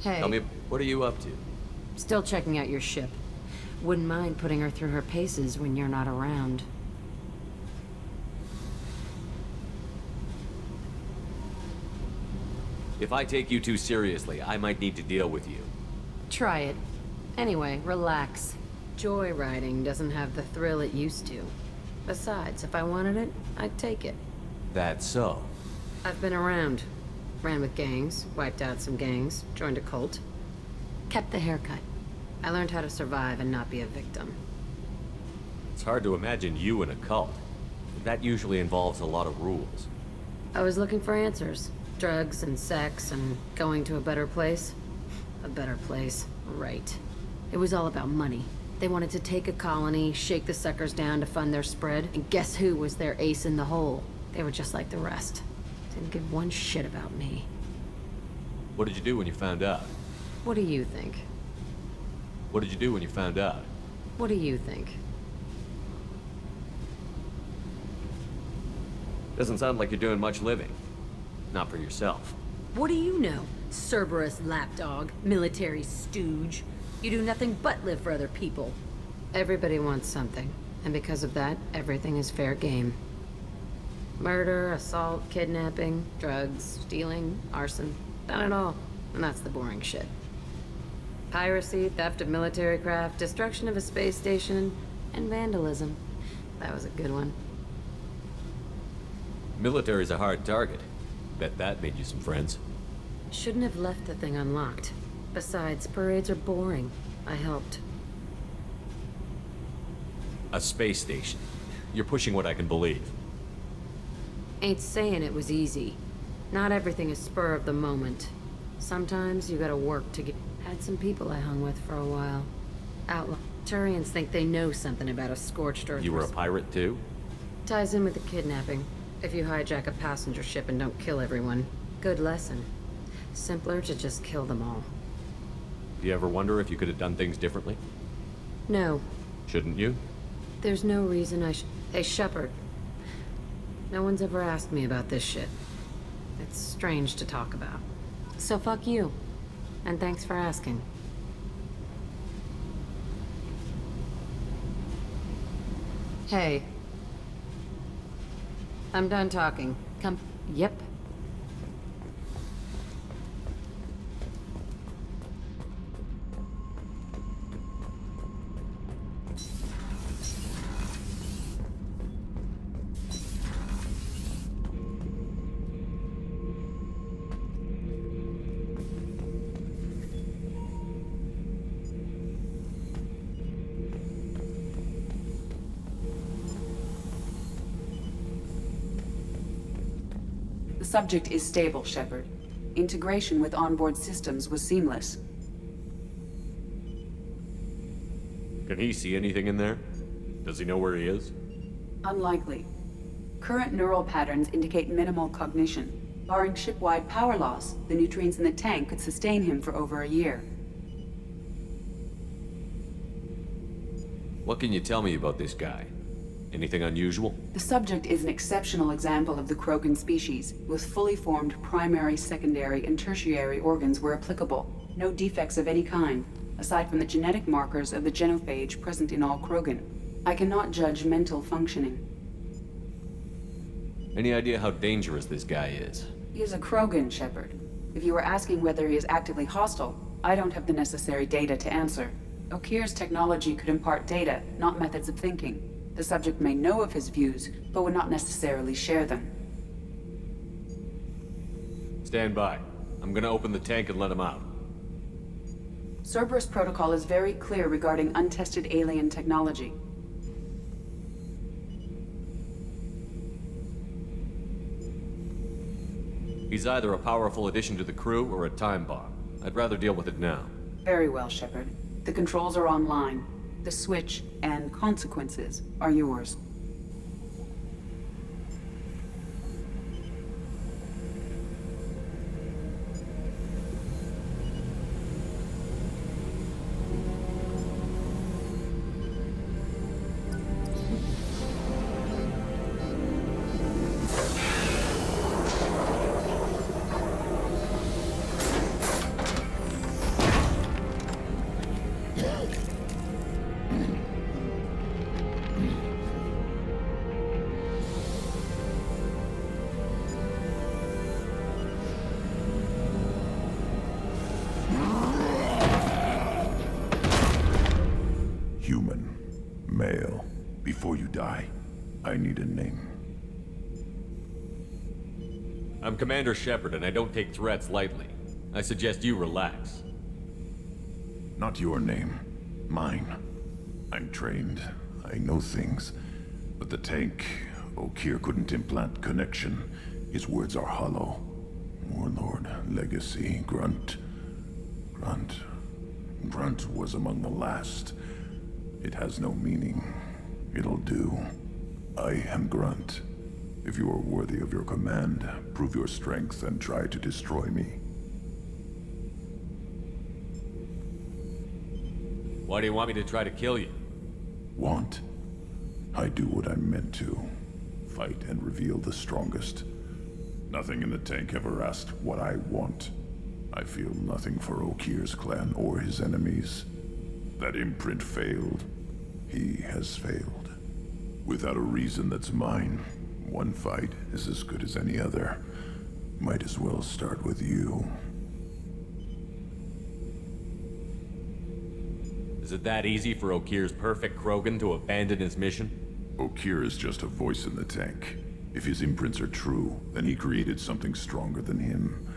Hey. Tell me, what are you up to? Still checking out your ship. Wouldn't mind putting her through her paces when you're not around. If I take you too seriously, I might need to deal with you. Try it. Anyway, relax. Joyriding doesn't have the thrill it used to. Besides, if I wanted it, I'd take it. That's so. I've been around. Ran with gangs, wiped out some gangs, joined a cult. Kept the haircut. I learned how to survive and not be a victim. It's hard to imagine you in a cult. That usually involves a lot of rules. I was looking for answers. Drugs and sex and going to a better place. A better place, right. It was all about money. They wanted to take a colony, shake the suckers down to fund their spread, and guess who was their ace in the hole? They were just like the rest. Didn't give one shit about me. What did you do when you found out? What do you think? What did you do when you found out? What do you think? Doesn't sound like you're doing much living. Not for yourself. What do you know? Cerberus lapdog, military stooge. You do nothing but live for other people. Everybody wants something, and because of that, everything is fair game. Murder, assault, kidnapping, drugs, stealing, arson. Done it all. And that's the boring shit. Piracy, theft of military craft, destruction of a space station, and vandalism. That was a good one. Military's a hard target. Bet that made you some friends. Shouldn't have left the thing unlocked. Besides, parades are boring. I helped. A space station. You're pushing what I can believe. Ain't saying it was easy. Not everything is spur of the moment. Sometimes you gotta work to get... Had some people I hung with for a while. Outlaw. Turians think they know something about a scorched earth. You were a pirate too? Ties in with the kidnapping. If you hijack a passenger ship and don't kill everyone. Good lesson. Simpler to just kill them all. Do you ever wonder if you could have done things differently? No. Shouldn't you? There's no reason I should... Hey, Shepard. No one's ever asked me about this shit. It's strange to talk about. So fuck you. And thanks for asking. Hey. I'm done talking. Come... Yep. The subject is stable, Shepard. Integration with onboard systems was seamless. Can he see anything in there? Does he know where he is? Unlikely. Current neural patterns indicate minimal cognition. Barring ship-wide power loss, the nutrients in the tank could sustain him for over a year. What can you tell me about this guy? Anything unusual? The subject is an exceptional example of the Krogan species, with fully formed primary, secondary, and tertiary organs where applicable. No defects of any kind, aside from the genetic markers of the genophage present in all Krogan. I cannot judge mental functioning. Any idea how dangerous this guy is? He is a Krogan, Shepard. If you were asking whether he is actively hostile, I don't have the necessary data to answer. Okir's technology could impart data, not methods of thinking. The subject may know of his views, but would not necessarily share them. Stand by. I'm gonna open the tank and let him out. Cerberus protocol is very clear regarding untested alien technology. He's either a powerful addition to the crew or a time bomb. I'd rather deal with it now. Very well, Shepard. The controls are online. The switch and consequences are yours. Human. Male. Before you die, I need a name. I'm Commander Shepard, and I don't take threats lightly. I suggest you relax. Not your name. Mine. I'm trained. I know things. But the tank, Okeer couldn't implant connection. His words are hollow. Warlord, legacy, Grunt. Grunt was among the last. It has no meaning. It'll do. I am Grunt. If you are worthy of your command, prove your strength and try to destroy me. Why do you want me to try to kill you? Want? I do what I'm meant to. Fight and reveal the strongest. Nothing in the tank ever asked what I want. I feel nothing for Okeer's clan or his enemies. That imprint failed. He has failed. Without a reason that's mine, one fight is as good as any other. Might as well start with you. Is it that easy for Okeer's perfect Krogan to abandon his mission? Okeer is just a voice in the tank. If his imprints are true, then he created something stronger than him.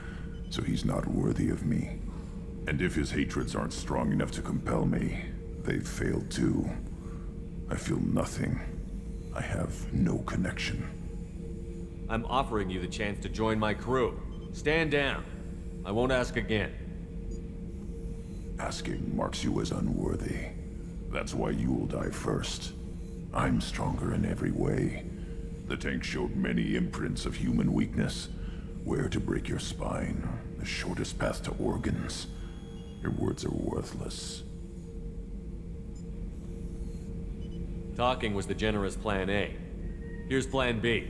So he's not worthy of me. And if his hatreds aren't strong enough to compel me, they've failed too. I feel nothing. I have no connection. I'm offering you the chance to join my crew. Stand down. I won't ask again. Asking marks you as unworthy. That's why you will die first. I'm stronger in every way. The tank showed many imprints of human weakness. Where to break your spine, the shortest path to organs. Your words are worthless. Talking was the generous plan A. Here's plan B.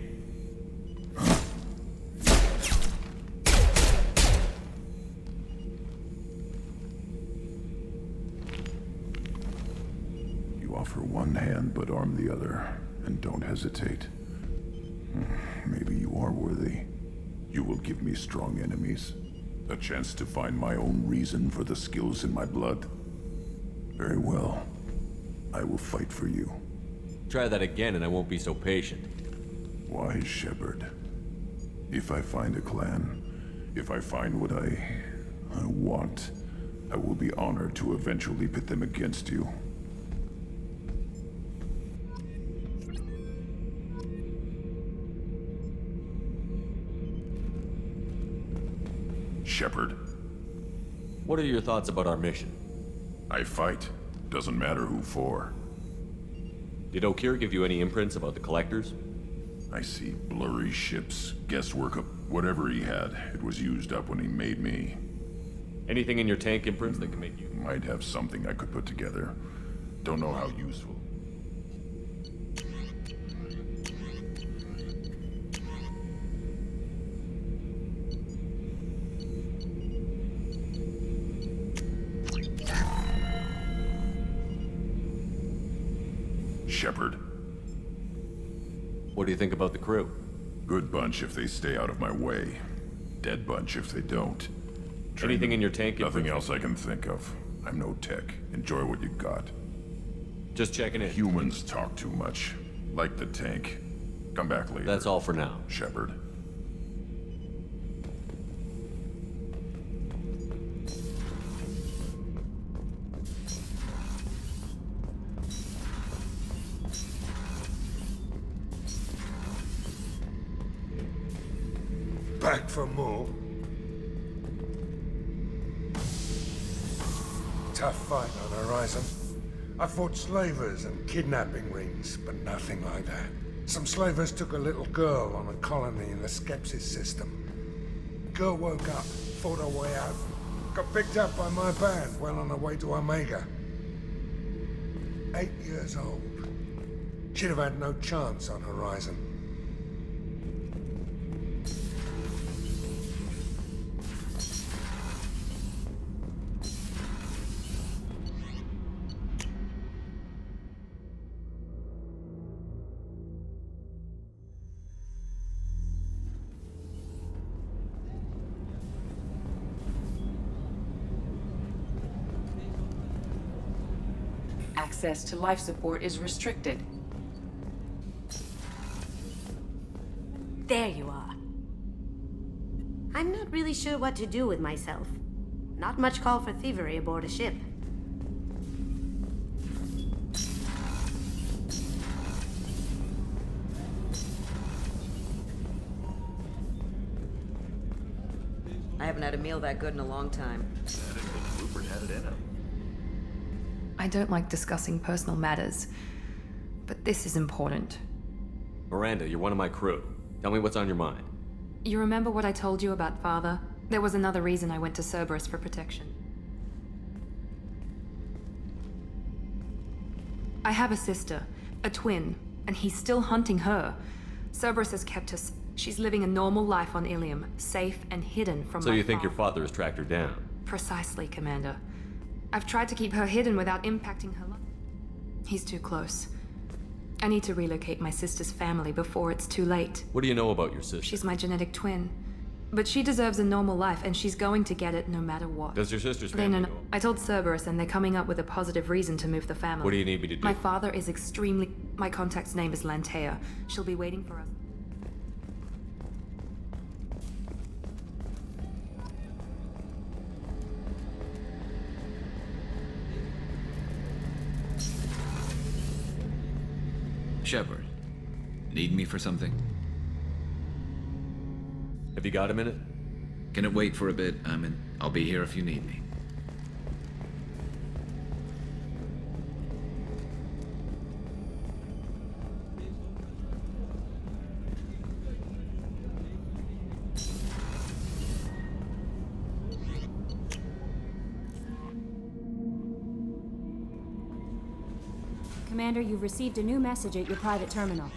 You offer one hand but arm the other, and don't hesitate. Maybe you are worthy. You will give me strong enemies. A chance to find my own reason for the skills in my blood. Very well. I will fight for you. Try that again and I won't be so patient. Wise Shepard. If I find a clan, if I find what I want, I will be honored to eventually pit them against you. Shepard. What are your thoughts about our mission? I fight. Doesn't matter who for. Did Okeer give you any imprints about the Collectors? I see blurry ships, guesswork, whatever he had. It was used up when he made me. Anything in your tank imprints that can make you... Might have something I could put together. Don't know how useful. Shepard. What do you think about the crew? Good bunch if they stay out of my way. Dead bunch if they don't. Anything in your tank? Nothing else I can think of. I'm no tech. Enjoy what you got. Just checking in. Humans talk too much. Like the tank. Come back later. That's all for now. Shepard. Back for more? Tough fight on Horizon. I fought slavers and kidnapping rings, but nothing like that. Some slavers took a little girl on a colony in the Skepsis system. Girl woke up, fought her way out, got picked up by my band well on her way to Omega. 8 years old. She'd have had no chance on Horizon. Access to life support is restricted. There you are. I'm not really sure what to do with myself. Not much call for thievery aboard a ship. I haven't had a meal that good in a long time. Rupert had it in him. I don't like discussing personal matters, but this is important. Miranda, you're one of my crew. Tell me what's on your mind. You remember what I told you about Father? There was another reason I went to Cerberus for protection. I have a sister, a twin, and he's still hunting her. Cerberus has kept her. She's living a normal life on Ilium, safe and hidden from So my you think father. your father has tracked her down? Precisely, Commander. I've tried to keep her hidden without impacting her life. He's too close. I need to relocate my sister's family before it's too late. What do you know about your sister? She's my genetic twin. But she deserves a normal life, and she's going to get it no matter what. Does your sister's They family know. know? I told Cerberus, and they're coming up with a positive reason to move the family. What do you need me to do? My father is extremely... My contact's name is Lantea. She'll be waiting for us. Shepard, need me for something? Have you got a minute? Can it wait for a bit? I'll be here if you need me. Commander, you've received a new message at your private terminal.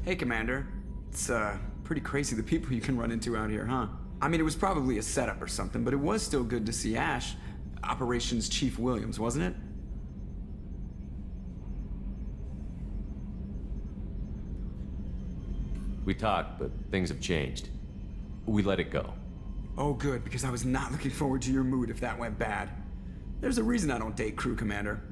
Hey, Commander. It's, pretty crazy the people you can run into out here, huh? I mean, it was probably a setup or something, but it was still good to see Ash. Operations Chief Williams, wasn't it? We talked, but things have changed. We let it go. Oh, good, because I was not looking forward to your mood if that went bad. There's a reason I don't date crew, Commander.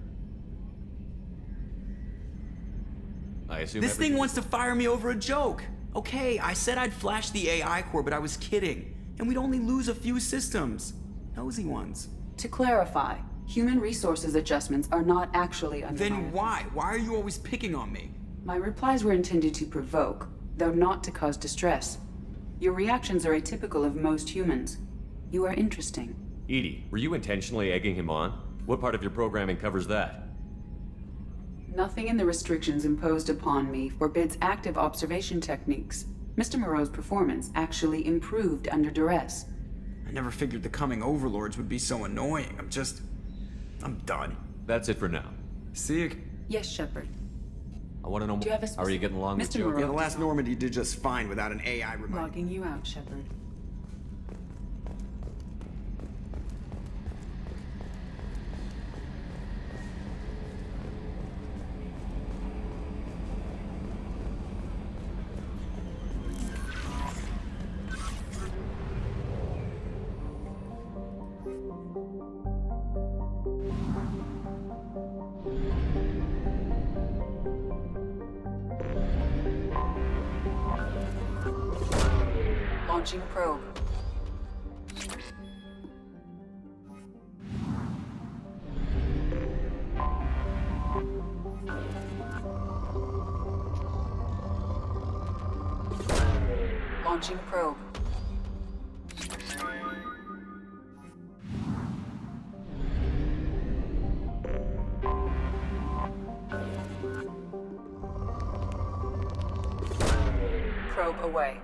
I assume This thing wants to fire me over a joke. Okay, I said I'd flash the AI core, but I was kidding. And we'd only lose a few systems. Nosy ones. To clarify, human resources adjustments are not actually under my Then why? Why are you always picking on me? My replies were intended to provoke, though not to cause distress. Your reactions are atypical of most humans. You are interesting. Edie, were you intentionally egging him on? What part of your programming covers that? Nothing in the restrictions imposed upon me forbids active observation techniques. Mr. Moreau's performance actually improved under duress. I never figured the coming overlords would be so annoying. I'm done. That's it for now. See you. Yes, Shepard. I want to know Do you have a how are you getting along with Mr. Joe? Moreau. Yeah, the last Normandy did just fine without an AI reminder. Logging you out, Shepard. Launching probe. Launching probe. Probe away.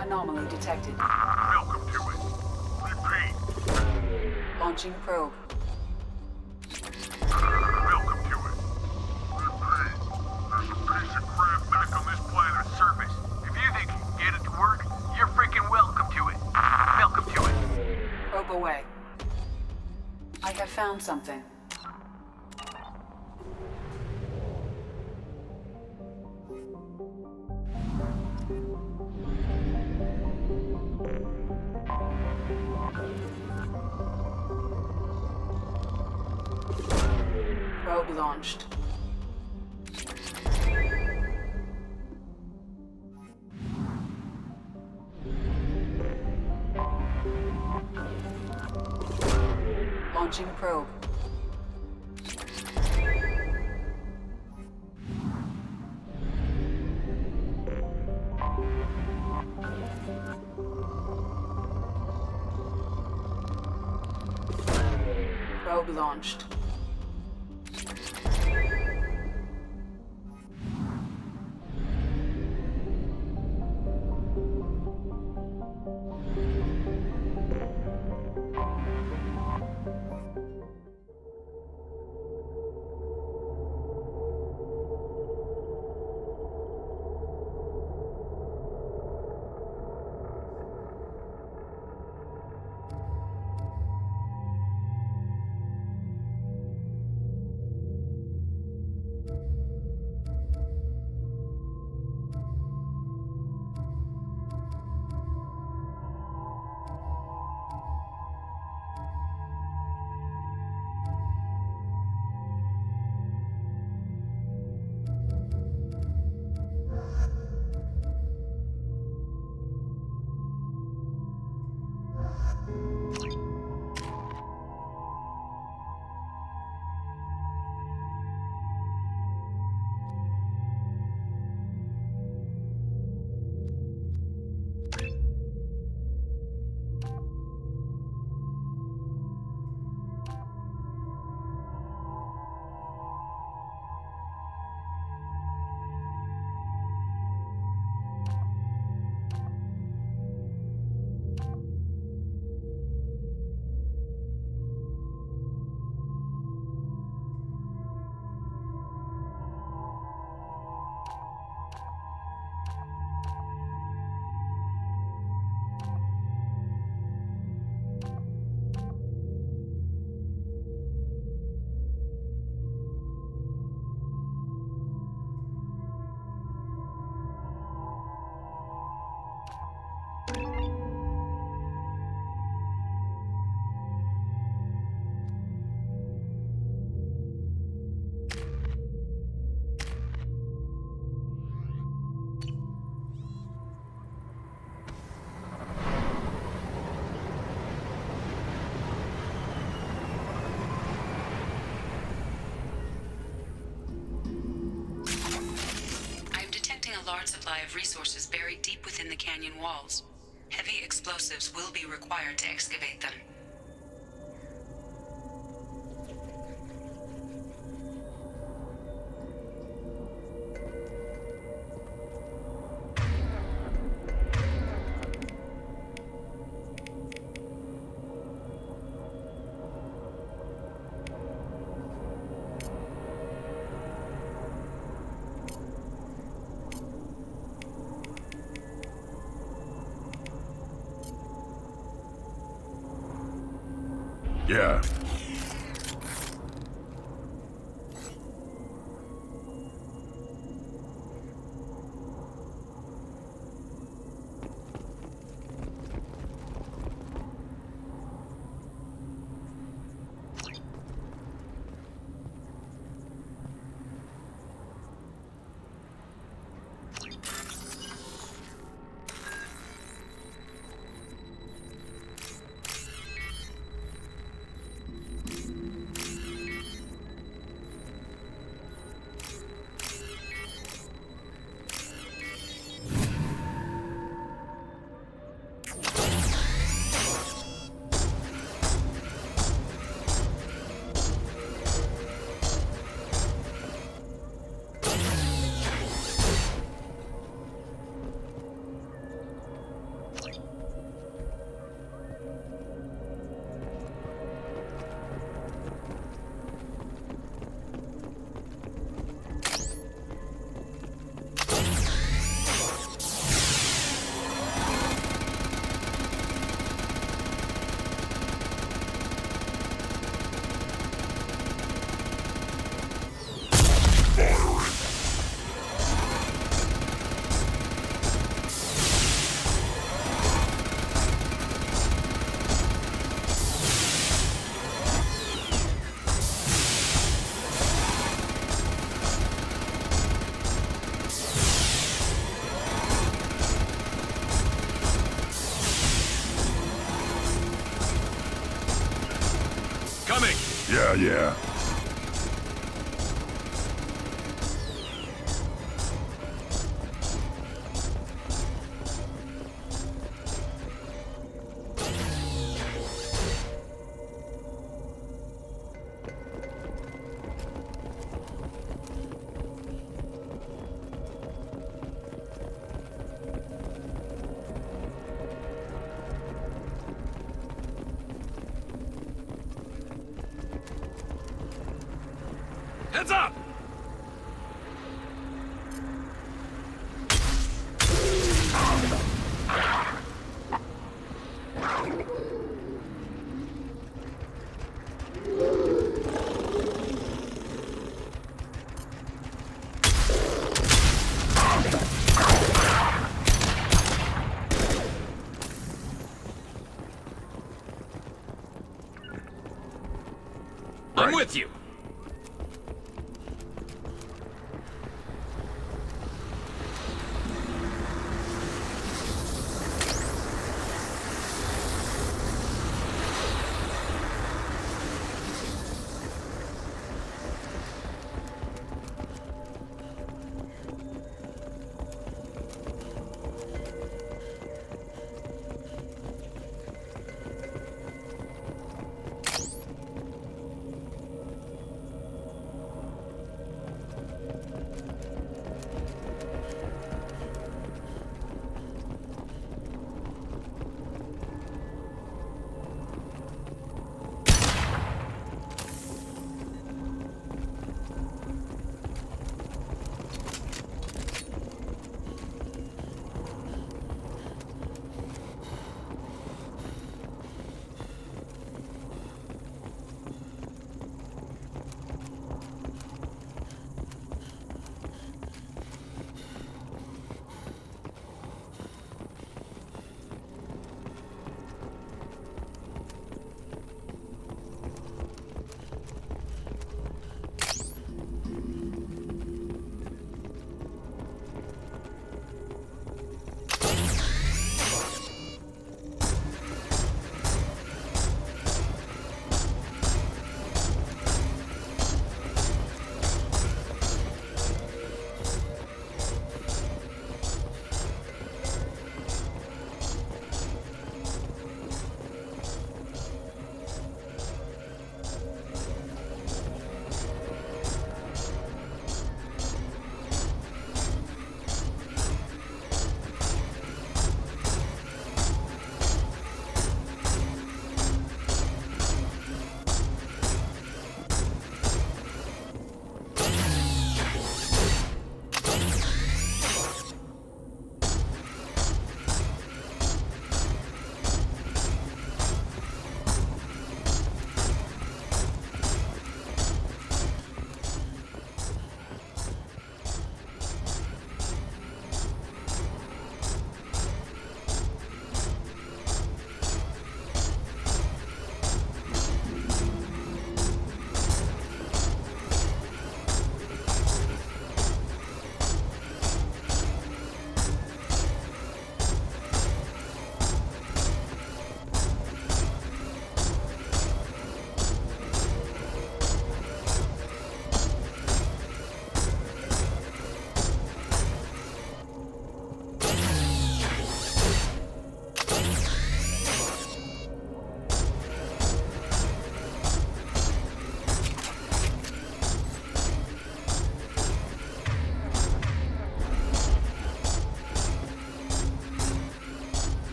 Anomaly detected. Welcome to it. Repeat. Launching probe. Welcome to it. Repeat. There's a piece of crap back on this planet's surface. If you think you can get it to work, you're freaking welcome to it. Welcome to it. Probe away. I have found something. Probe launched. Launching probe. Probe launched. large supply of resources buried deep within the canyon walls. Heavy explosives will be required to excavate them. Yeah. Yeah. Heads up! I'm with you.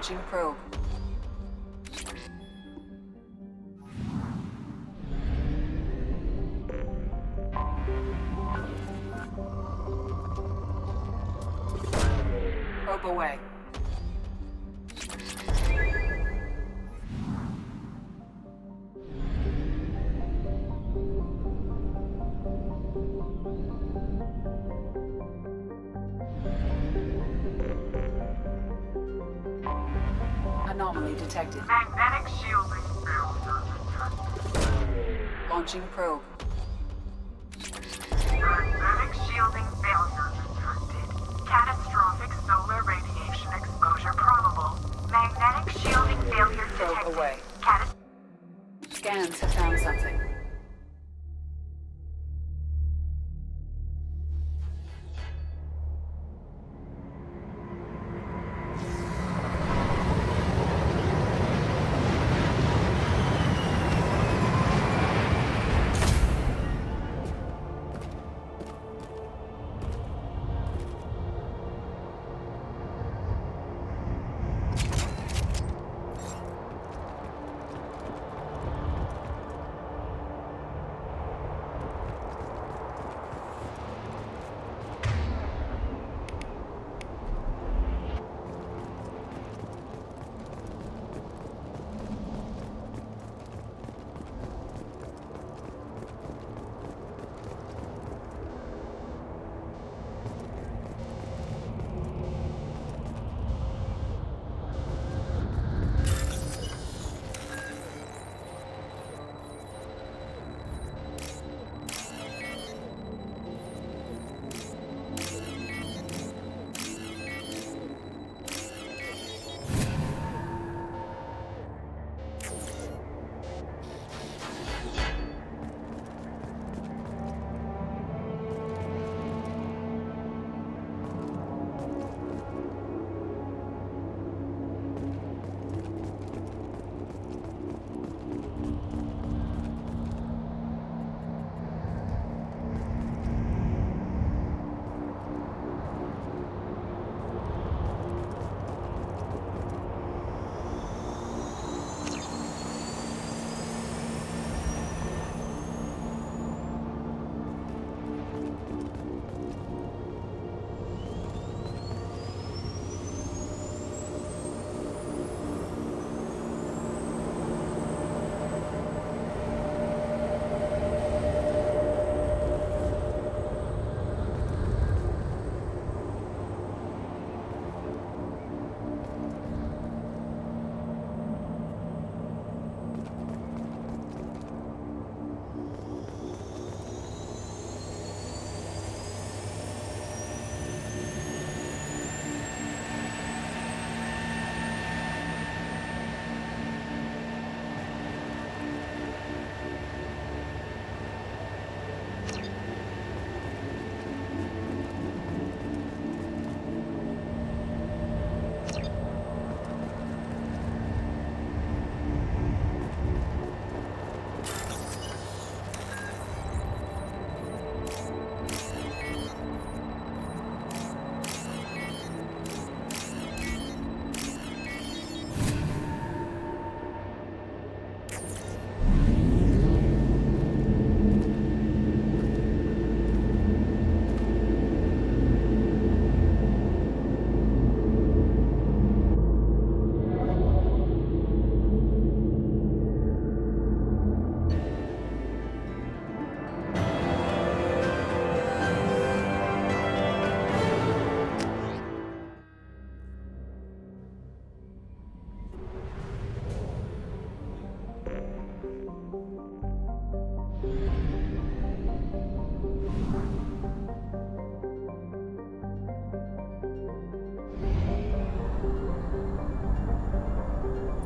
Launching probe. Probe away. Anomaly detected. Magnetic shielding failure detected. Launching probe. Magnetic shielding failure detected. Catastrophic solar radiation exposure probable. Magnetic shielding failure Probe detected. away. Scans have found something.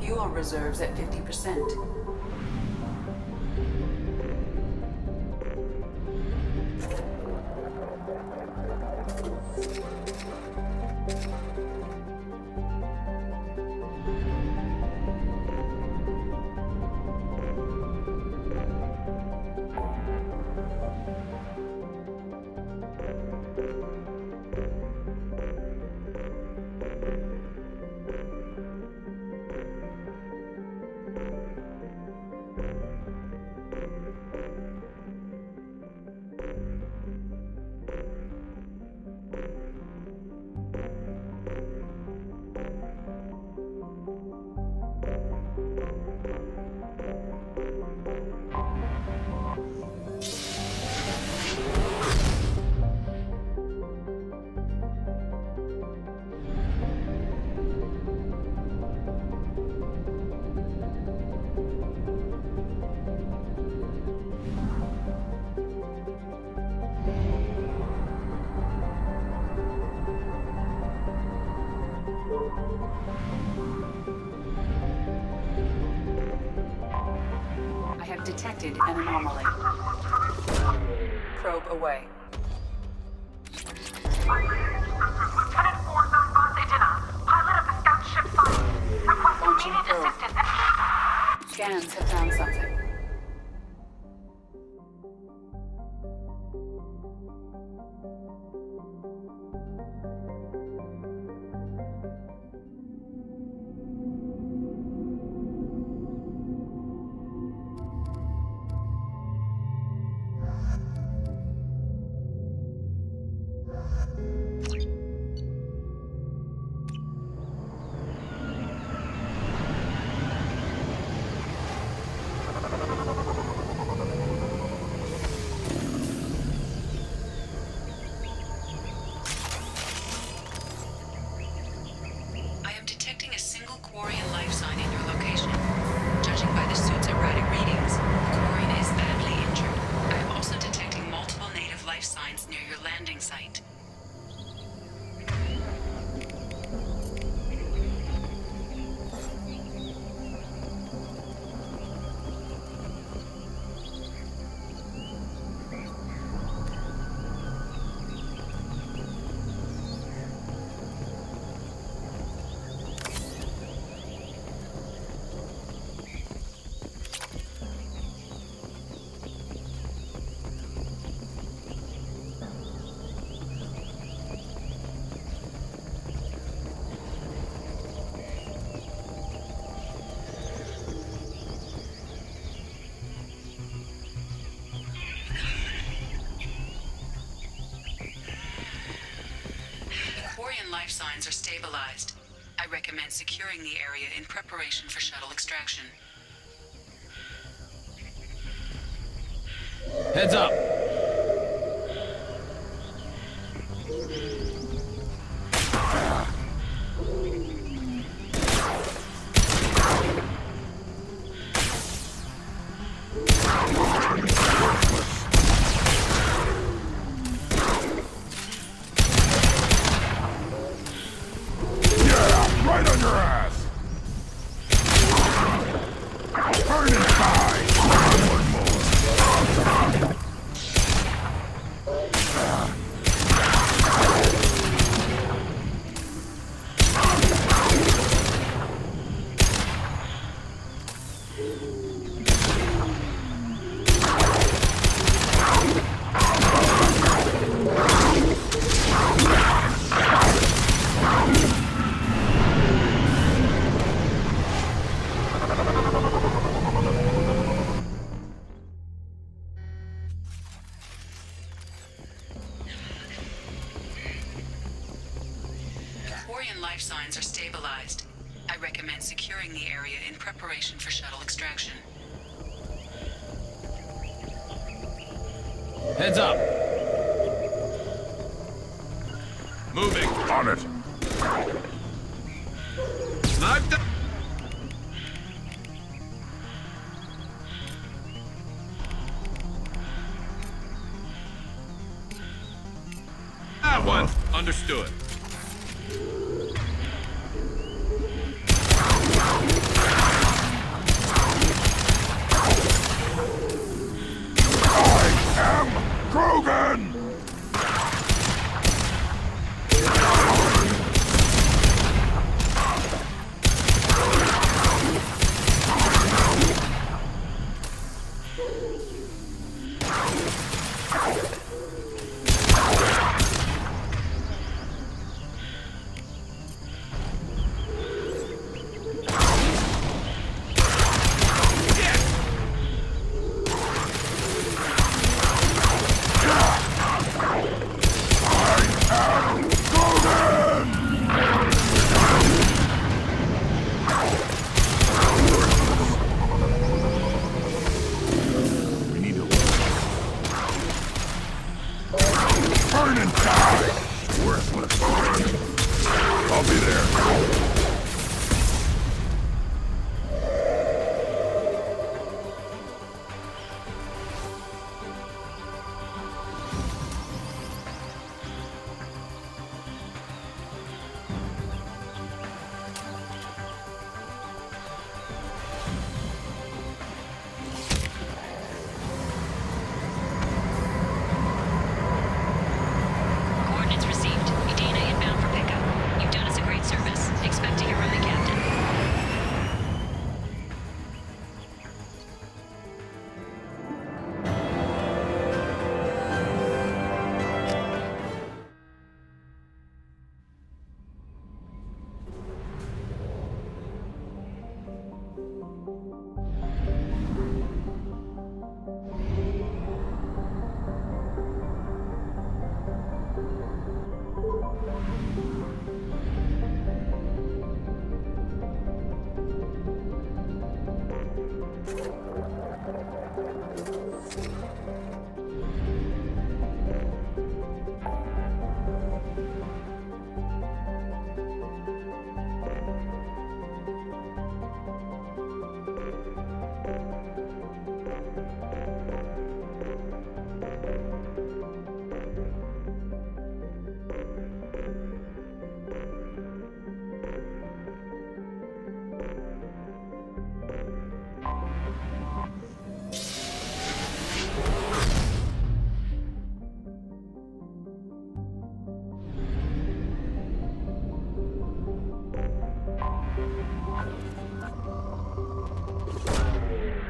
Fuel reserves at 50%. I have detected an anomaly. Probe away. Launching probe. Scans have found something. I am detecting a single Quarian life sign in your location. Judging by the suit's erratic readings, Quarian is badly injured. I am also detecting multiple native life signs near your landing site. Quarian life signs are stabilized. I recommend securing the area in preparation for shuttle extraction. Heads up! Right on your ass! Burn and die! One more! Quarian life signs are stabilized. I recommend securing the area in preparation for shuttle extraction. Heads up! Moving! On it! Sniped up! That one! Understood. Krogan!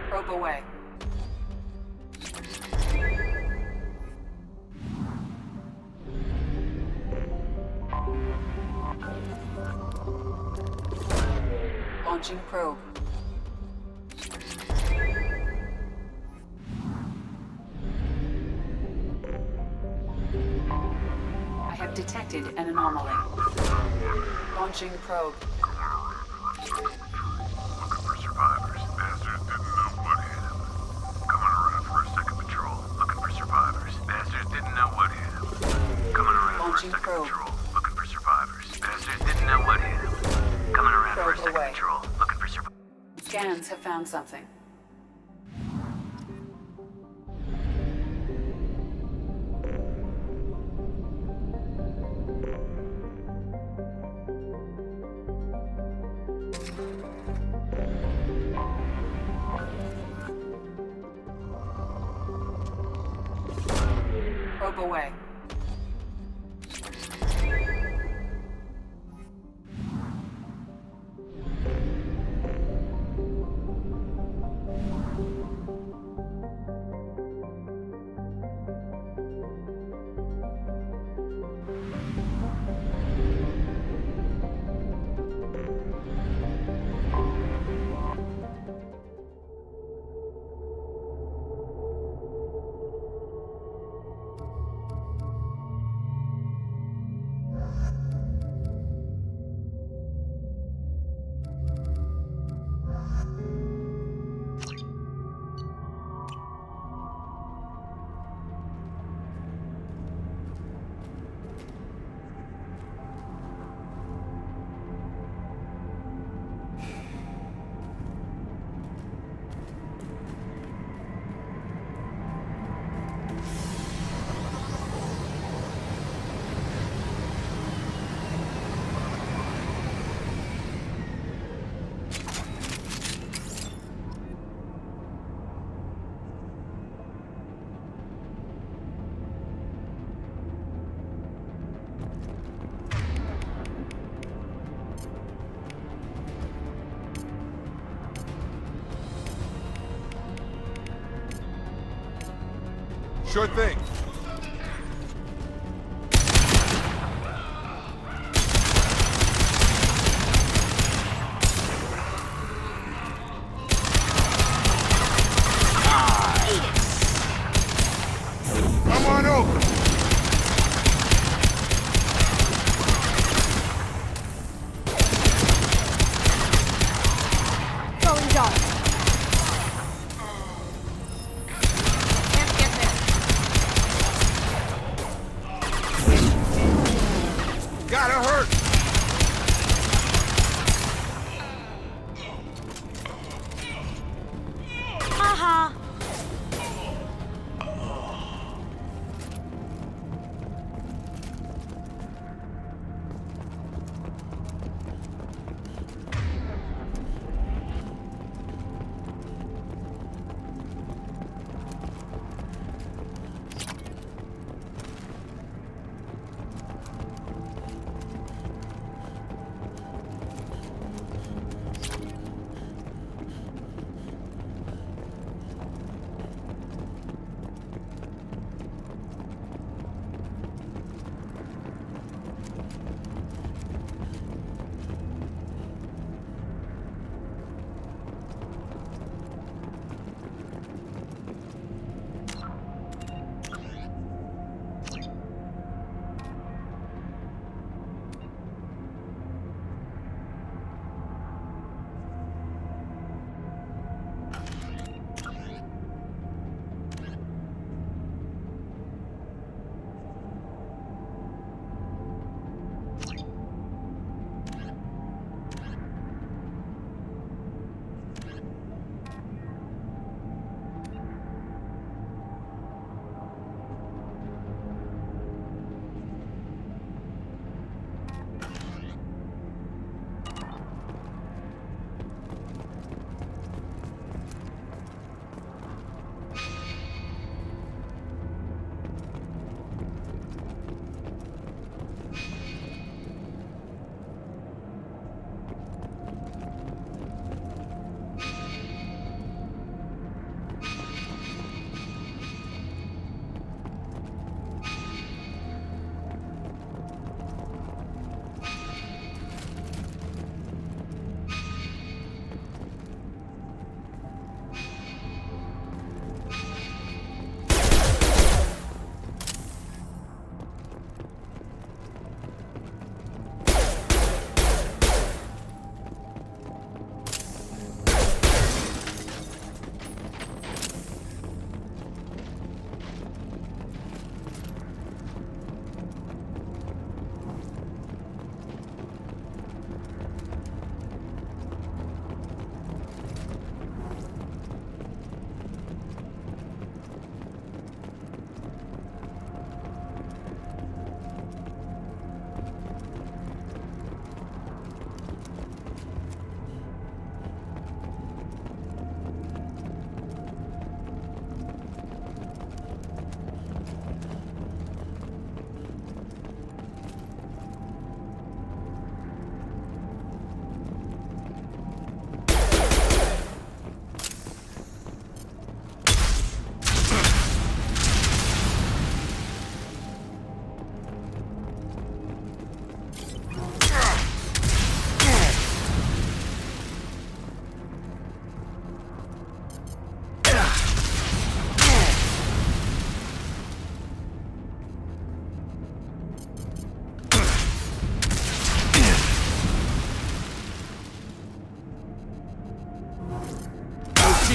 Probe away. Launching probe. I have detected an anomaly. Launching probe. Looking for survivors. Bastards didn't know what hit him. Coming around for a second patrol. Looking for survivors. Bastards didn't know what hit him. Coming around for a second patrol. Looking for survivors. Bastards didn't know what hit him. Coming around for a second patrol. Looking for survivors. Scans have found something. Probe away. Sure thing. Come on over. Going dark. Can't get there.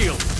shield!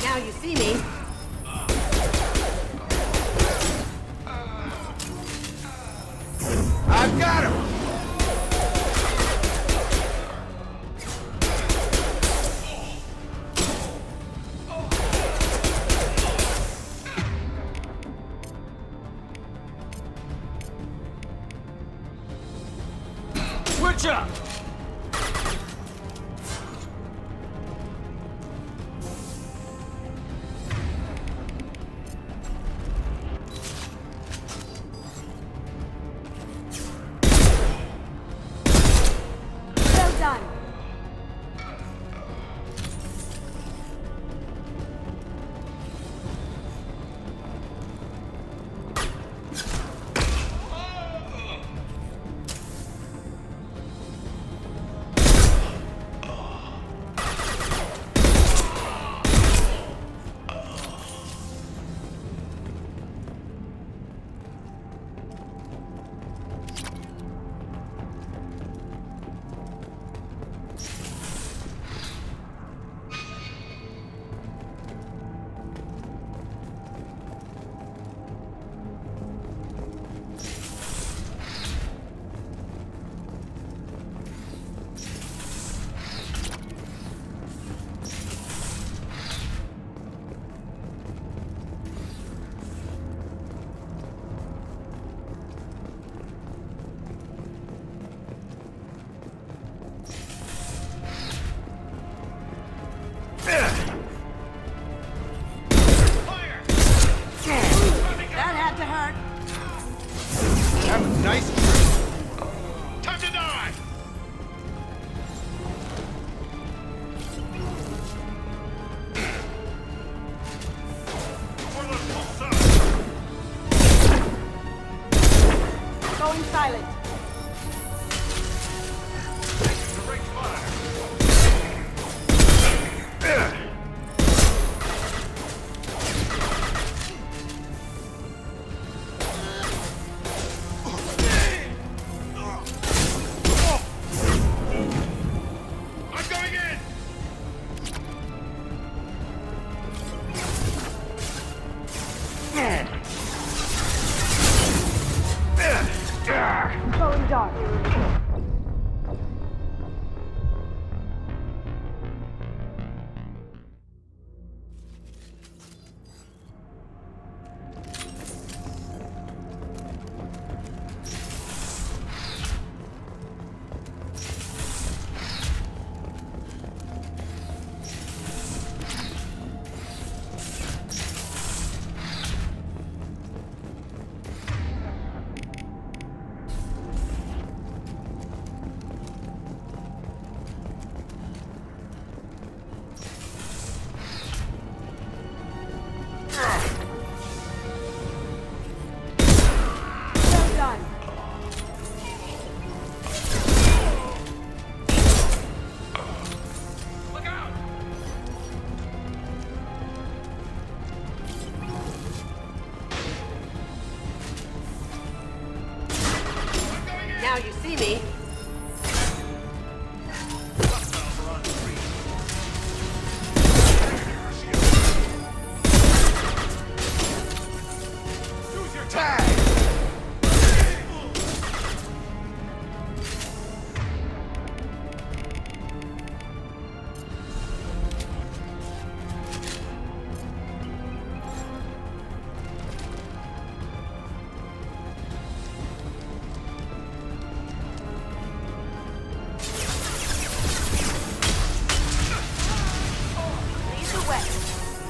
Now you see me. I've got him! Switch up! Well done. That had to hurt. Have a nice trip. Time to die! Going silent. I'm going in! Going dark. Well done. Look out! Now you see me.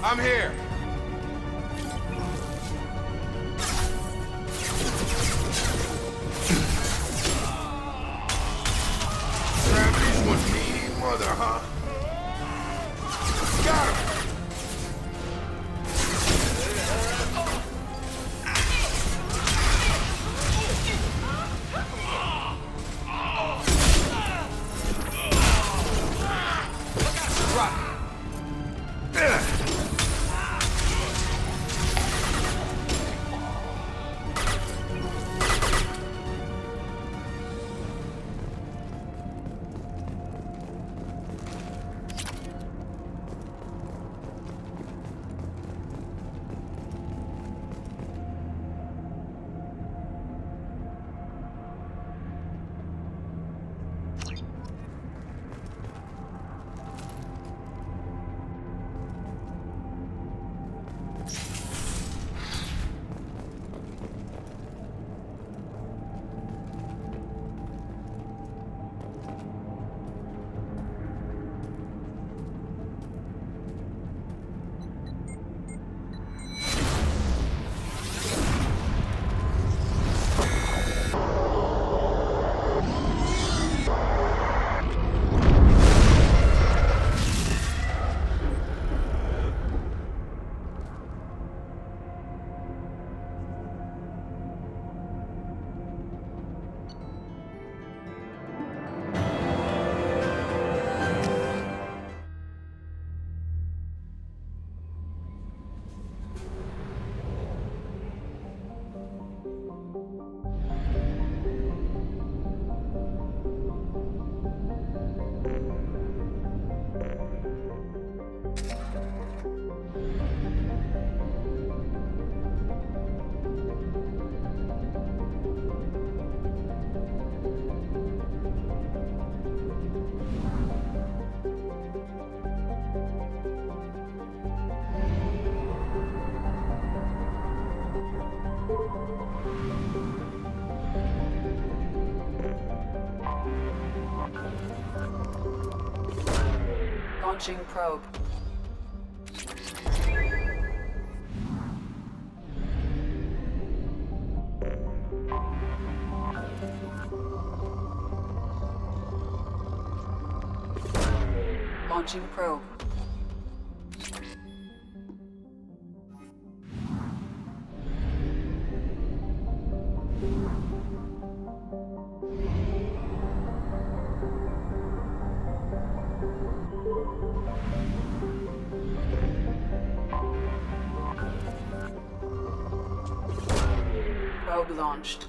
I'm here. Gravity's one mean mother, huh? Got him! Launching probe. Launching probe. Probe launched.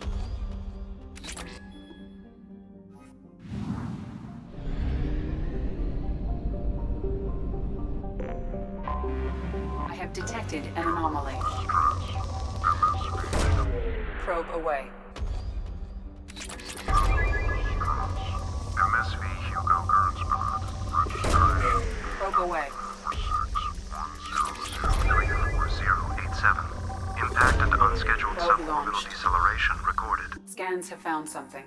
I have detected an anomaly. Probe away. MSV Hugo Gurn's pod. Probe away. 10034087. Impact and unscheduled Probe suborbital launched. deceleration recorded. Scans have found something.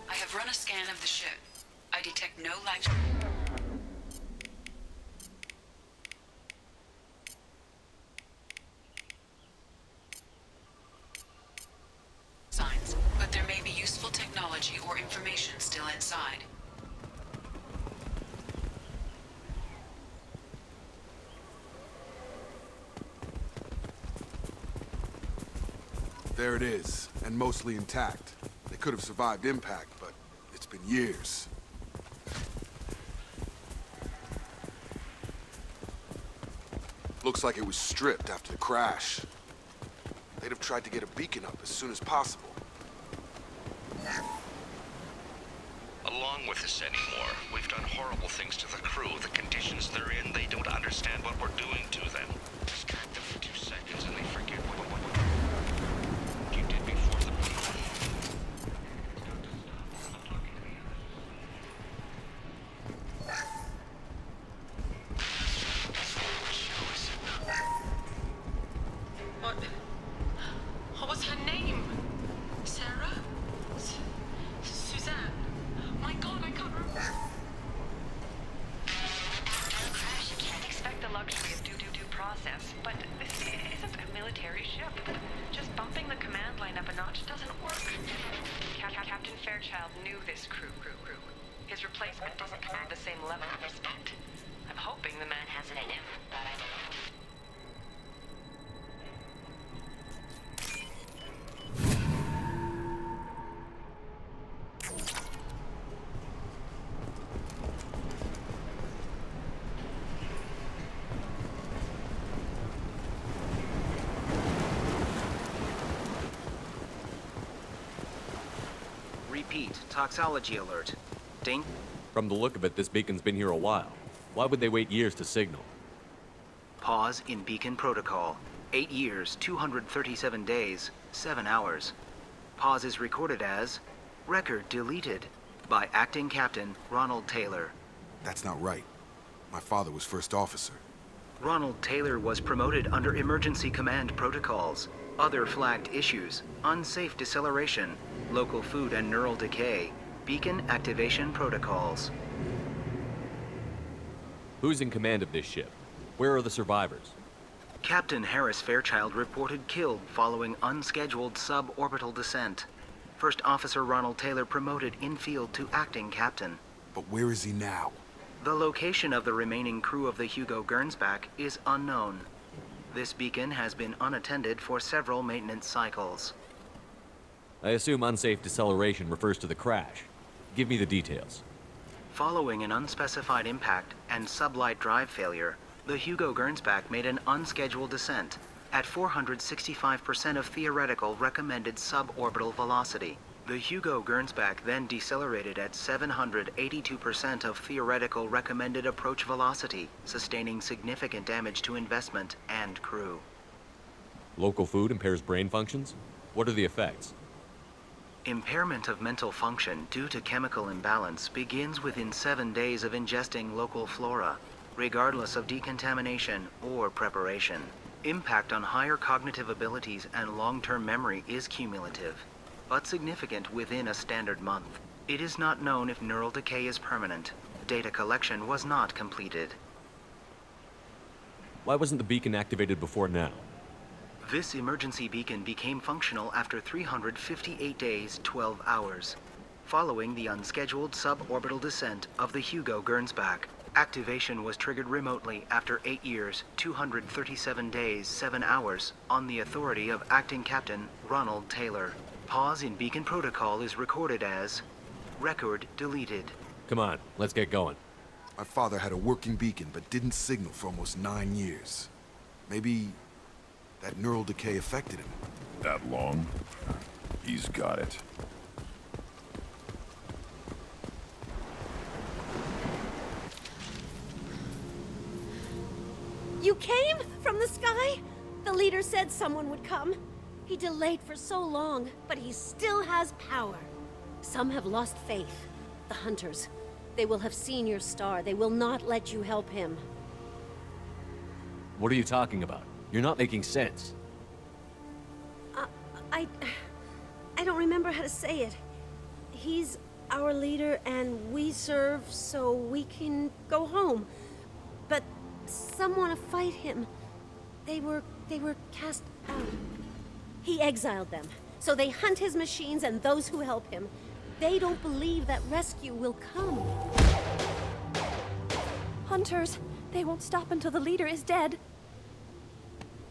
I have run a scan of the ship. I detect no life. There it is, and mostly intact. They could have survived impact, but it's been years. Looks like it was stripped after the crash. They'd have tried to get a beacon up as soon as possible. Along with this anymore, we've done horrible things to the crew. The conditions they're in, they don't understand what we're doing to them. Distract them for 2 seconds and they forget what you did before the... What was her name? Sarah? Suzanne? My God, I can't remember. You can't expect the luxury of due process, but this isn't a military ship. Just bumping the command line up a notch doesn't work. Captain Fairchild knew this crew. His replacement doesn't command the same level of respect. I'm hoping the man has it in him, but I don't know. Repeat, toxology alert. Ding. From the look of it, this beacon's been here a while. Why would they wait years to signal? Pause in beacon protocol. 8 years, 237 days, 7 hours. Pause is recorded as record deleted by Acting Captain Ronald Taylor. That's not right. My father was first officer. Ronald Taylor was promoted under emergency command protocols. Other flagged issues: unsafe deceleration, local food and neural decay, beacon activation protocols. Who's in command of this ship? Where are the survivors? Captain Harris Fairchild reported killed following unscheduled suborbital descent. First Officer Ronald Taylor promoted in-field to acting captain. But where is he now? The location of the remaining crew of the Hugo Gernsback is unknown. This beacon has been unattended for several maintenance cycles. I assume unsafe deceleration refers to the crash. Give me the details. Following an unspecified impact and sublight drive failure, the Hugo Gernsback made an unscheduled descent at 465% of theoretical recommended suborbital velocity. The Hugo Gernsback then decelerated at 782% of theoretical recommended approach velocity, sustaining significant damage to investment and crew. Local food impairs brain functions? What are the effects? Impairment of mental function due to chemical imbalance begins within 7 days of ingesting local flora, regardless of decontamination or preparation. Impact on higher cognitive abilities and long-term memory is cumulative, but significant within a standard month. It is not known if neural decay is permanent. Data collection was not completed. Why wasn't the beacon activated before now? This emergency beacon became functional after 358 days, 12 hours, following the unscheduled suborbital descent of the Hugo Gernsback. Activation was triggered remotely after 8 years, 237 days, 7 hours, on the authority of Acting Captain Ronald Taylor. Pause in beacon protocol is recorded as record deleted. Come on, let's get going. My father had a working beacon but didn't signal for almost 9 years. Maybe that neural decay affected him. That long? He's got it. You came from the sky? The leader said someone would come. He delayed for so long, but he still has power. Some have lost faith. The hunters. They will have seen your star. They will not let you help him. What are you talking about? You're not making sense. I don't remember how to say it. He's our leader and we serve so we can go home. But some want to fight him. They were cast out. He exiled them, so they hunt his machines and those who help him. They don't believe that rescue will come. Hunters, they won't stop until the leader is dead.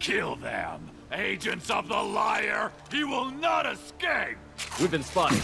Kill them! Agents of the liar! He will not escape! We've been spotted.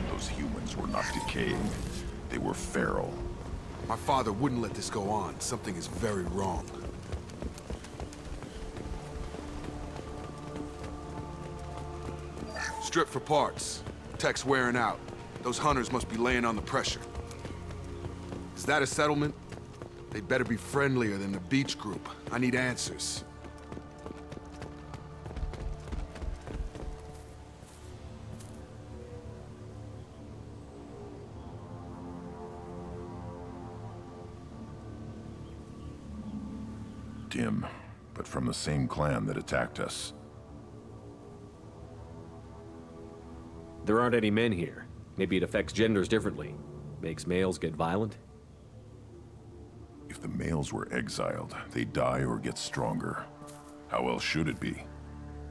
Those humans were not decaying. They were feral. My father wouldn't let this go on. Something is very wrong. Strip for parts. Tech's wearing out. Those hunters must be laying on the pressure. Is that a settlement? They'd better be friendlier than the beach group. I need answers. Dim, but from the same clan that attacked us. There aren't any men here. Maybe it affects genders differently. Makes males get violent? If the males were exiled, they die or get stronger. How else should it be?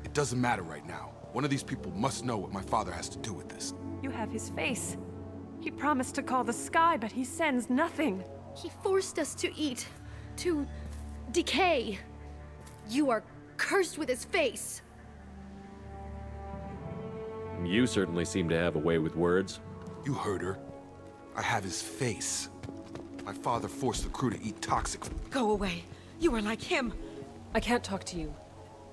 It doesn't matter right now. One of these people must know what my father has to do with this. You have his face. He promised to call the sky, but he sends nothing. He forced us to eat, to decay. You are cursed with his face. You certainly seem to have a way with words. You heard her. I have his face. My father forced the crew to eat toxic. Go away. You are like him. I can't talk to you.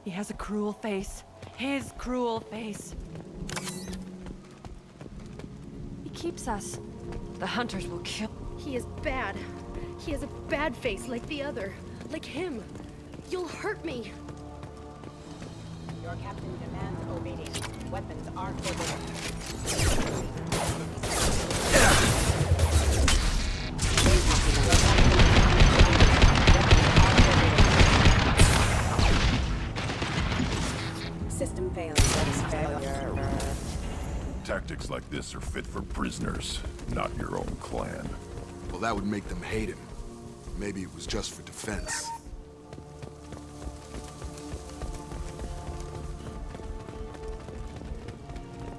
He has a cruel face. His cruel face. He keeps us. The hunters will kill. He is bad. He has a bad face like the other. Like him. You'll hurt me. Your captain demands obedience. Weapons are forbidden. System failing. Failure. Tactics like this are fit for prisoners, not your own clan. Well, that would make them hate him. Maybe it was just for defense.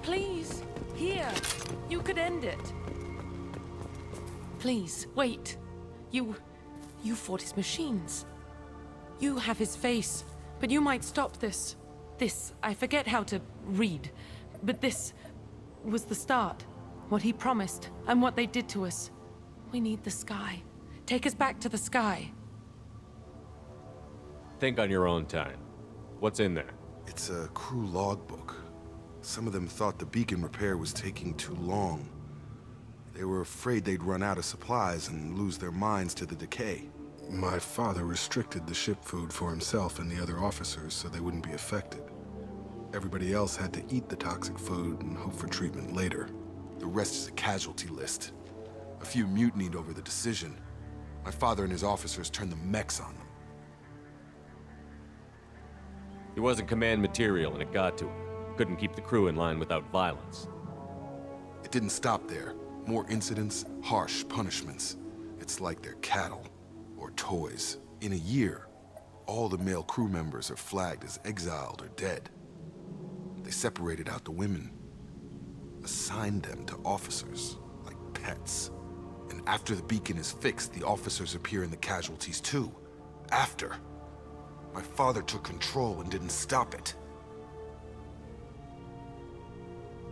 Please, here. You could end it. Please, wait. You fought his machines. You have his face, but you might stop this. This, I forget how to read, but this was the start. What he promised, and what they did to us. We need the sky. Take us back to the sky. Think on your own time. What's in there? It's a crew logbook. Some of them thought the beacon repair was taking too long. They were afraid they'd run out of supplies and lose their minds to the decay. My father restricted the ship food for himself and the other officers so they wouldn't be affected. Everybody else had to eat the toxic food and hope for treatment later. The rest is a casualty list. A few mutinied over the decision. My father and his officers turned the mechs on them. He wasn't command material and it got to him. Couldn't keep the crew in line without violence. It didn't stop there. More incidents, harsh punishments. It's like they're cattle or toys. In a year, all the male crew members are flagged as exiled or dead. They separated out the women, assigned them to officers, like pets. And after the beacon is fixed, the officers appear in the casualties too. After. My father took control and didn't stop it.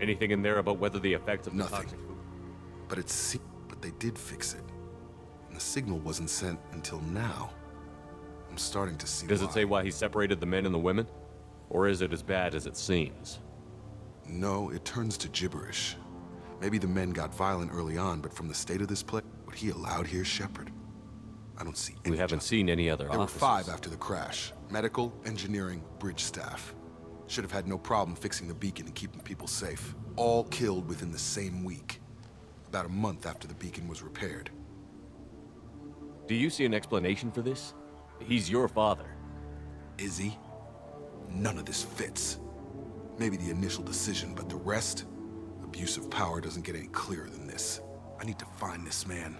Anything in there about whether the effects of Nothing. the toxic food? But they did fix it. And the signal wasn't sent until now. I'm starting to see Does why. it say why he separated the men and the women? Or is it as bad as it seems? No, it turns to gibberish. Maybe the men got violent early on, but from the state of this place, what he allowed here, Shepard, I don't see We haven't seen any other There were officers. 5 after the crash. Medical, engineering, bridge staff. Should have had no problem fixing the beacon and keeping people safe. All killed within the same week. About a month after the beacon was repaired. Do you see an explanation for this? He's your father. Is he? None of this fits. Maybe the initial decision, but the rest? Abuse of power doesn't get any clearer than this. I need to find this man.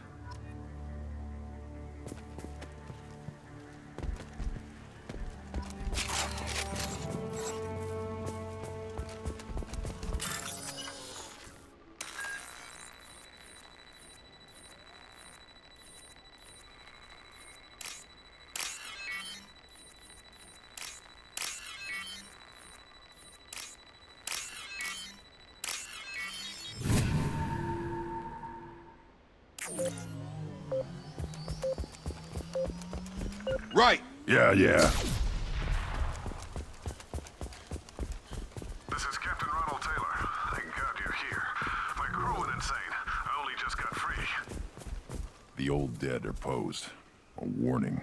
Right! Yeah. This is Captain Ronald Taylor. Thank God you're here. My crew went insane. I only just got free. The old dead are posed. A warning.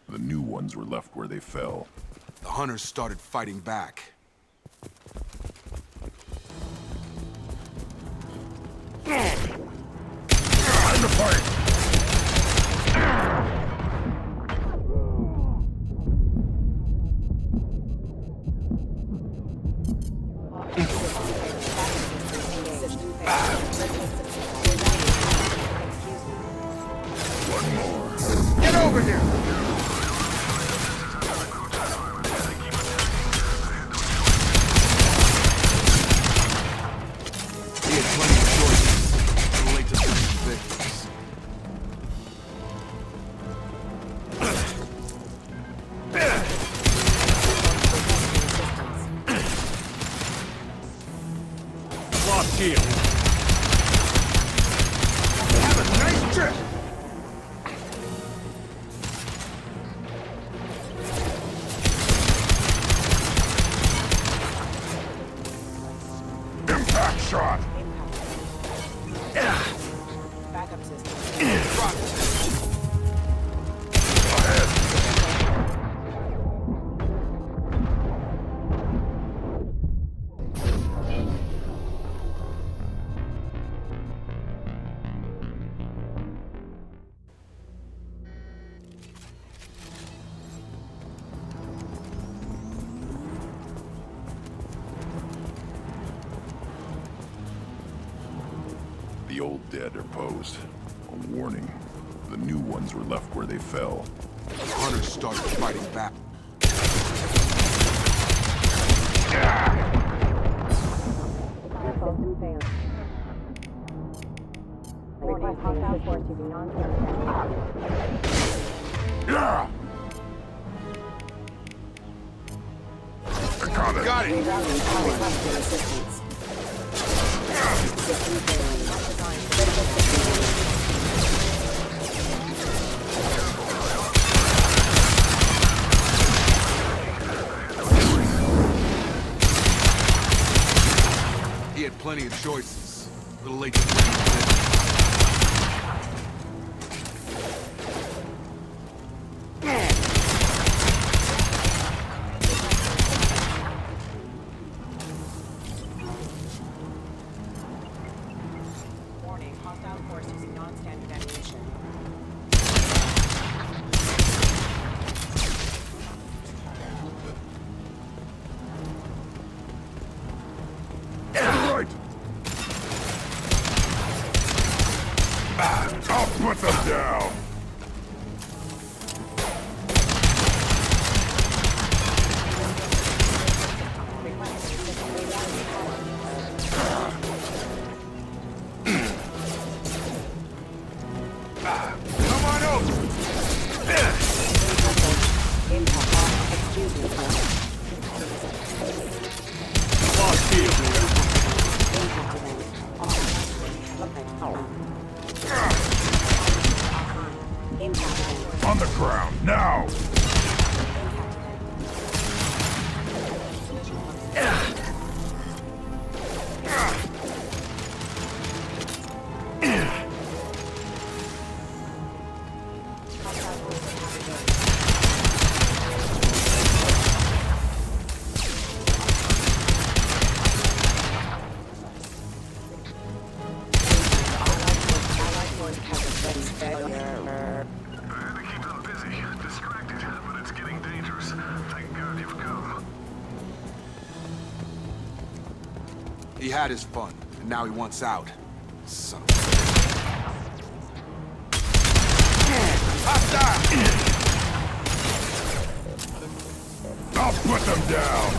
The new ones were left where they fell. The hunters started fighting back. Time to fight! Get over here! He had plenty of choices. Too late to blame the victims. Lost shield. Have a nice trip! Impact shot! Backup system. The old dead are posed. A warning. The new ones were left where they fell. The hunters started fighting back. System failed. Request hostile force using Yeah! I got it! Got it! System failing. Critical system. He had plenty of choices. A little late to blame the victims. Warning, hostile force using non-standard ammunition. Right! He had his fun, and now he wants out. Son of a... I'll put them down!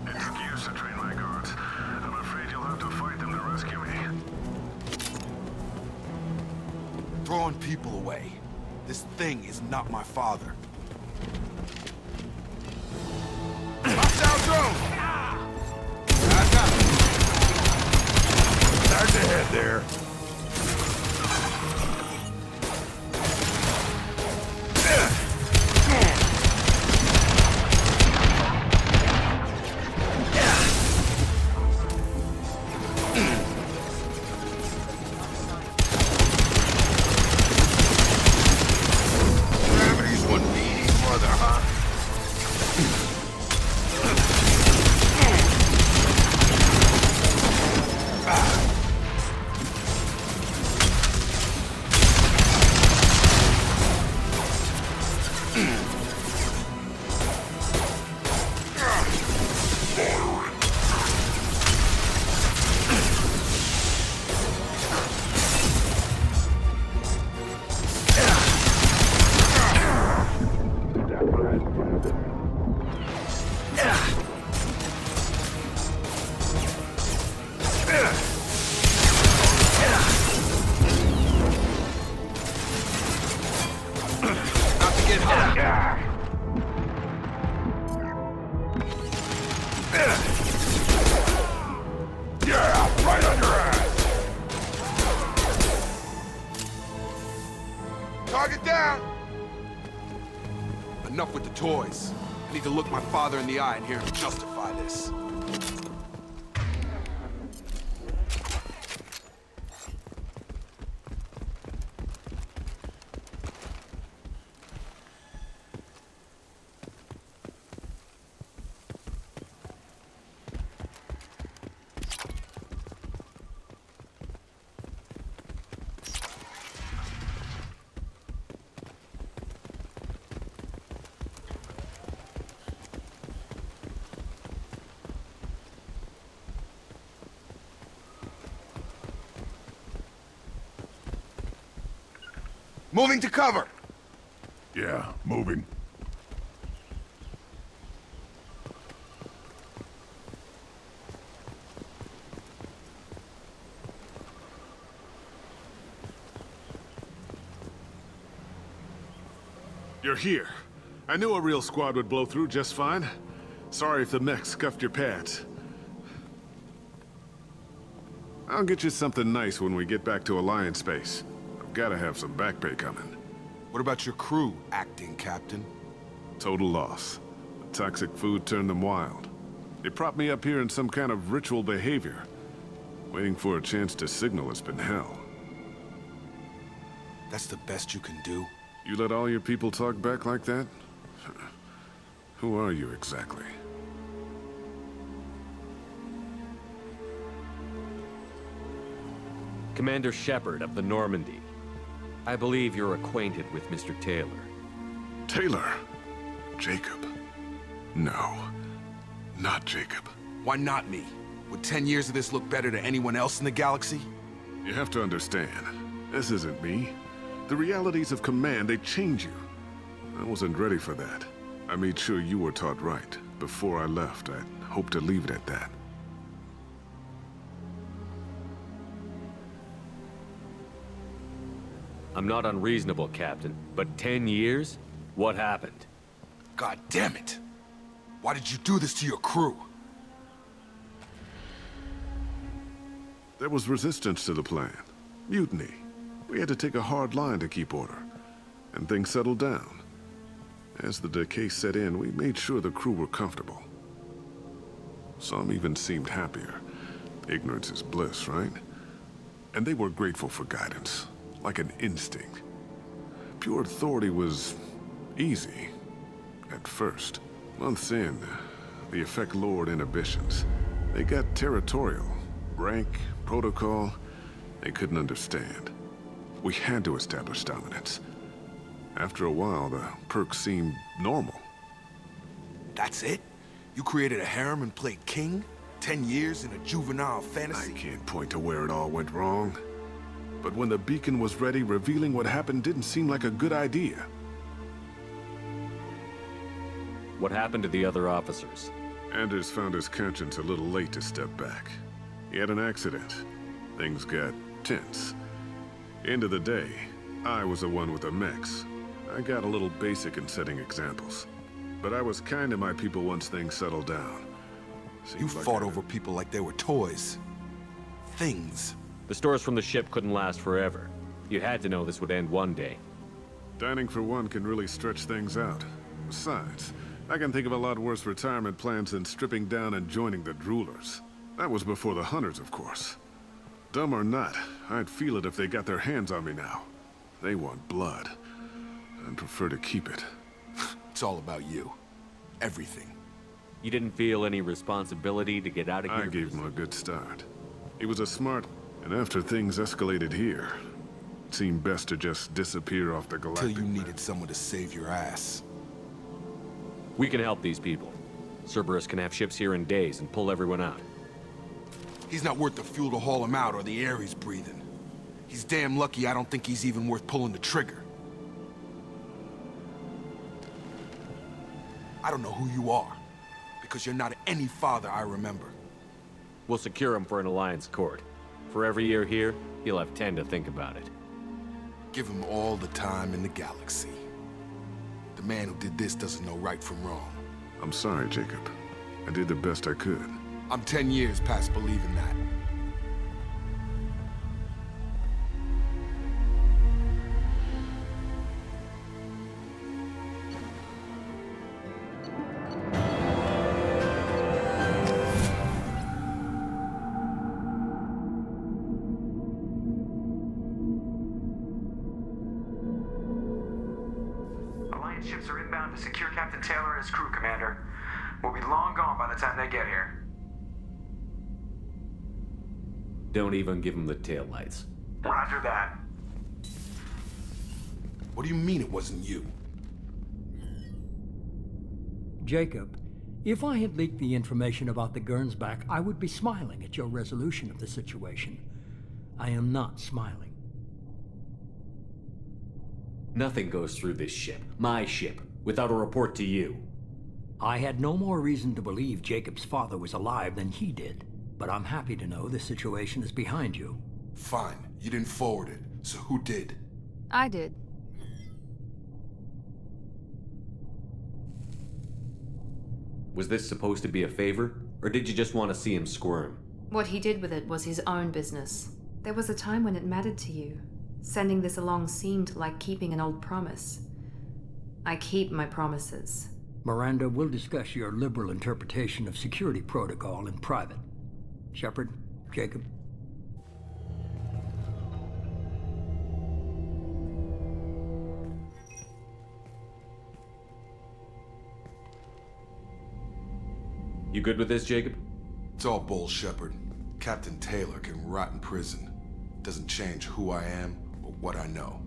Excuse to train my guards. I'm afraid you'll have to fight them to rescue me. Throwing people away. This thing is not my father. Hostile drone! I got it. There's a head there. Gravity's one meaty mother, huh? Yeah, right on your ass! Target down! Enough with the toys. I need to look my father in the eye and hear him justify this. Moving to cover! Yeah, moving. You're here. I knew a real squad would blow through just fine. Sorry if the mech scuffed your pads. I'll get you something nice when we get back to Alliance space. I've gotta have some back pay coming. What about your crew, acting captain? Total loss. The toxic food turned them wild. They propped me up here in some kind of ritual behavior. Waiting for a chance to signal has been hell. That's the best you can do? You let all your people talk back like that? Who are you exactly? Commander Shepard of the Normandy. I believe you're acquainted with Mr. Taylor. Taylor? Jacob? No. Not Jacob. Why not me? Would 10 years of this look better to anyone else in the galaxy? You have to understand, this isn't me. The realities of command, they change you. I wasn't ready for that. I made sure you were taught right. Before I left, I hoped to leave it at that. I'm not unreasonable, Captain, but 10 years? What happened? God damn it! Why did you do this to your crew? There was resistance to the plan. Mutiny. We had to take a hard line to keep order. And things settled down. As the decay set in, we made sure the crew were comfortable. Some even seemed happier. Ignorance is bliss, right? And they were grateful for guidance. Like an instinct. Pure authority was easy. At first. Months in, the Effect Lord inhibitions. They got territorial. Rank, protocol, they couldn't understand. We had to establish dominance. After a while, the perks seemed normal. That's it? You created a harem and played king? 10 years in a juvenile fantasy? I can't point to where it all went wrong. But when the beacon was ready, revealing what happened didn't seem like a good idea. What happened to the other officers? Anders found his conscience a little late to step back. He had an accident. Things got tense. End of the day, I was the one with the mechs. I got a little basic in setting examples. But I was kind to my people once things settled down. You fought over people like they were toys. Things. The stores from the ship couldn't last forever. You had to know this would end one day. Dining for one can really stretch things out. Besides, I can think of a lot worse retirement plans than stripping down and joining the droolers. That was before the hunters, of course. Dumb or not, I'd feel it if they got their hands on me now. They want blood. I'd prefer to keep it. It's all about you. Everything. You didn't feel any responsibility to get out of here? I gave him a good start. He was a smart... And after things escalated here, it seemed best to just disappear off the galactic Till you needed someone to save your ass. We can help these people. Cerberus can have ships here in days and pull everyone out. He's not worth the fuel to haul him out or the air he's breathing. He's damn lucky I don't think he's even worth pulling the trigger. I don't know who you are, because you're not any father I remember. We'll secure him for an Alliance court. For every year here, he'll have 10 to think about it. Give him all the time in the galaxy. The man who did this doesn't know right from wrong. I'm sorry, Jacob. I did the best I could. I'm 10 years past believing that. Ships are inbound to secure Captain Taylor and his crew, Commander. We'll be long gone by the time they get here. Don't even give him the taillights. Roger that. What do you mean it wasn't you? Jacob, if I had leaked the information about the Gernsback, I would be smiling at your resolution of the situation. I am not smiling. Nothing goes through this ship, my ship, without a report to you. I had no more reason to believe Jacob's father was alive than he did, but I'm happy to know the situation is behind you. Fine. You didn't forward it, so who did? I did. Was this supposed to be a favor, or did you just want to see him squirm? What he did with it was his own business. There was a time when it mattered to you. Sending this along seemed like keeping an old promise. I keep my promises. Miranda, we'll discuss your liberal interpretation of security protocol in private. Shepard, Jacob. You good with this, Jacob? It's all bull, Shepard. Captain Taylor can rot in prison. Doesn't change who I am or what I know.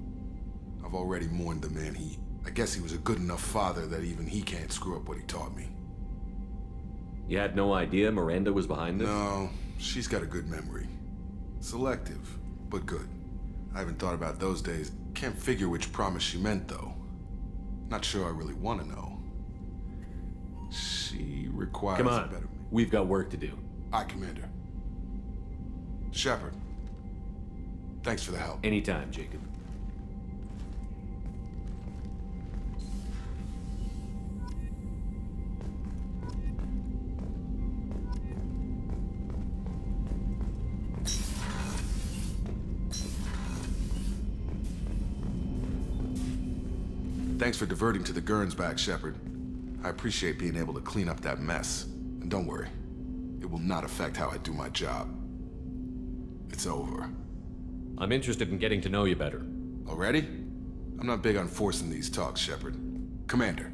I've already mourned the man I guess he was a good enough father that even he can't screw up what he taught me. You had no idea Miranda was behind this? No, she's got a good memory. Selective, but good. I haven't thought about those days. Can't figure which promise she meant, though. Not sure I really want to know. She requires Come a on, better... we've got work to do. Aye, Commander. Shepard, thanks for the help. Anytime, Jacob. Thanks for diverting to the Gernsback, Shepard. I appreciate being able to clean up that mess. And don't worry, it will not affect how I do my job. It's over. I'm interested in getting to know you better. Already? I'm not big on forcing these talks, Shepard. Commander.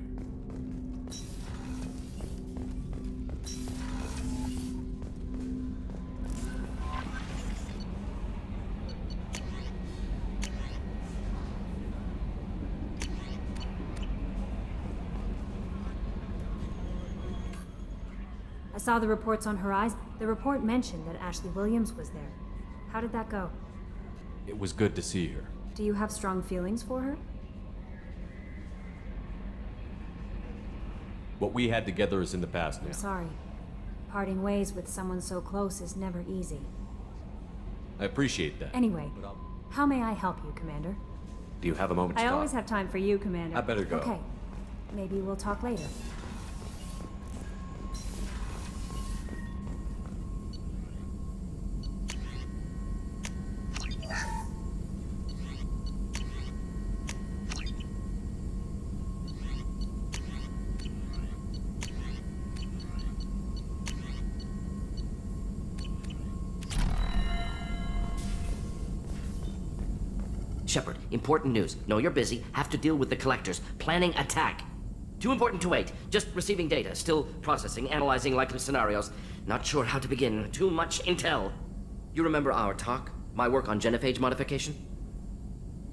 I saw the reports on Horizon. The report mentioned that Ashley Williams was there. How did that go? It was good to see her. Do you have strong feelings for her? What we had together is in the past now. I'm sorry. Parting ways with someone so close is never easy. I appreciate that. Anyway, how may I help you, Commander? Do you have a moment to I talk? always have time for you, Commander. I better go. Okay. Maybe we'll talk later. Shepard, important news. Know you're busy. Have to deal with the collectors. Planning attack. Too important to wait. Just receiving data. Still processing, analyzing likely scenarios. Not sure how to begin. Too much intel. You remember our talk? My work on genophage modification?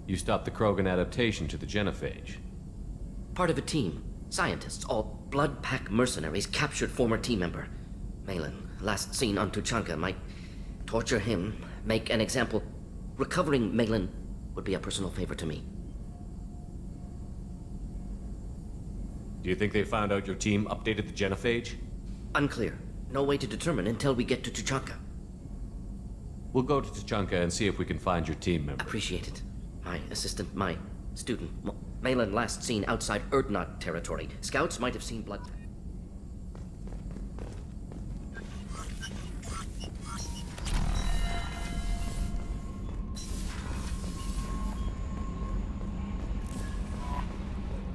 You stopped the Krogan adaptation to the genophage. Part of a team. Scientists, all blood pack mercenaries, captured former team member. Malin, last seen on Tuchanka, might torture him, make an example. Recovering Malin would be a personal favor to me. Do you think they found out your team updated the genophage? Unclear. No way to determine until we get to Tuchanka. We'll go to Tuchanka and see if we can find your team member. Appreciate it. My assistant, my student. Malin last seen outside Erdnot territory. Scouts might have seen blood.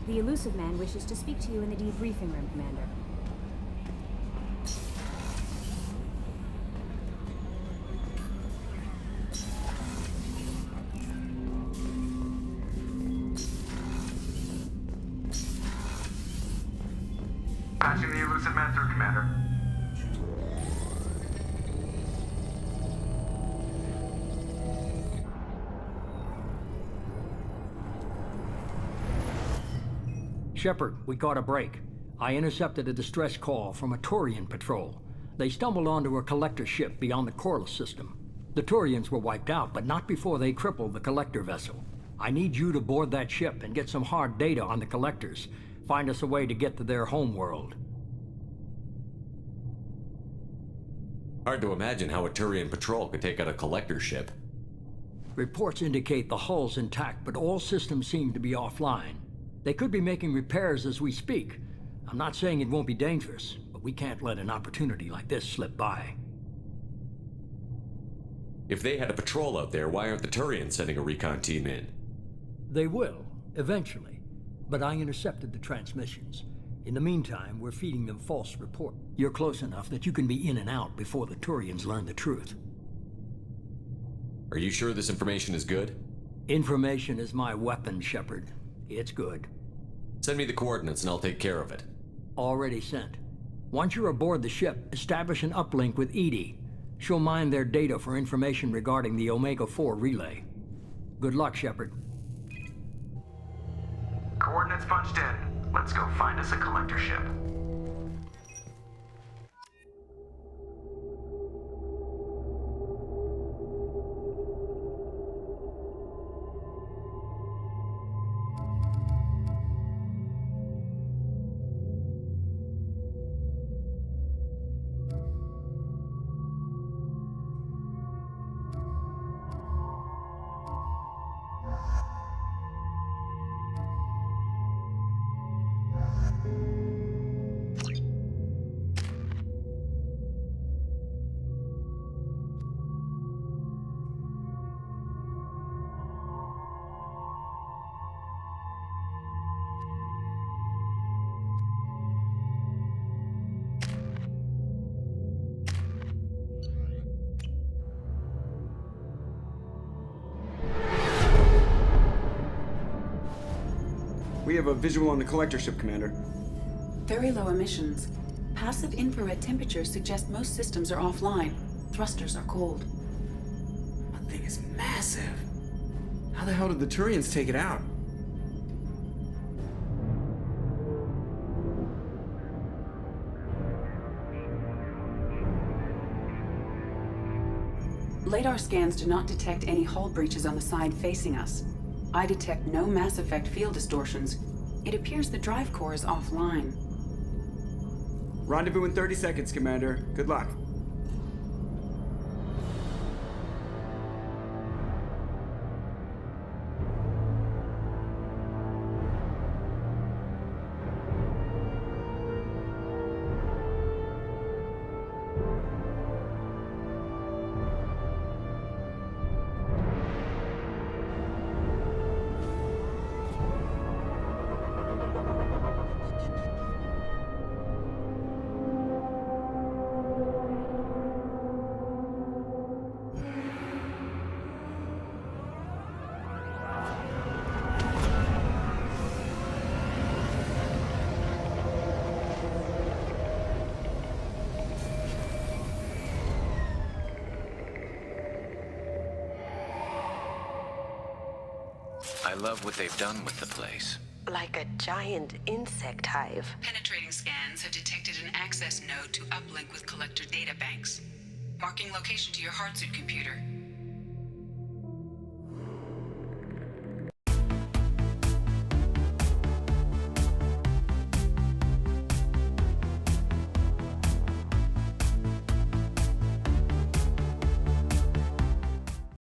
The elusive man wishes to speak to you in the debriefing room, Commander. Patching the elusive man through, Commander. Shepard, we caught a break. I intercepted a distress call from a Turian patrol. They stumbled onto a collector ship beyond the Corliss system. The Turians were wiped out, but not before they crippled the collector vessel. I need you to board that ship and get some hard data on the collectors. Find us a way to get to their homeworld. Hard to imagine how a Turian patrol could take out a collector ship. Reports indicate the hull's intact, but all systems seem to be offline. They could be making repairs as we speak. I'm not saying it won't be dangerous, but we can't let an opportunity like this slip by. If they had a patrol out there, why aren't the Turians sending a recon team in? They will, eventually. But I intercepted the transmissions. In the meantime, we're feeding them false reports. You're close enough that you can be in and out before the Turians learn the truth. Are you sure this information is good? Information is my weapon, Shepard. It's good. Send me the coordinates and I'll take care of it. Already sent. Once you're aboard the ship, establish an uplink with Edie. She'll mine their data for information regarding the Omega-4 relay. Good luck, Shepard. Coordinates punched in. Let's go find us a collector ship. We have a visual on the collector ship, Commander. Very low emissions. Passive infrared temperatures suggest most systems are offline. Thrusters are cold. That thing is massive. How the hell did the Turians take it out? Radar scans do not detect any hull breaches on the side facing us. I detect no Mass Effect field distortions. It appears the drive core is offline. Rendezvous in 30 seconds, Commander. Good luck. I love what they've done with the place. Like a giant insect hive. Penetrating scans have detected an access node to uplink with collector databanks. Marking location to your hardsuit computer.